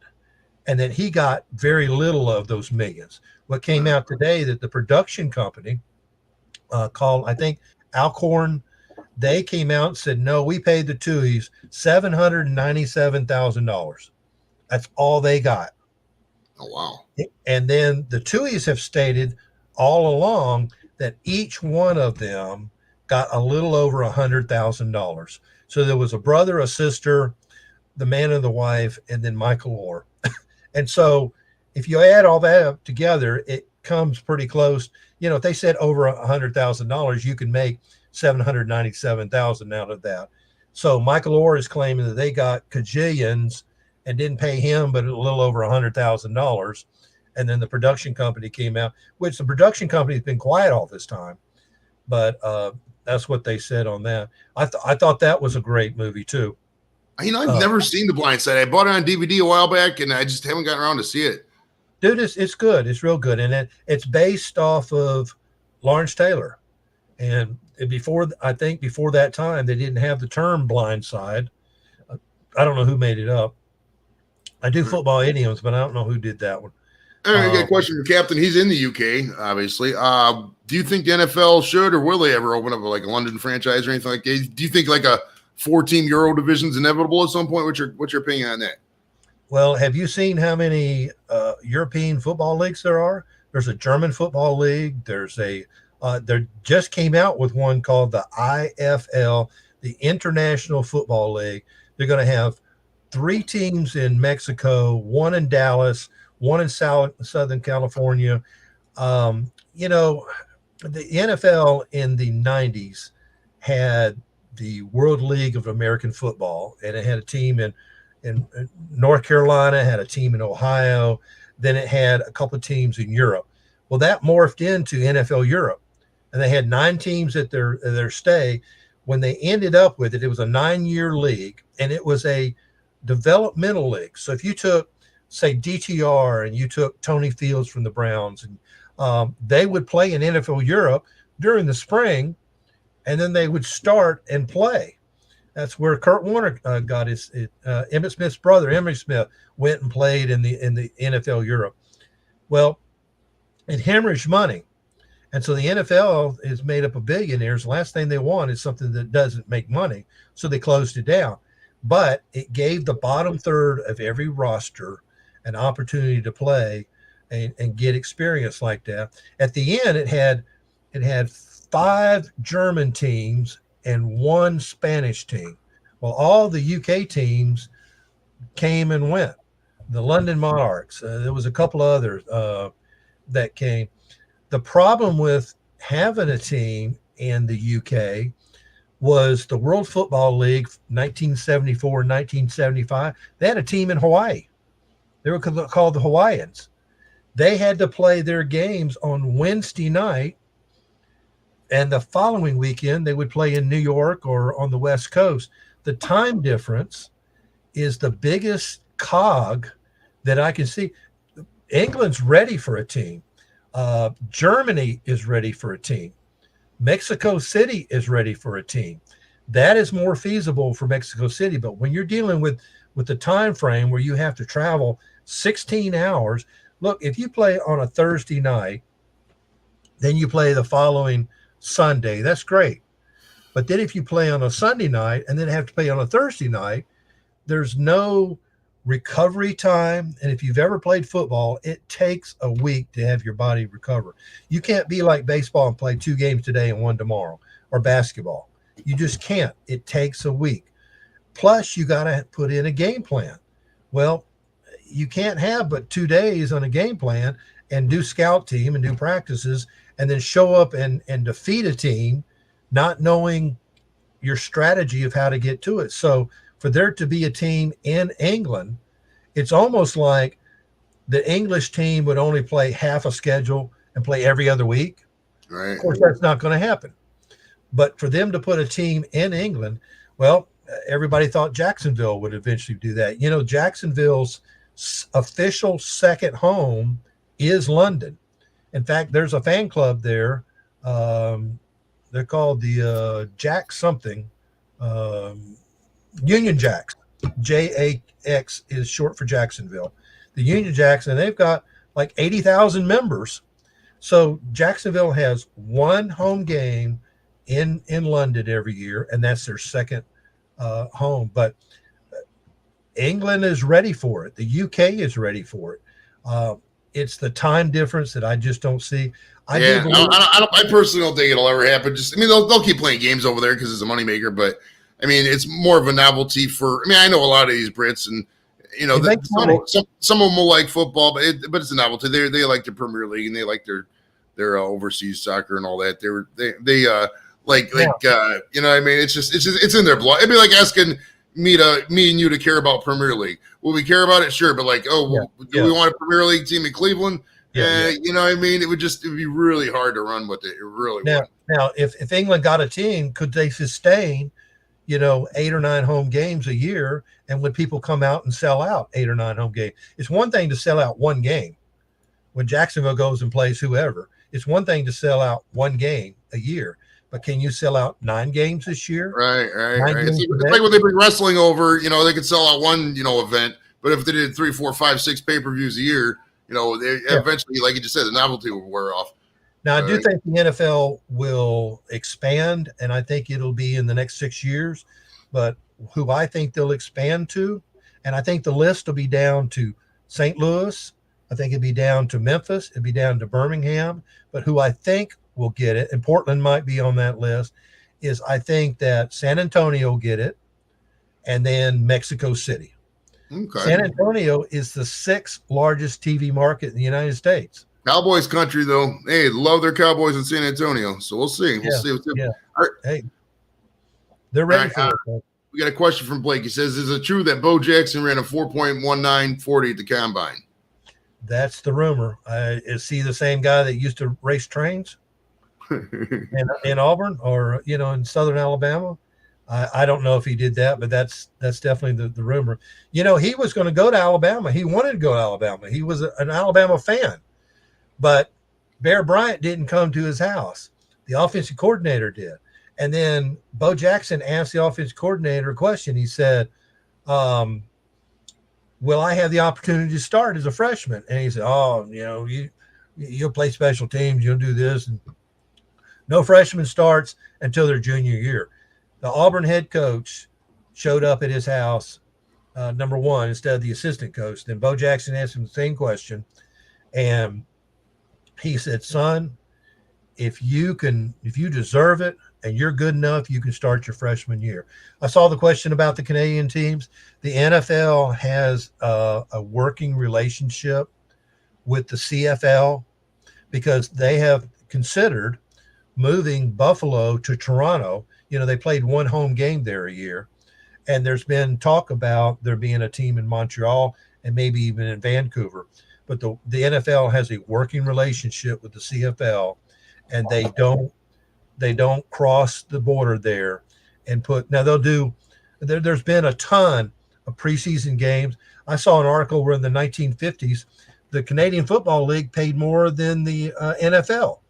and that he got very little of those millions. What came out today that the production company called, I think, Alcorn, they came out and said, no, we paid the Tooheys $797,000. That's all they got. Oh, wow. And then the Tooheys have stated all along that each one of them got a little over $100,000. So there was a brother, a sister, the man and the wife, and then Michael Orr. And so if you add all that up together, it comes pretty close. If they said over $100,000, you can make $797,000 out of that. So Michael Orr is claiming that they got cajillions and didn't pay him but a little over $100,000. And then the production company came out, which the production company has been quiet all this time. But that's what they said on that. I thought that was a great movie too. I've never seen The Blind Side. I bought it on DVD a while back, and I just haven't gotten around to see it. Dude, it's good. It's real good, and it's based off of Lawrence Taylor. And before that time, they didn't have the term blind side. I don't know who made it up. I do football idioms, but I don't know who did that one. All right, I got a question for Captain. He's in the UK, obviously. Do you think the NFL should or will they ever open up like a London franchise or anything like that? Do you think like a 4-team Euro division is inevitable at some point? What's your opinion on that? Well, have you seen how many European football leagues there are? There's a German football league. There's there just came out with one called the IFL, the International Football League. They're going to have 3 teams in Mexico, 1 in Dallas, 1 in Southern California. The NFL in the 90s had the World League of American Football, and it had a team in North Carolina, had a team in Ohio, then it had a couple of teams in Europe. Well, that morphed into NFL Europe, and they had 9 teams at their stay. When they ended up with it, it was a 9-year league, and it was a developmental league. So if you took, say, DTR, and you took Tony Fields from the Browns, and they would play in NFL Europe during the spring, and then they would start and play. That's where Kurt Warner got his Emmitt Smith's brother, Emmitt Smith, went and played in the NFL Europe. Well, it hemorrhaged money. And so the NFL is made up of billionaires. The last thing they want is something that doesn't make money. So they closed it down. But it gave the bottom third of every roster an opportunity to play and get experience like that. At the end, it had 5 German teams and 1 Spanish team. Well, all the UK teams came and went. The London Monarchs, there was a couple others that came. The problem with having a team in the UK was the World Football League, 1974, 1975. They had a team in Hawaii. They were called the Hawaiians. They had to play their games on Wednesday night, and the following weekend they would play in New York or on the West Coast. The time difference is the biggest cog that I can see. England's ready for a team. Germany is ready for a team. Mexico City is ready for a team. That is more feasible for Mexico City. But when you're dealing with the time frame where you have to travel 16 hours, look, if you play on a Thursday night, then you play the following Sunday, that's great. But then if you play on a Sunday night and then have to play on a Thursday night, there's no recovery time. And if you've ever played football, it takes a week to have your body recover. You can't be like baseball and play 2 games today and 1 tomorrow, or basketball. You just can't. It takes a week. Plus, you got to put in a game plan. Well, you can't have but 2 days on a game plan and do scout team and do practices and then show up and defeat a team not knowing your strategy of how to get to it. So for there to be a team in England, it's almost like the English team would only play half a schedule and play every other week. Right. Of course, that's not going to happen. But for them to put a team in England, well, everybody thought Jacksonville would eventually do that. You know, Jacksonville's official second home is London. In fact, there's a fan club there. They're called the Jack something. Union Jacks. JAX is short for Jacksonville. The Union Jacks, and they've got like 80,000 members. So Jacksonville has one home game in London every year, and that's their second home. But England is ready for it. The UK is ready for it. It's the time difference that I just don't see. I personally don't think it'll ever happen. Just, I mean, they'll keep playing games over there because it's a moneymaker, but I mean, it's more of a novelty for. I mean, I know a lot of these Brits, and you know, some of them will like football, but it's a novelty. They like the Premier League and they like their overseas soccer and all that. They you know what I mean? It's in their blood. It'd be like asking me and you to care about Premier League. Will we care about it? Sure, but like, do we want a Premier League team in Cleveland? You know what I mean? It'd be really hard to run with it. It really would. Now, if England got a team, could they sustain, 8 or 9 home games a year? And would people come out and sell out 8 or 9 home games? It's one thing to sell out one game when Jacksonville goes and plays whoever. It's one thing to sell out one game a year. But can you sell out 9 games this year? Right. It's like when they bring wrestling over, they could sell out one, event. But if they did 3, 4, 5, 6 pay-per-views a year, eventually, like you just said, the novelty will wear off. Now, I do think the NFL will expand, and I think it'll be in the next 6 years. But who I think they'll expand to, and I think the list will be down to St. Louis. I think it'll be down to Memphis. It'll be down to Birmingham. But who I think will get it, and Portland might be on that list, is I think that San Antonio will get it, and then Mexico City. Okay. San Antonio is the 6th largest TV market in the United States. Cowboys country, though. Hey, love their Cowboys in San Antonio. So we'll see. We'll see. Yeah. Right. Hey, they're ready for it. We got a question from Blake. He says, is it true that Bo Jackson ran a 4.1940 at the combine? That's the rumor. Is he the same guy that used to race trains in Auburn or, in Southern Alabama? I don't know if he did that, but that's definitely the rumor. He was going to go to Alabama. He wanted to go to Alabama. He was an Alabama fan. But Bear Bryant didn't come to his house. The offensive coordinator did. And then Bo Jackson asked the offensive coordinator a question. He said, will I have the opportunity to start as a freshman? And he said, you'll play special teams. You'll do this. And no freshman starts until their junior year. The Auburn head coach showed up at his house, number one, instead of the assistant coach. Then Bo Jackson asked him the same question. And he said, son, if you deserve it and you're good enough, you can start your freshman year. I saw the question about the Canadian teams. The NFL has a working relationship with the CFL because they have considered moving Buffalo to Toronto. They played one home game there a year. And there's been talk about there being a team in Montreal. and maybe even in Vancouver. But the NFL has a working relationship with the CFL, and they don't cross the border there and put. Now they'll do. There's been a ton of preseason games. I saw an article where in the 1950s, the Canadian Football League paid more than the NFL,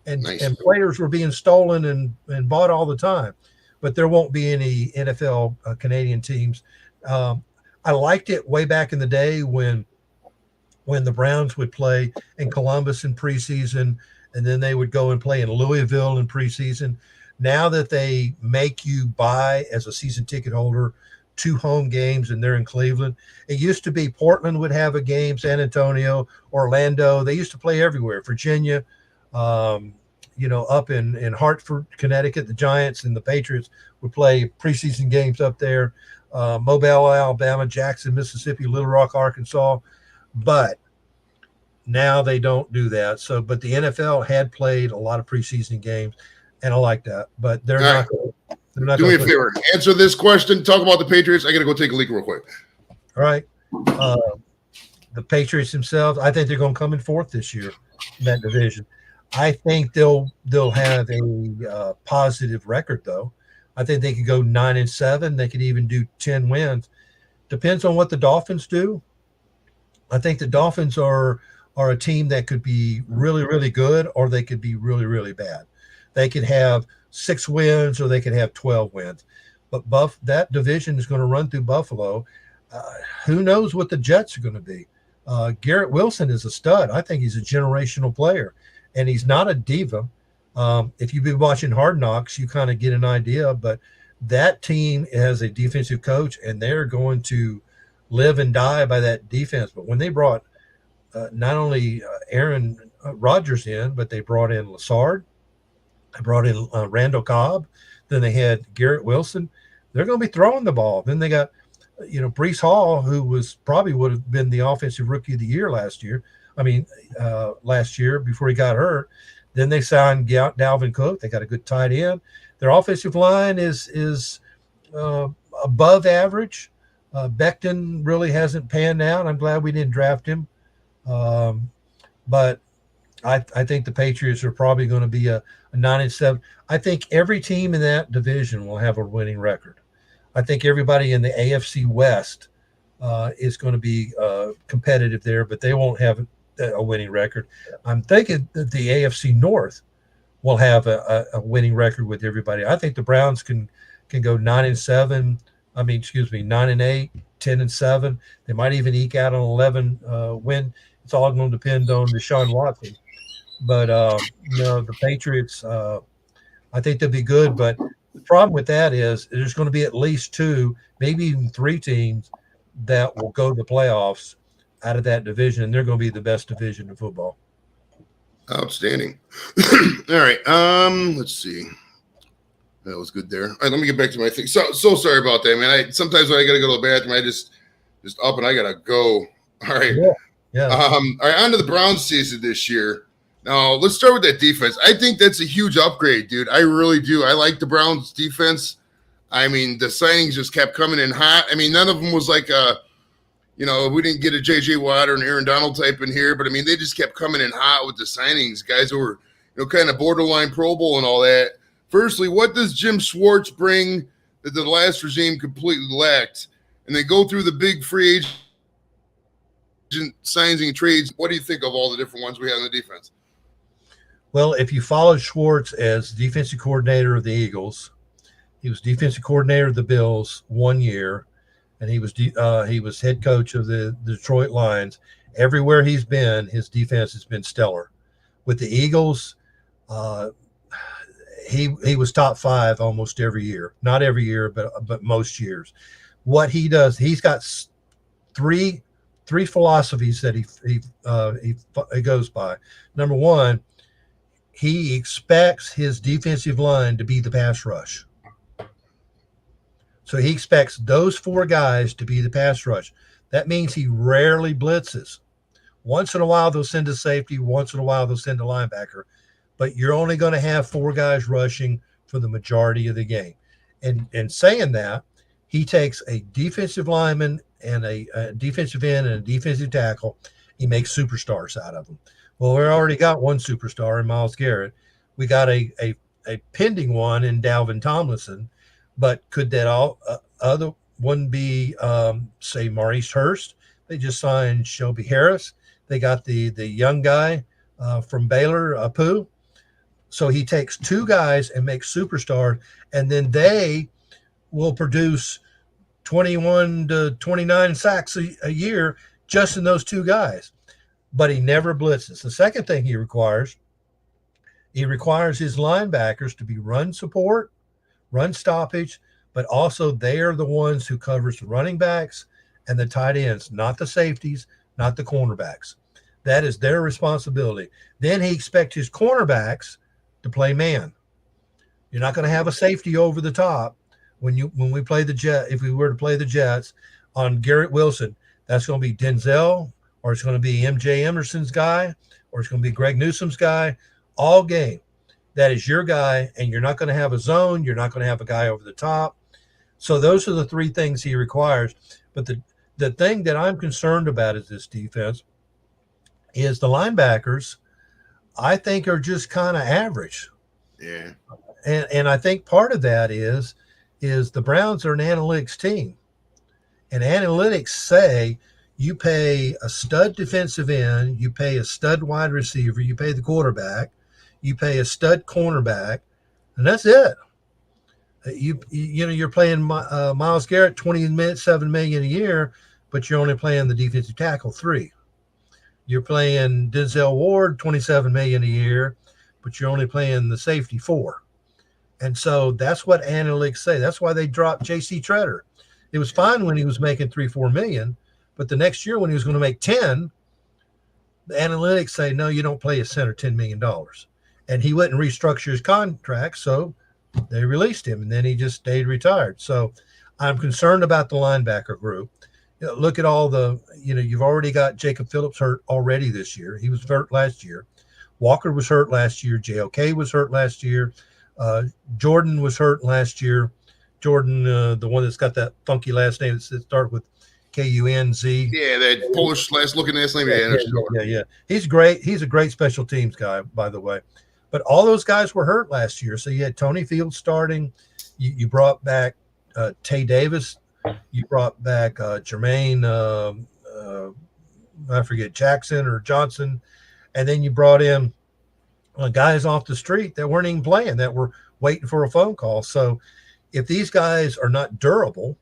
and Nice. and players were being stolen and bought all the time. But there won't be any NFL Canadian teams. Um, I liked it way back in the day when the Browns would play in Columbus in preseason, and then they would go and play in Louisville in preseason. Now that they make you buy as a season ticket holder 2 home games and they're in Cleveland, it used to be Portland would have a game, San Antonio, Orlando. They used to play everywhere. Virginia, up in Hartford, Connecticut, the Giants and the Patriots would play preseason games up there. Mobile, Alabama, Jackson, Mississippi, Little Rock, Arkansas. But now they don't do that. So, but the NFL had played a lot of preseason games, and I like that. But they're not. They're not. Do me a favor. Answer this question. Talk about the Patriots. I got to go take a leak real quick. All right. The Patriots themselves, I think they're going to come in fourth this year in that division. I think they'll have a positive record, though. I think they could go 9-7. They could even do 10 wins. Depends on what the Dolphins do. I think the Dolphins are a team that could be really, really good, or they could be really, really bad. They could have 6 wins, or they could have 12 wins. But that division is going to run through Buffalo. Who knows what the Jets are going to be? Garrett Wilson is a stud. I think he's a generational player, and he's not a diva. If you've been watching Hard Knocks, you kind of get an idea. But that team has a defensive coach, and they're going to live and die by that defense. But when they brought not only Aaron Rodgers in, but they brought in Lassard, they brought in Randall Cobb, then they had Garrett Wilson. They're going to be throwing the ball. Then they got, Breece Hall, who would have been the offensive rookie of the year last year. Last year before he got hurt. Then they signed Dalvin Cook. They got a good tight end. Their offensive line is above average. Becton really hasn't panned out. I'm glad we didn't draft him. But I think the Patriots are probably going to be a 9-7. I think every team in that division will have a winning record. I think everybody in the AFC West is going to be competitive there, but they won't have a winning record. I'm thinking that the AFC North will have a winning record with everybody. I think the Browns can go 9-7. 9-8, 10-7. They might even eke out an 11 win. It's all going to depend on Deshaun Watson. But the Patriots, I think they'll be good. But the problem with that is there's going to be at least 2, maybe even 3 teams that will go to the playoffs out of that division, and they're going to be the best division in football. Outstanding. All right. Let's see. That was good there. All right, let me get back to my thing. So sorry about that, man. Sometimes when I gotta go to the bathroom, I just up and I gotta go. All right. Yeah. All right, on to the Browns season this year. Now let's start with that defense. I think that's a huge upgrade, dude. I really do. I like the Browns defense. The signings just kept coming in hot. None of them was like we didn't get a JJ Watt or an Aaron Donald type in here, but they just kept coming in hot with the signings. Guys who were kind of borderline Pro Bowl and all that. Firstly, what does Jim Schwartz bring that the last regime completely lacked? And then go through the big free agent signs and trades. What do you think of all the different ones we have in the defense? Well, if you followed Schwartz as defensive coordinator of the Eagles, he was defensive coordinator of the Bills 1 year, and he was head coach of the Detroit Lions. Everywhere he's been, his defense has been stellar. With the Eagles, he was top 5 almost every year. Not every year, but most years. What he does, he's got three philosophies that he goes by. Number one, he expects his defensive line to be the pass rush. So he expects those 4 guys to be the pass rush. That means he rarely blitzes. Once in a while, they'll send a safety. Once in a while, they'll send a linebacker. But you're only going to have 4 guys rushing for the majority of the game. And saying that, he takes a defensive lineman and a defensive end and a defensive tackle. He makes superstars out of them. Well, we already got one superstar in Myles Garrett. We got a pending one in Dalvin Tomlinson, but could that other one be, say, Maurice Hurst? They just signed Shelby Harris. They got the young guy from Baylor, Pooh. So he takes two guys and makes superstars, and then they will produce 21 to 29 sacks a year just in those two guys. But he never blitzes. The second thing he requires his linebackers to be run support, run stoppage, but also they are the ones who covers the running backs and the tight ends, not the safeties, not the cornerbacks. That is their responsibility. Then he expects his cornerbacks to play man. You're not going to have a safety over the top when we play the Jet. If we were to play the Jets on Garrett Wilson, that's going to be Denzel, or it's going to be MJ Emerson's guy, or it's going to be Greg Newsom's guy all game. That is your guy, and you're not going to have a zone. You're not going to have a guy over the top. So those are the three things he requires. But the thing that I'm concerned about is this defense is the linebackers, I think, are just kind of average. Yeah. And I think part of that is the Browns are an analytics team. And analytics say you pay a stud defensive end, you pay a stud wide receiver, you pay the quarterback, you pay a stud cornerback, and that's it. You're playing Myles Garrett $7 million a year, but you're only playing the defensive tackle $3 million. You're playing Denzel Ward $27 million a year, but you're only playing the safety $4 million. And so that's what analytics say. That's why they dropped J.C. Tretter. It was fine when he was making $3-4 million, but the next year when he was going to make 10, the analytics say, no, you don't play a center $10 million. And he wouldn't restructure his contract, so they released him, and then he just stayed retired. So I'm concerned about the linebacker group. Look at all you've already got Jacob Phillips hurt already this year. He was hurt last year. Walker was hurt last year. JOK was hurt last year. Jordan was hurt last year. Jordan, the one that's got that funky last name that starts with Kunz. Yeah, that Polish looking last name. Yeah. He's great. He's a great special teams guy, by the way. But all those guys were hurt last year. So you had Tony Fields starting. You brought back Tay Davis. You brought back Jermaine, I forget, Jackson or Johnson. And then you brought in guys off the street that weren't even playing, that were waiting for a phone call. So if these guys are not durable,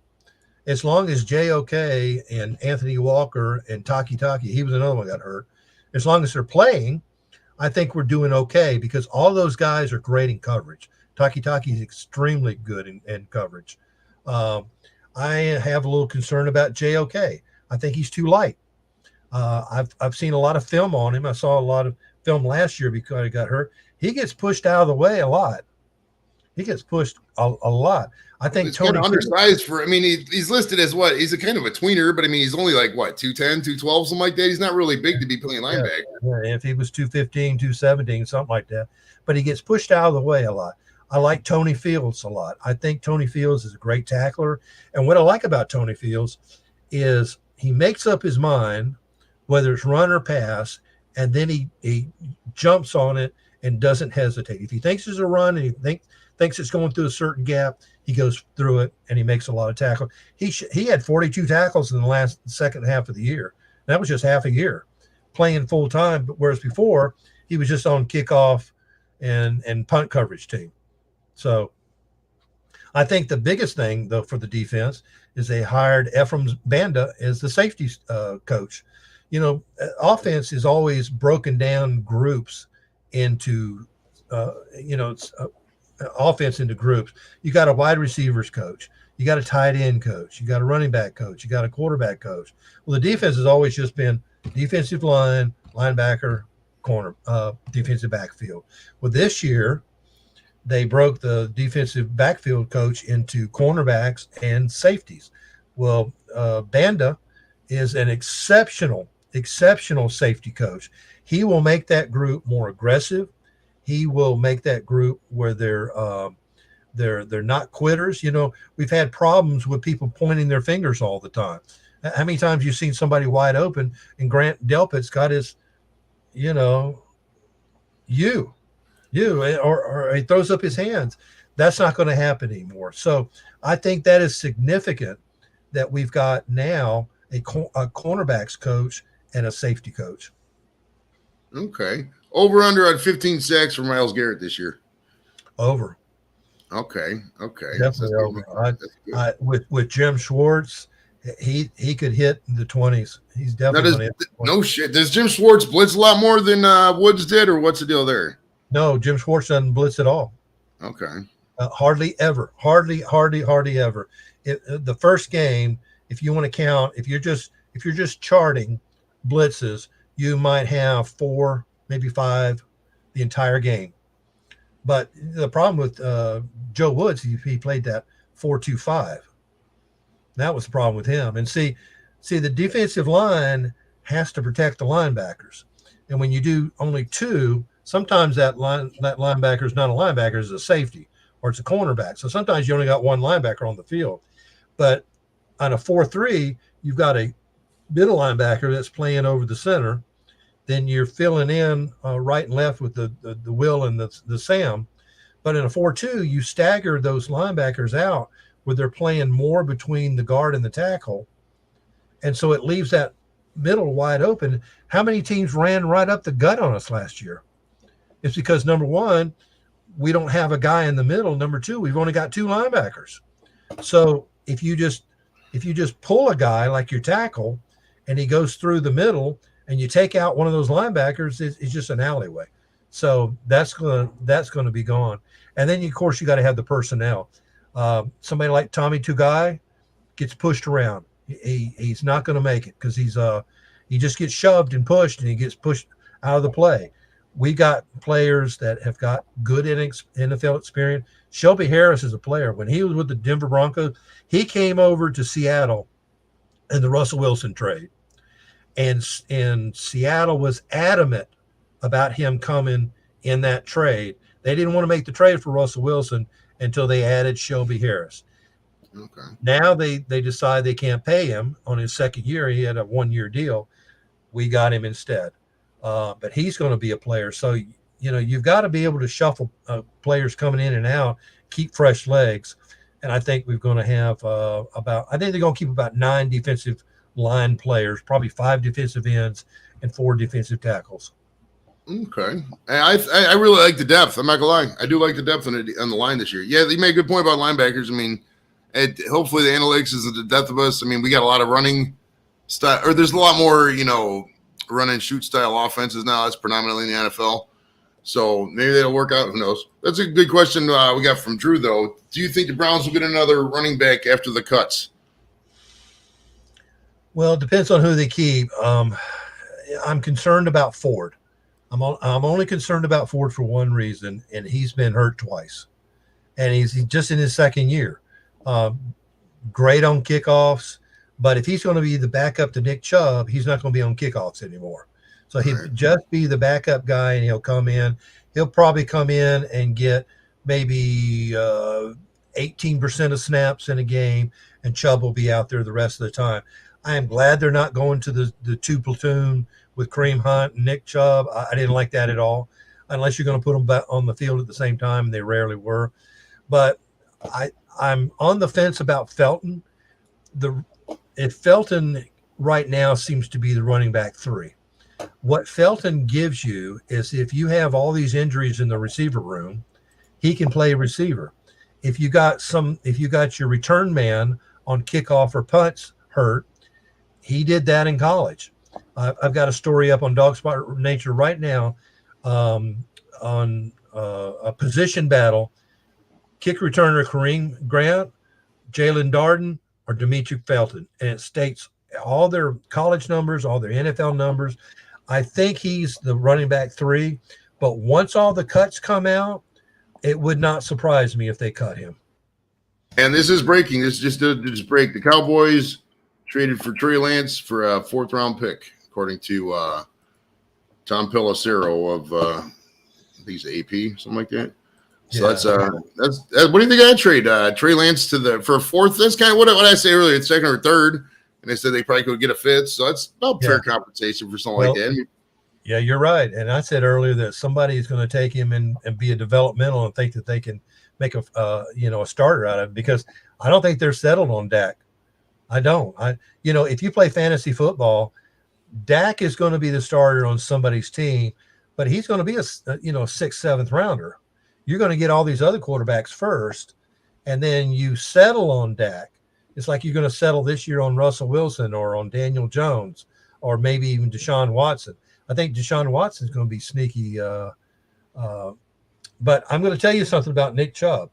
as long as JOK and Anthony Walker and Taki, he was another one that got hurt, as long as they're playing, I think we're doing okay, because all those guys are great in coverage. Taki is extremely good in coverage. I have a little concern about JOK. I think he's too light. I've seen a lot of film on him. I saw a lot of film last year because he got hurt. He gets pushed out of the way a lot. He gets pushed a lot. I think he's Tony kind of undersized for. I mean, he's listed as what? He's a kind of a tweener, but I mean, he's only like what, 210, 212, something like that. He's not really big to be playing linebacker. Yeah, if he was 215, 217, something like that. But he gets pushed out of the way a lot. I like Tony Fields a lot. I think Tony Fields is a great tackler. And what I like about Tony Fields is he makes up his mind, whether it's run or pass, and then he jumps on it and doesn't hesitate. If he thinks it's a run and he thinks it's going through a certain gap, he goes through it and he makes a lot of tackles. He had 42 tackles in the second half of the year. That was just half a year playing full time. But whereas before he was just on kickoff and punt coverage team. So I think the biggest thing though for the defense is they hired Ephraim Banda as the safety coach. You know, offense is always broken down groups into, offense into groups. You got a wide receivers coach, you got a tight end coach, you got a running back coach, you got a quarterback coach. Well, the defense has always just been defensive line, linebacker, corner, defensive backfield. Well, this year they broke the defensive backfield coach into cornerbacks and safeties. Well, Banda is an exceptional safety coach. He will make that group more aggressive. He will make that group where they're not quitters. You know, we've had problems with people pointing their fingers all the time. How many times you've seen somebody wide open and Grant Delpit's got his, you know, you, or he throws up his hands. That's not going to happen anymore. So I think that is significant that we've got now a cornerbacks coach and a safety coach. Okay. Over under at 15 sacks for Myles Garrett this year. Over. Okay. Definitely over. With Jim Schwartz, he could hit the 20s. He's definitely going to hit the 20s. No shit. Does Jim Schwartz blitz a lot more than Woods did, or what's the deal there? No, Jim Schwartz doesn't blitz at all. Okay. Hardly ever. Hardly ever. The first game, if you want to count, if you're just charting blitzes, you might have 4, maybe 5 the entire game. But the problem with Joe Woods, he played that 4-2-5. That was the problem with him. And see, the defensive line has to protect the linebackers. And when you do only 2, sometimes that linebacker is not a linebacker, it's a safety or it's a cornerback. So sometimes you only got one linebacker on the field. But on a 4-3, you've got a middle linebacker that's playing over the center. Then you're filling in right and left with the Will and the Sam. But in a 4-2, you stagger those linebackers out where they're playing more between the guard and the tackle. And so it leaves that middle wide open. How many teams ran right up the gut on us last year? It's because, number one, we don't have a guy in the middle. Number two, we've only got 2 linebackers. So if you just pull a guy like your tackle and he goes through the middle and you take out one of those linebackers, it's just an alleyway. So that's gonna be gone. And then, of course, you got to have the personnel. Somebody like Tommy Tugai gets pushed around. He's not going to make it because he just gets shoved and pushed, and he gets pushed out of the play. We got players that have got good NFL experience. Shelby Harris is a player. When he was with the Denver Broncos, he came over to Seattle in the Russell Wilson trade. And Seattle was adamant about him coming in that trade. They didn't want to make the trade for Russell Wilson until they added Shelby Harris. Okay. Now they decide they can't pay him on his second year. He had a 1-year deal. We got him instead. But he's going to be a player. So, you've got to be able to shuffle players coming in and out, keep fresh legs. And I think we're going to have I think they're going to keep about 9 defensive line players, probably 5 defensive ends and 4 defensive tackles. Okay. I really like the depth. I'm not gonna lie. I do like the depth on the line this year. Yeah, you made a good point about linebackers. I mean, hopefully the analytics is the depth of us. I mean, we got a lot of running style, or there's a lot more, run and shoot style offenses now. That's predominantly in the NFL. So maybe that'll work out. Who knows? That's a good question we got from Drew, though. Do you think the Browns will get another running back after the cuts? Well, it depends on who they keep. I'm concerned about Ford. I'm only concerned about Ford for one reason, and he's been hurt twice. And he's just in his second year. Great on kickoffs, but if he's going to be the backup to Nick Chubb, he's not going to be on kickoffs anymore. So he'll just be the backup guy, and he'll come in. He'll probably come in and get maybe 18% of snaps in a game, and Chubb will be out there the rest of the time. I am glad they're not going to the 2 platoon with Kareem Hunt and Nick Chubb. I didn't like that at all, unless you're going to put them back on the field at the same time, and they rarely were. But I'm on the fence about Felton. If Felton right now seems to be the running back 3. What Felton gives you is if you have all these injuries in the receiver room, he can play receiver. If you got your return man on kickoff or punts hurt, he did that in college. I've got a story up on Dawgs Nature right now on a position battle. Kick returner Kareem Grant, Jalen Darden, or Demetric Felton. And it states all their college numbers, all their NFL numbers. I think he's the running back 3. But once all the cuts come out, it would not surprise me if they cut him. And this is breaking. This just break. The Cowboys traded for Trey Lance for a 4th-round pick, according to Tom Pelissero of I think he's AP, something like that. So yeah. That's what do you think of that trade? Trey Lance for a 4th. That's kind of what I say earlier. It's 2nd or 3rd. and they said they probably could get a fifth. So that's about fair compensation for something like that. Yeah, you're right. And I said earlier that somebody is going to take him and be a developmental and think that they can make a starter out of it, because I don't think they're settled on Dak. I don't. If you play fantasy football, Dak is going to be the starter on somebody's team, but he's going to be a 6th, 7th rounder. You're going to get all these other quarterbacks first, and then you settle on Dak. It's like you're going to settle this year on Russell Wilson or on Daniel Jones or maybe even Deshaun Watson. I think Deshaun Watson is going to be sneaky. But I'm going to tell you something about Nick Chubb.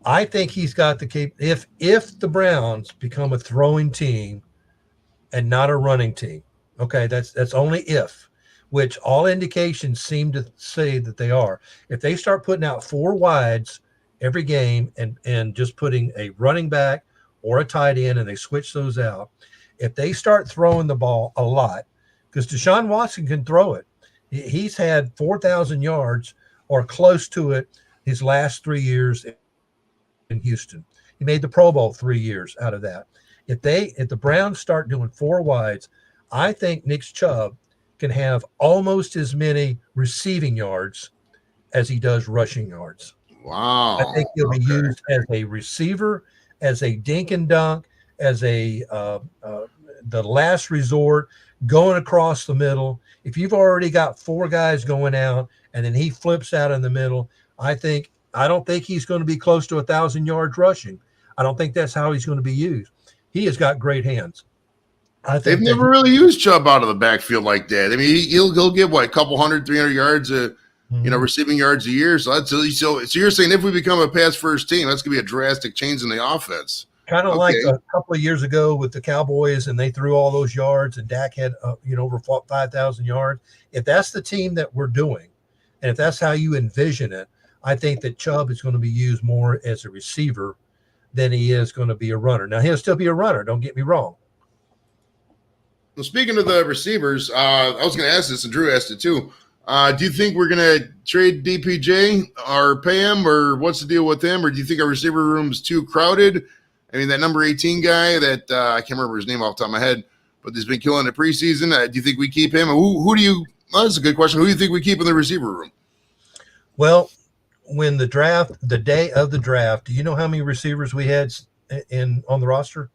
I think he's got the if the Browns become a throwing team and not a running team, okay, that's only if, which all indications seem to say that they are. If they start putting out 4 wides every game and just putting a running back or a tight end and they switch those out, if they start throwing the ball a lot, because Deshaun Watson can throw it. He's had 4,000 yards or close to it his last 3 years in Houston. He made the Pro Bowl 3 years out of that. If the Browns start doing 4 wides, I think Nick Chubb can have almost as many receiving yards as he does rushing yards. Wow. I think he'll be used as a receiver, as a dink and dunk, as the last resort, going across the middle. If you've already got 4 guys going out and then he flips out in the middle, I don't think he's going to be close to 1,000 yards rushing. I don't think that's how he's going to be used. He has got great hands. They've never really used Chubb out of the backfield like that. I mean, he'll get a couple 100, 300 yards, receiving yards a year. So you're saying if we become a pass first team, that's gonna be a drastic change in the offense. Kind of like a couple of years ago with the Cowboys, and they threw all those yards, and Dak had over 5,000 yards. If that's the team that we're doing, and if that's how you envision it, I think that Chubb is going to be used more as a receiver than he is going to be a runner. Now, he'll still be a runner. Don't get me wrong. Well, speaking of the receivers, I was going to ask this, and Drew asked it too. Do you think we're going to trade DPJ or pay him, or what's the deal with him? Or do you think our receiver room is too crowded? I mean, that number 18 guy that I can't remember his name off the top of my head, but he's been killing the preseason. Do you think we keep him? Who do you – that's a good question. Who do you think we keep in the receiver room? Well, when the day of the draft, do you know how many receivers we had on the roster?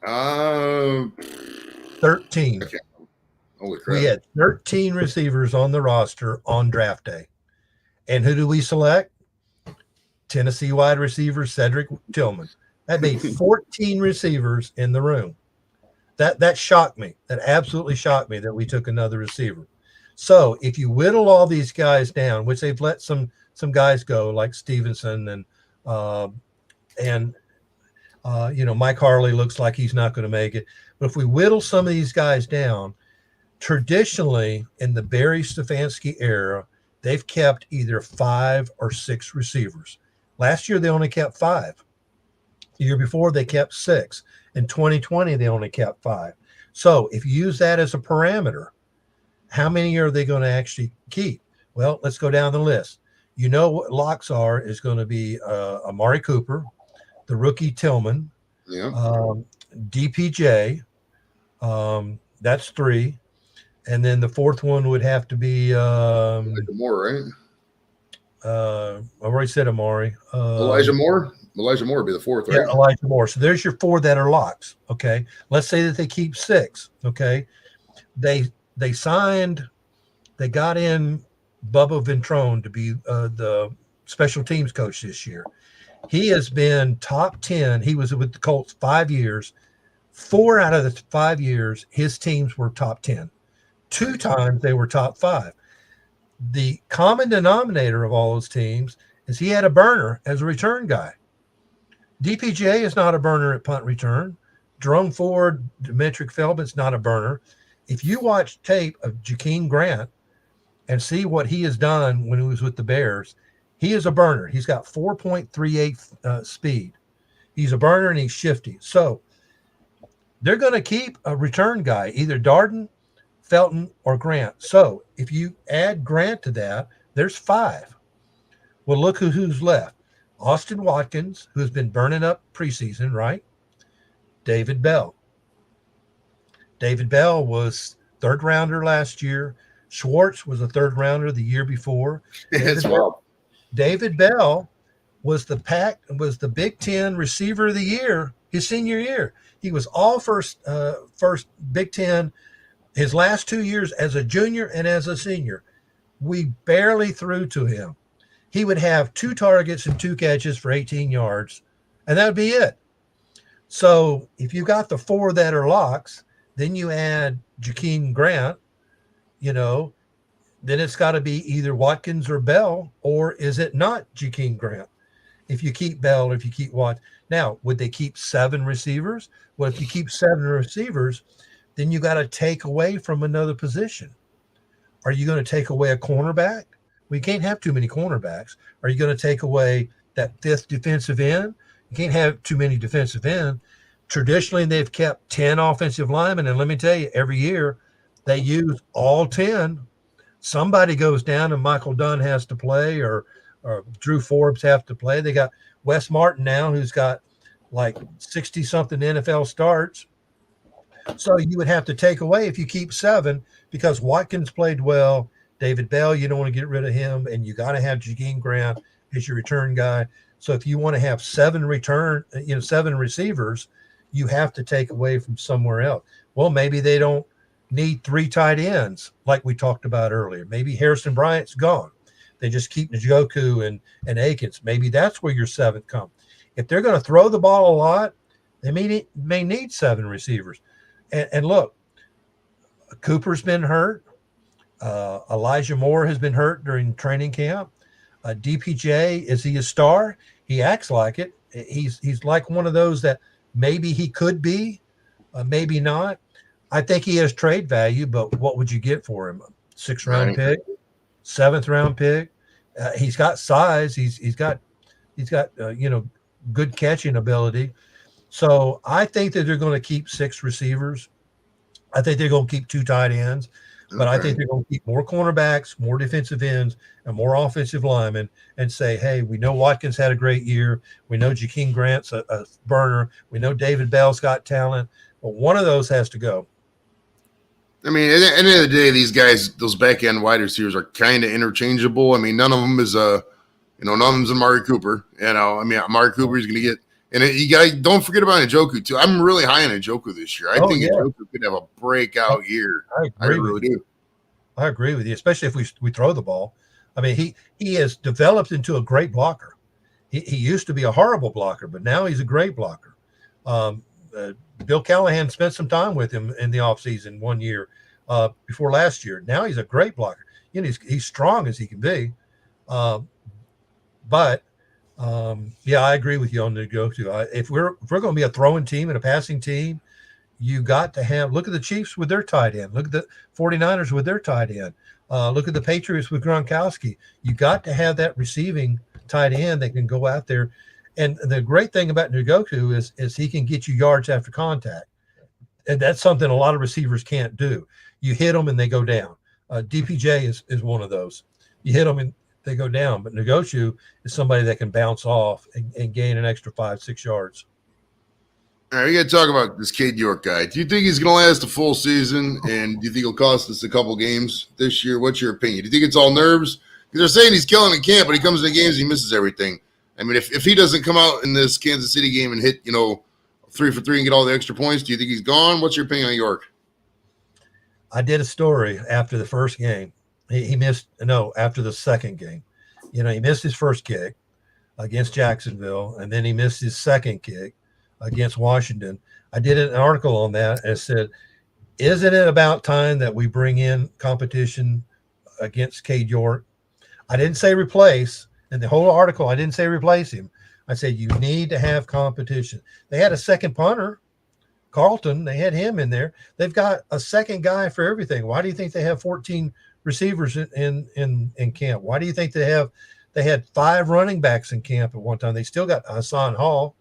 13. Okay. Holy crap. We had 13 receivers on the roster on draft day. And who do we select? Tennessee wide receiver Cedric Tillman. That made 14 receivers in the room. That shocked me. That absolutely shocked me that we took another receiver. So if you whittle all these guys down, which they've let some guys go like Stevenson and Mike Harley looks like he's not going to make it. But if we whittle some of these guys down, traditionally in the Barry Stefanski era, they've kept either 5 or 6 receivers. Last year, they only kept 5. The year before, they kept 6. In 2020, they only kept 5. So if you use that as a parameter, how many are they going to actually keep? Well, let's go down the list. You know what locks is going to be Amari Cooper, the rookie Tillman, DPJ. That's 3. And then the 4th one would have to be Moore, right? I've already said Amari. Elijah Moore? Elijah Moore would be the 4th, right? Yeah, Elijah Moore. So there's your 4 that are locks. Okay. Let's say that they keep 6. Okay. They got in Bubba Ventrone to be the special teams coach this year. He has been top 10. He was with the Colts 5 years. 4 out of the 5 years, his teams were top 10. 2 times they were top 5. The common denominator of all those teams is he had a burner as a return guy. DPJ is not a burner at punt return. Jerome Ford, Demetric Feldman's not a burner. If you watch tape of Jakeem Grant and see what he has done when he was with the Bears, he is a burner. He's got 4.38 speed. He's a burner and he's shifty. So they're going to keep a return guy, either Darden, Felton, or Grant. So if you add Grant to that, there's 5. Well, look who's left. Austin Watkins, who's been burning up preseason, right? David Bell. David Bell was third rounder last year. Schwartz was a third rounder the year before. That's wild. David Bell was the Big Ten receiver of the year his senior year. He was all first Big Ten his last 2 years as a junior and as a senior. We barely threw to him. He would have 2 targets and 2 catches for 18 yards, and that would be it. So if you got the 4 that are locks, then you add Jakeem Grant, then it's got to be either Watkins or Bell, or is it not Jakeem Grant? If you keep Bell, or if you keep Watkins. Now, would they keep 7 receivers? Well, if you keep 7 receivers, then you got to take away from another position. Are you going to take away a cornerback? We can't have too many cornerbacks. Are you going to take away that 5th defensive end? You can't have too many defensive ends. Traditionally, they've kept 10 offensive linemen, and let me tell you, every year they use all 10. Somebody goes down and Michael Dunn has to play, or Drew Forbes have to play. They got Wes Martin now, who's got like 60-something NFL starts. So you would have to take away if you keep 7, because Watkins played well. David Bell, you don't want to get rid of him, and you got to have Jakeem Grant as your return guy. So if you want to have 7 receivers, you have to take away from somewhere else. Well, maybe they don't need 3 tight ends like we talked about earlier. Maybe Harrison Bryant's gone. They just keep Njoku and Akins. Maybe that's where your 7th comes. If they're going to throw the ball a lot, they may need 7 receivers. And look, Cooper's been hurt. Elijah Moore has been hurt during training camp. DPJ, is he a star? He acts like it. He's like one of those that maybe he could be, maybe not. I think he has trade value, but what would you get for him? 6th round pick, 7th round pick. He's got size. He's got good catching ability. So I think that they're going to keep 6 receivers. I think they're going to keep 2 tight ends, but I think they're going to keep more cornerbacks, more defensive ends, and more offensive linemen, and say, hey, we know Watkins had a great year. We know Jakeem Grant's a burner. We know David Bell's got talent, but one of those has to go. I mean, at the end of the day, these guys, those back end wide receivers, are kind of interchangeable. I mean, none of them is none of them's Amari Cooper. Amari Cooper is going to get, and don't forget about Njoku too. I'm really high on Njoku this year. I think Njoku could have a breakout year. I really do. I agree with you, especially if we throw the ball. I mean, he has developed into a great blocker. He used to be a horrible blocker, but now he's a great blocker. Bill Callahan spent some time with him in the offseason one year before last year. Now he's a great blocker. He's strong as he can be. But I agree with you on the go-to. If we're going to be a throwing team and a passing team, you got to have – look at the Chiefs with their tight end. Look at the 49ers with their tight end. Look at the Patriots with Gronkowski. You got to have that receiving tight end that can go out there. And the great thing about Njoku is he can get you yards after contact. And that's something a lot of receivers can't do. You hit them and they go down. DPJ is one of those. You hit them and they go down. But Njoku is somebody that can bounce off and gain an extra 5-6 yards. All right, we got to talk about this Cade York guy. Do you think he's going to last a full season? And do you think he'll cost us a couple games this year? What's your opinion? Do you think it's all nerves? Because they're saying he's killing in camp, but he comes into games and he misses everything. I mean, if he doesn't come out in this Kansas City game and hit, 3 for 3 and get all the extra points, do you think he's gone? What's your opinion on York? I did a story after the first game. After the second game. He missed his first kick against Jacksonville, and then he missed his second kick against Washington. I did an article on that and said, isn't it about time that we bring in competition against Cade York? I didn't say replace. In the whole article, I didn't say replace him. I said you need to have competition. They had a second punter, Carlton. They had him in there. They've got a second guy for everything. Why do you think they have 14 receivers in camp? Why do you think they had 5 running backs in camp at one time? They still got Hassan Hall.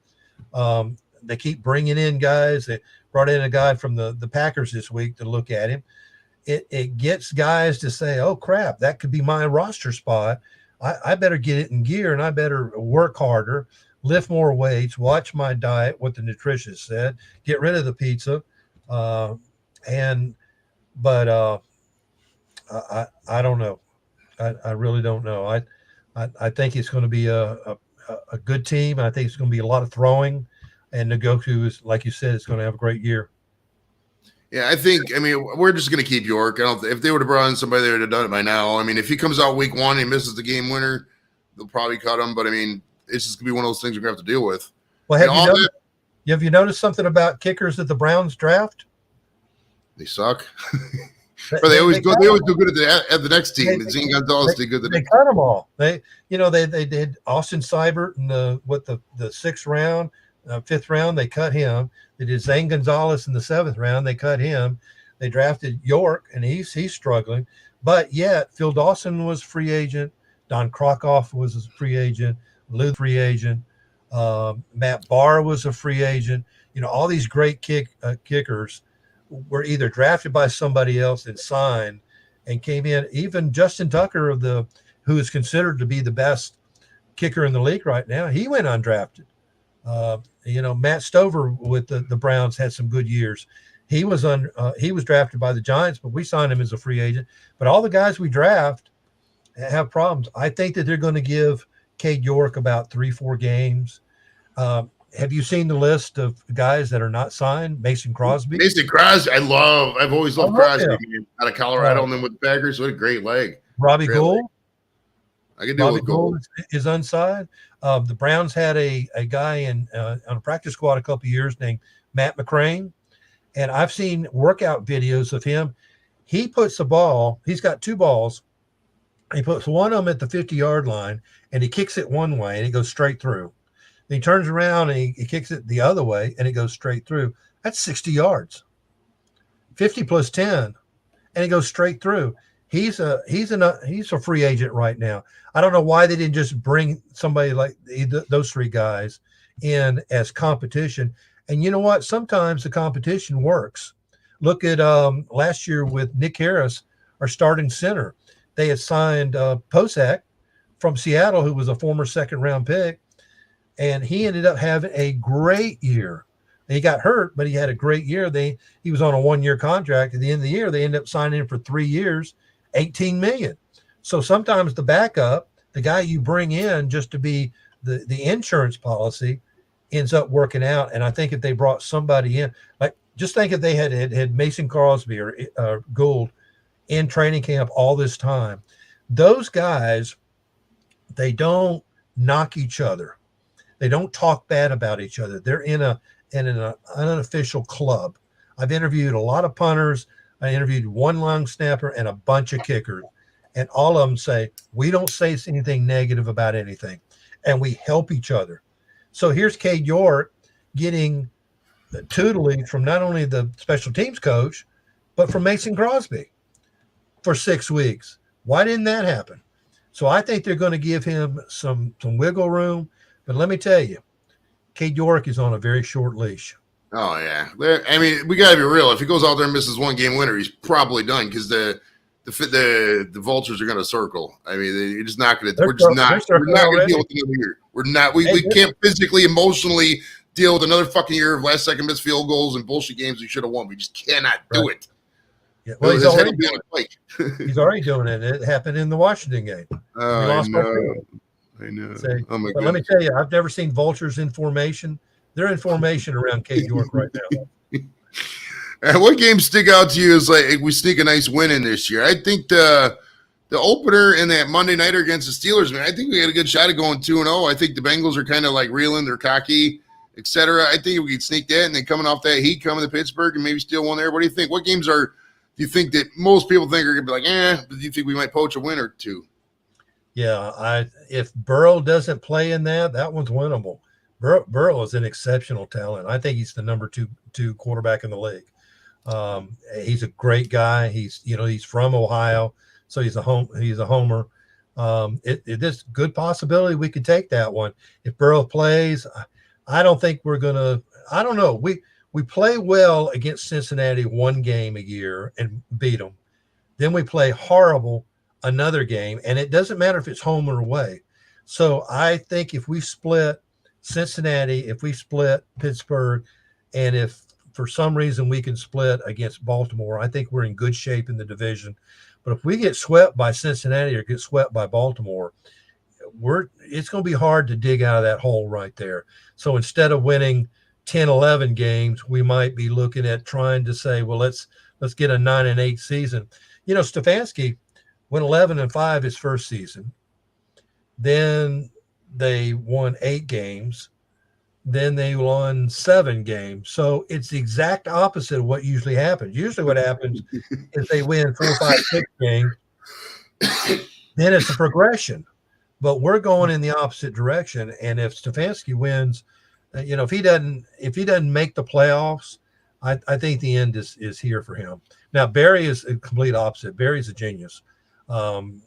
They keep bringing in guys. They brought in a guy from the Packers this week to look at him. It gets guys to say, oh, crap, that could be my roster spot. I better get it in gear and I better work harder. lift more weights, watch my diet, what the nutritionist said, get rid of the pizza, uh, and but I don't know. I really don't know. I think it's going to be a good team. I think it's going to be a lot of throwing, and Nagoku is, like you said, it's going to have a great year. Yeah, I mean, we're just going to keep York. I don't. If they would have brought in somebody, they would have done it by now. I mean, if he comes out week one and he misses the game winner, they'll probably cut him. But I mean, it's just going to be one of those things we're going to have to deal with. Well, have you noticed something about kickers at the Browns draft? They suck. But they always do good at the next team. Zane Gonzalez did good. They cut them all. They did Austin Seibert in the sixth round, fifth round. They cut him. They did Zane Gonzalez in the seventh round. They cut him. They drafted York, and he's struggling. But yet, Phil Dawson was free agent. Don Krokoff was a free agent. Lou free agent. Matt Barr was a free agent. All these great kickers were either drafted by somebody else and signed and came in. Even Justin Tucker, who is considered to be the best kicker in the league right now, he went undrafted. Matt Stover with the Browns had some good years. He was drafted by the Giants, but we signed him as a free agent. But all the guys we draft have problems. I think that they're going to give Cade York about 3-4 games. Have you seen the list of guys that are not signed? Mason Crosby. I've always loved Crosby out of Colorado and then with the Packers. What a great leg. Robbie Gould. I can deal with Gould. Is unsigned. The Browns had a guy on a practice squad a couple of years named Matt McCrane, and I've seen workout videos of him. He puts the ball. He's got two balls. He puts one of them at the 50-yard line, and he kicks it one way, and it goes straight through. He turns around and he kicks it the other way, and it goes straight through. That's 60 yards. 50 plus 10, and it goes straight through. He's a free agent right now. I don't know why they didn't just bring somebody like those three guys in as competition. And you know what? Sometimes the competition works. Look at last year with Nick Harris, our starting center. They had signed Posak from Seattle, who was a former second-round pick. And he ended up having a great year. He got hurt, but he had a great year. He was on a 1-year contract. At the end of the year, they ended up signing him for 3 years, $18 million. So sometimes the backup, the guy you bring in just to be the insurance policy, ends up working out. And I think if they brought somebody in, like just think if they had Mason Crosby or Gould in training camp all this time, those guys, they don't knock each other. They don't talk bad about each other. They're in an unofficial club. I've interviewed a lot of punters. I interviewed one long snapper and a bunch of kickers. And all of them say, we don't say anything negative about anything. And we help each other. So here's Cade York getting tutelage from not only the special teams coach, but from Mason Crosby for 6 weeks. Why didn't that happen? So I think they're going to give him some wiggle room. But let me tell you, Cade York is on a very short leash. Oh, yeah. I mean, we got to be real. If he goes out there and misses one game winner, he's probably done because the vultures are going to circle. I mean, you're just not going to. We're not going to deal with another year. We're not. We can't physically, emotionally deal with another fucking year of last second missed field goals and bullshit games we should have won. We just cannot do it. Yeah. Well, he's already doing it. He's already doing it. It happened in the Washington game. I know. Oh my but let me tell you, I've never seen vultures in formation. They're in formation around Cade York right now. And what games stick out to you is like we sneak a nice win in this year? I think the opener in that Monday nighter against the Steelers, man, I think we had a good shot at going 2-0. I think the Bengals are kind of like reeling, they're cocky, etc. I think we could sneak that and then coming off that heat, coming to Pittsburgh and maybe steal one there. What do you think? What games do you think that most people think are going to be like, but do you think we might poach a win or two? Yeah, if Burrow doesn't play in that one's winnable. Burrow is an exceptional talent. I think he's the number two quarterback in the league. He's a great guy. He's from Ohio, so he's a homer. There's good possibility we could take that one if Burrow plays. I don't think we're gonna. I don't know. We play well against Cincinnati one game a year and beat them. Then we play horrible another game, and it doesn't matter if it's home or away. So I think if we split Cincinnati, if we split Pittsburgh, and if for some reason we can split against Baltimore, I think we're in good shape in the division. But if we get swept by Cincinnati or get swept by Baltimore, it's going to be hard to dig out of that hole right there. So instead of winning 10, 11 games, we might be looking at trying to say, well, let's get a 9-8 season. Stefanski went 11-5 his first season. Then they won 8 games. Then they won 7 games. So it's the exact opposite of what usually happens. Usually what happens is they win 4, 5, 6 games. Then it's a progression. But we're going in the opposite direction. And if Stefanski wins, if he doesn't make the playoffs, I think the end is here for him. Now, Barry is a complete opposite. Barry's a genius. With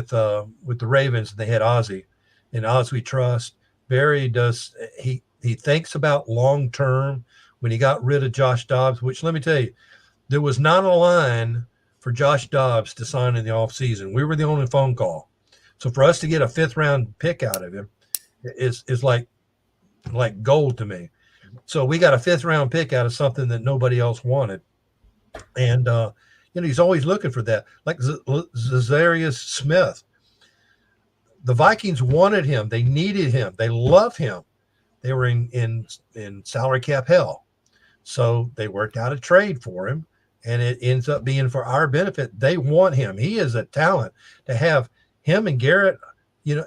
the Ravens, they had Ozzie, and Oz we trust. Barry does. He thinks about long term. When he got rid of Josh Dobbs, which let me tell you, there was not a line for Josh Dobbs to sign in the offseason. We were the only phone call. So for us to get a 5th round pick out of him is like gold to me. So we got a 5th round pick out of something that nobody else wanted. And, he's always looking for that. Like Za'Darius Smith. The Vikings wanted him. They needed him. They love him. They were in salary cap hell. So they worked out a trade for him, and it ends up being for our benefit. They want him. He is a talent. To have him and Garrett,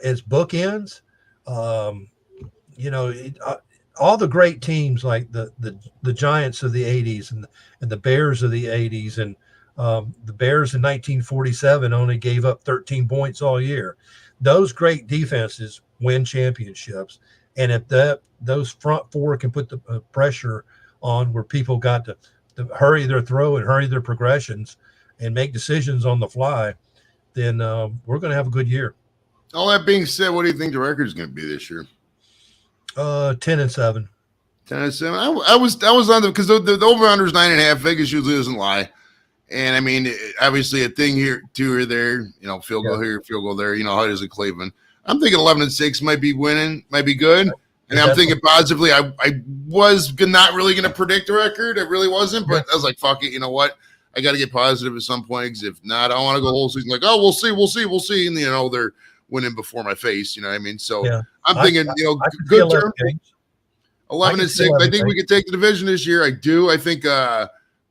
as bookends, all the great teams like the Giants of the 80s and the Bears of the 80s and the Bears in 1947 only gave up 13 points all year. Those great defenses win championships. And if those front four can put the pressure on where people got to hurry their throw and hurry their progressions and make decisions on the fly, then we're going to have a good year. All that being said, what do you think the record is going to be this year? 10-7. 10-7. I was on because the over-under is 9.5. Vegas usually doesn't lie. And I mean, obviously a thing here, 2 or there, field goal here, field goal there, how it is in Cleveland. I'm thinking 11-6 might be winning, might be good. And I'm thinking positively. I was not really going to predict the record. It really wasn't, but I was like, fuck it. You know what? I got to get positive at some point. Because if not, I want to go whole season like, oh, we'll see. And they're winning before my face. You know what I mean? So I'm thinking, good term. 11-6. I think we can take the division this year. I do. I think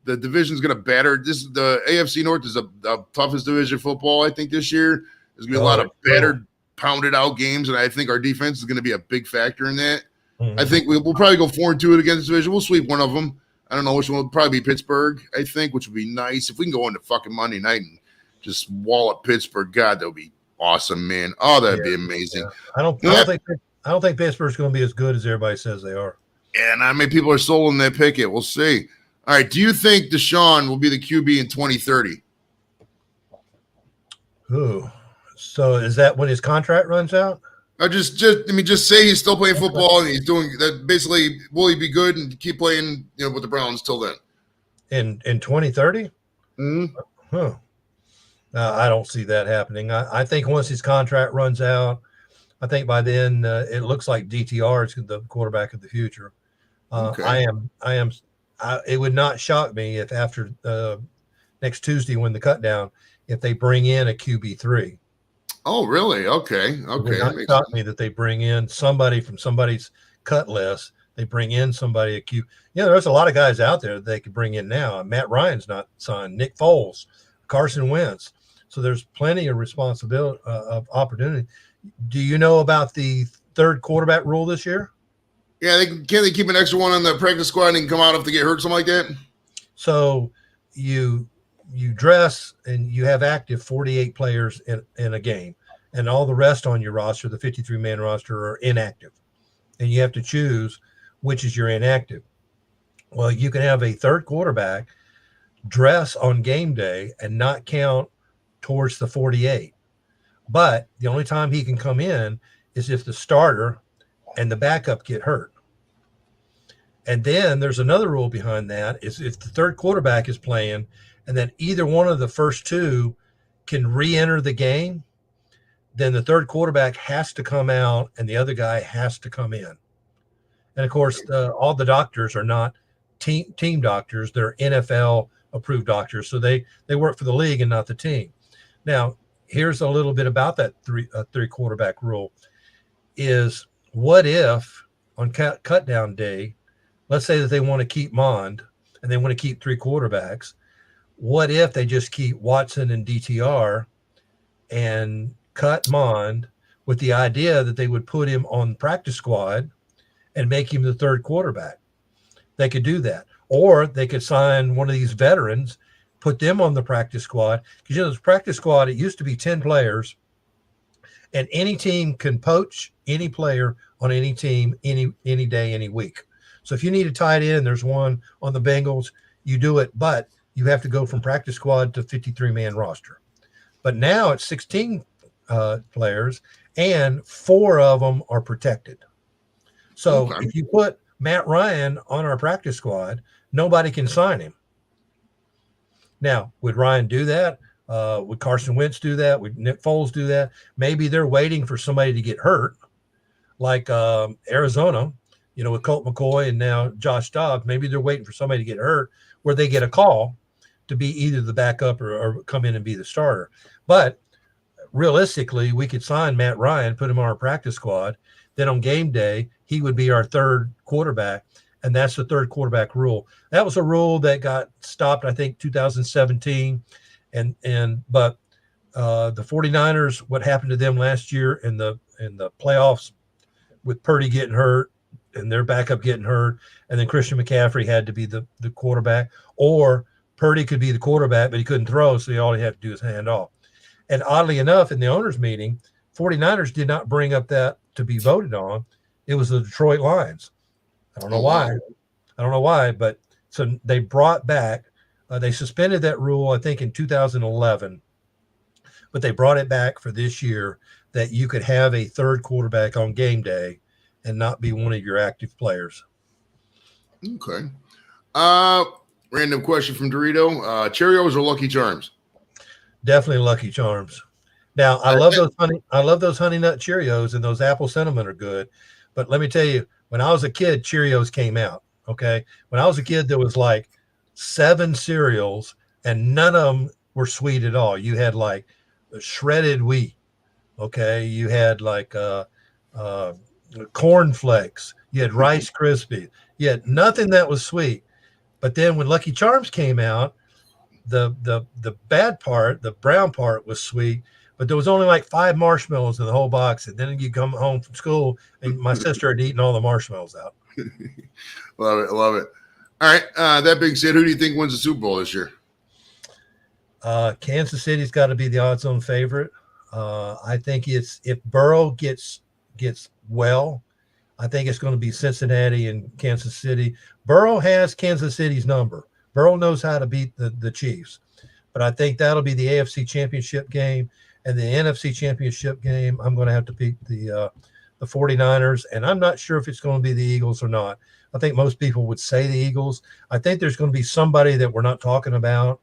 the division's going to batter. The AFC North is the toughest division of football. I think this year there's going to be a lot of battered, pounded out games, and I think our defense is going to be a big factor in that. Mm-hmm. I think we'll probably go 4-2 against the division. We'll sweep one of them. I don't know which one. Will probably be Pittsburgh, I think, which would be nice if we can go into fucking Monday night and just wallop Pittsburgh. God, that would be awesome, man. Oh, that'd be amazing. Yeah. I don't think Pittsburgh's going to be as good as everybody says they are. Yeah, and I mean, people are sold on that pick. We'll see. All right, do you think Deshaun will be the QB in 2030? Ooh. So is that when his contract runs out? Just say he's still playing football and he's doing that. Basically, will he be good and keep playing, with the Browns till then? In 2030? Mm-hmm. Huh. I don't see that happening. I think once his contract runs out, I think by then it looks like DTR is the quarterback of the future. Okay. It would not shock me if after next Tuesday when the cut down, if they bring in a QB3. Oh, really? Okay. It would not shock me that they bring in somebody from somebody's cut list. They bring in somebody there's a lot of guys out there that they could bring in now. Matt Ryan's not signed. Nick Foles, Carson Wentz. So there's plenty of responsibility of opportunity. Do you know about the 3rd quarterback rule this year? Yeah, can't they keep an extra one on the practice squad and come out if they get hurt, something like that? So you dress and you have active 48 players in a game, and all the rest on your roster, the 53-man roster, are inactive. And you have to choose which is your inactive. Well, you can have a 3rd quarterback dress on game day and not count towards the 48. But the only time he can come in is if the starter and the backup get hurt. And then there's another rule behind that is if the 3rd quarterback is playing and then either one of the first 2 can re-enter the game, then the third quarterback has to come out and the other guy has to come in. And of course, all the doctors are not team doctors; they're NFL approved doctors, so they work for the league and not the team. Now, here's a little bit about that three quarterback rule: is what if on cut down day, let's say that they want to keep Mond and they want to keep three quarterbacks. What if they just keep Watson and DTR and cut Mond with the idea that they would put him on the practice squad and make him the third quarterback? They could do that. Or they could sign one of these veterans, put them on the practice squad. Because, this practice squad, it used to be 10 players, and any team can poach any player on any team, any day, any week. So if you need a tight end, there's one on the Bengals, you do it, but you have to go from practice squad to 53-man roster. But now it's 16 players, and 4 of them are protected. So if you put Matt Ryan on our practice squad, nobody can sign him. Now, would Ryan do that? Would Carson Wentz do that? Would Nick Foles do that? Maybe they're waiting for somebody to get hurt, like Arizona, with Colt McCoy and now Josh Dobbs. Maybe they're waiting for somebody to get hurt where they get a call to be either the backup or come in and be the starter. But realistically, we could sign Matt Ryan, put him on our practice squad. Then on game day, he would be our third quarterback, and that's the third quarterback rule. That was a rule that got stopped, I think, 2017. But the 49ers, what happened to them last year in the playoffs with Purdy getting hurt and their backup getting hurt, and then Christian McCaffrey had to be the quarterback, or Purdy could be the quarterback, but he couldn't throw, so all he had to do is hand off. And oddly enough, in the owners' meeting, 49ers did not bring up that to be voted on. It was the Detroit Lions. I don't know why, but so they brought back, they suspended that rule, I think, in 2011, but they brought it back for this year that you could have a third quarterback on game day and not be one of your active players. Okay. Random question from Dorito. Cheerios or Lucky Charms? Definitely Lucky Charms. Now, I love those honey nut Cheerios, and those apple cinnamon are good. But let me tell you, when I was a kid, Cheerios came out. Okay. When I was a kid, there was like 7 cereals, and none of them were sweet at all. You had like shredded wheat. Okay. You had like corn flakes. You had Rice Krispies. You had nothing that was sweet. But then when Lucky Charms came out, the bad part, the brown part, was sweet, but there was only like 5 marshmallows in the whole box. And then you come home from school and my sister had eaten all the marshmallows out. Love it. All right. That being said, who do you think wins the Super Bowl this year? Kansas City's got to be the odds-on favorite. I think if Burrow gets well, I think it's going to be Cincinnati and Kansas City. Burrow has Kansas City's number. Burrow knows how to beat the Chiefs. But I think that'll be the AFC Championship game. And the NFC Championship game, I'm going to have to pick the 49ers. And I'm not sure if it's going to be the Eagles or not. I think most people would say the Eagles. I think there's going to be somebody that we're not talking about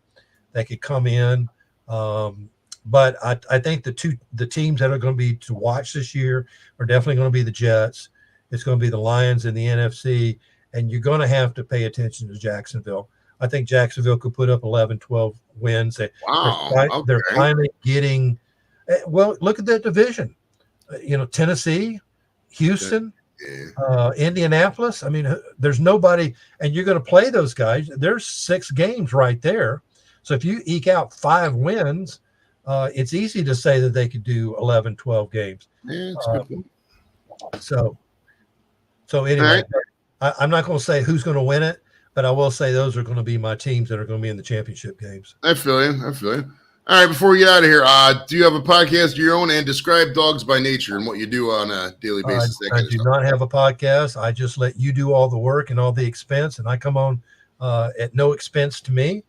that could come in. But I think the teams that are going to be to watch this year are definitely going to be the Jets. It's going to be the Lions in the NFC. And you're going to have to pay attention to Jacksonville. I think Jacksonville could put up 11, 12 wins. They're finally getting – well, look at that division. Tennessee, Houston, Indianapolis. I mean, there's nobody – and you're going to play those guys. There's 6 games right there. So if you eke out 5 wins, it's easy to say that they could do 11, 12 games. Yeah, that's a good point. So anyway, right. I'm not going to say who's going to win it, but I will say those are going to be my teams that are going to be in the championship games. I feel you. All right, before we get out of here, do you have a podcast of your own? And describe Dawgs by Nature and what you do on a daily basis. I do not have a podcast. I just let you do all the work and all the expense, and I come on at no expense to me.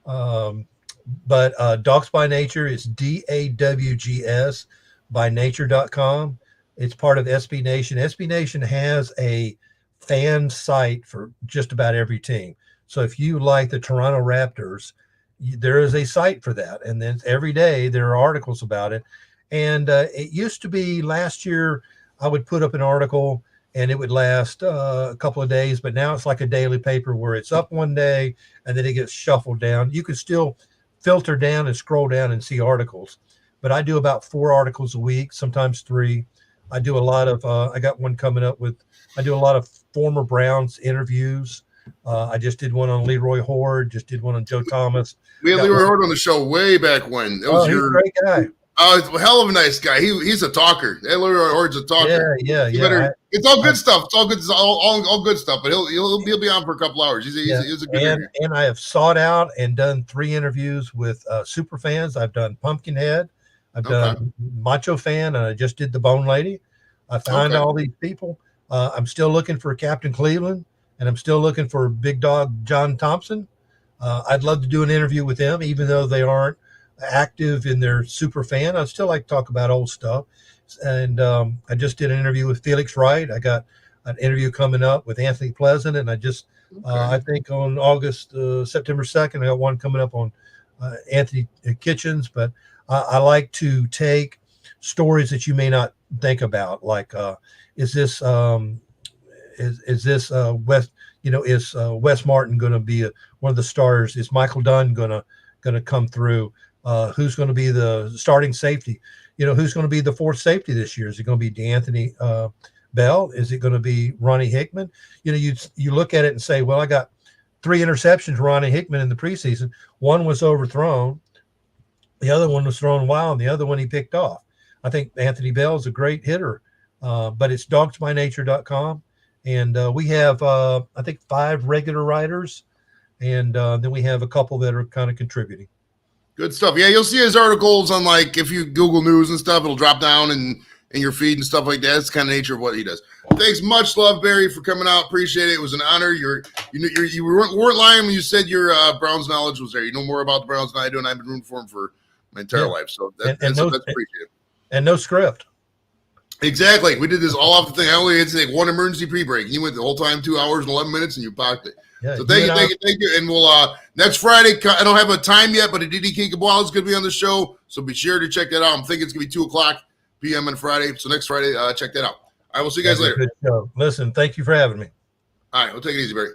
But Dawgs by Nature is DAWGS by nature.com. It's part of SB Nation. SB Nation has a fan site for just about every team. So if you like the Toronto Raptors, there is a site for that. And then every day there are articles about it. And it used to be last year, I would put up an article and it would last a couple of days, but now it's like a daily paper where it's up one day and then it gets shuffled down. You can still filter down and scroll down and see articles, but I do about 4 articles a week, sometimes 3. I do a lot of, I got one coming up with, I do a lot of former Browns interviews. I just did one on Leroy Horde, just did one on Joe Thomas. We had Leroy Horde on the show way back when. It was he's a great guy. Hell of a nice guy. He's a talker. That Leroy Horde's a talker. Yeah. It's all good stuff. It's all good. It's all good stuff. But he'll be on for a couple hours. He's a good guy. And I have sought out and done 3 interviews with super fans. I've done Pumpkinhead. I've done Macho Fan, and I just did the Bone Lady. I found all these people. I'm still looking for Captain Cleveland, and I'm still looking for Big Dog John Thompson. I'd love to do an interview with them, even though they aren't active in their super fan. I'd still like to talk about old stuff. And I just did an interview with Felix Wright. I got an interview coming up with Anthony Pleasant, and I just I think on September 2nd, I got one coming up on Anthony Kitchens. But I like to take stories that you may not think about, like is this Wes, is Wes Martin going to be one of the starters? Is Michael Dunn going to come through? Who's going to be the starting safety? Who's going to be the 4th safety this year? Is it going to be D'Anthony Bell? Is it going to be Ronnie Hickman? You look at it and say, well, I got 3 interceptions, Ronnie Hickman, in the preseason. One was overthrown. The other one was thrown wild, and the other one he picked off. I think Anthony Bell is a great hitter, but it's dogsbynature.com. And we have, I think, 5 regular writers, and then we have a couple that are kind of contributing. Good stuff. Yeah, you'll see his articles on, like, if you Google News and stuff, it'll drop down in your feed and stuff like that. It's the kind of nature of what he does. Thanks much, love, Barry, for coming out. Appreciate it. It was an honor. You weren't lying when you said your Browns knowledge was there. You know more about the Browns than I do, and I've been rooting for him for my entire life. So that's appreciated. And no script. Exactly. We did this all off the thing. I only had to take 1 emergency pre-break. You went the whole time, 2 hours and 11 minutes, and you popped it. Yeah, so thank you. And we'll next Friday, I don't have a time yet, but Aditi Kabwala is going to be on the show. So be sure to check that out. I'm thinking it's going to be 2:00 p.m. on Friday. So next Friday, check that out. All right, we'll see you guys later. Good show. Listen, thank you for having me. All right, we'll take it easy, Barry.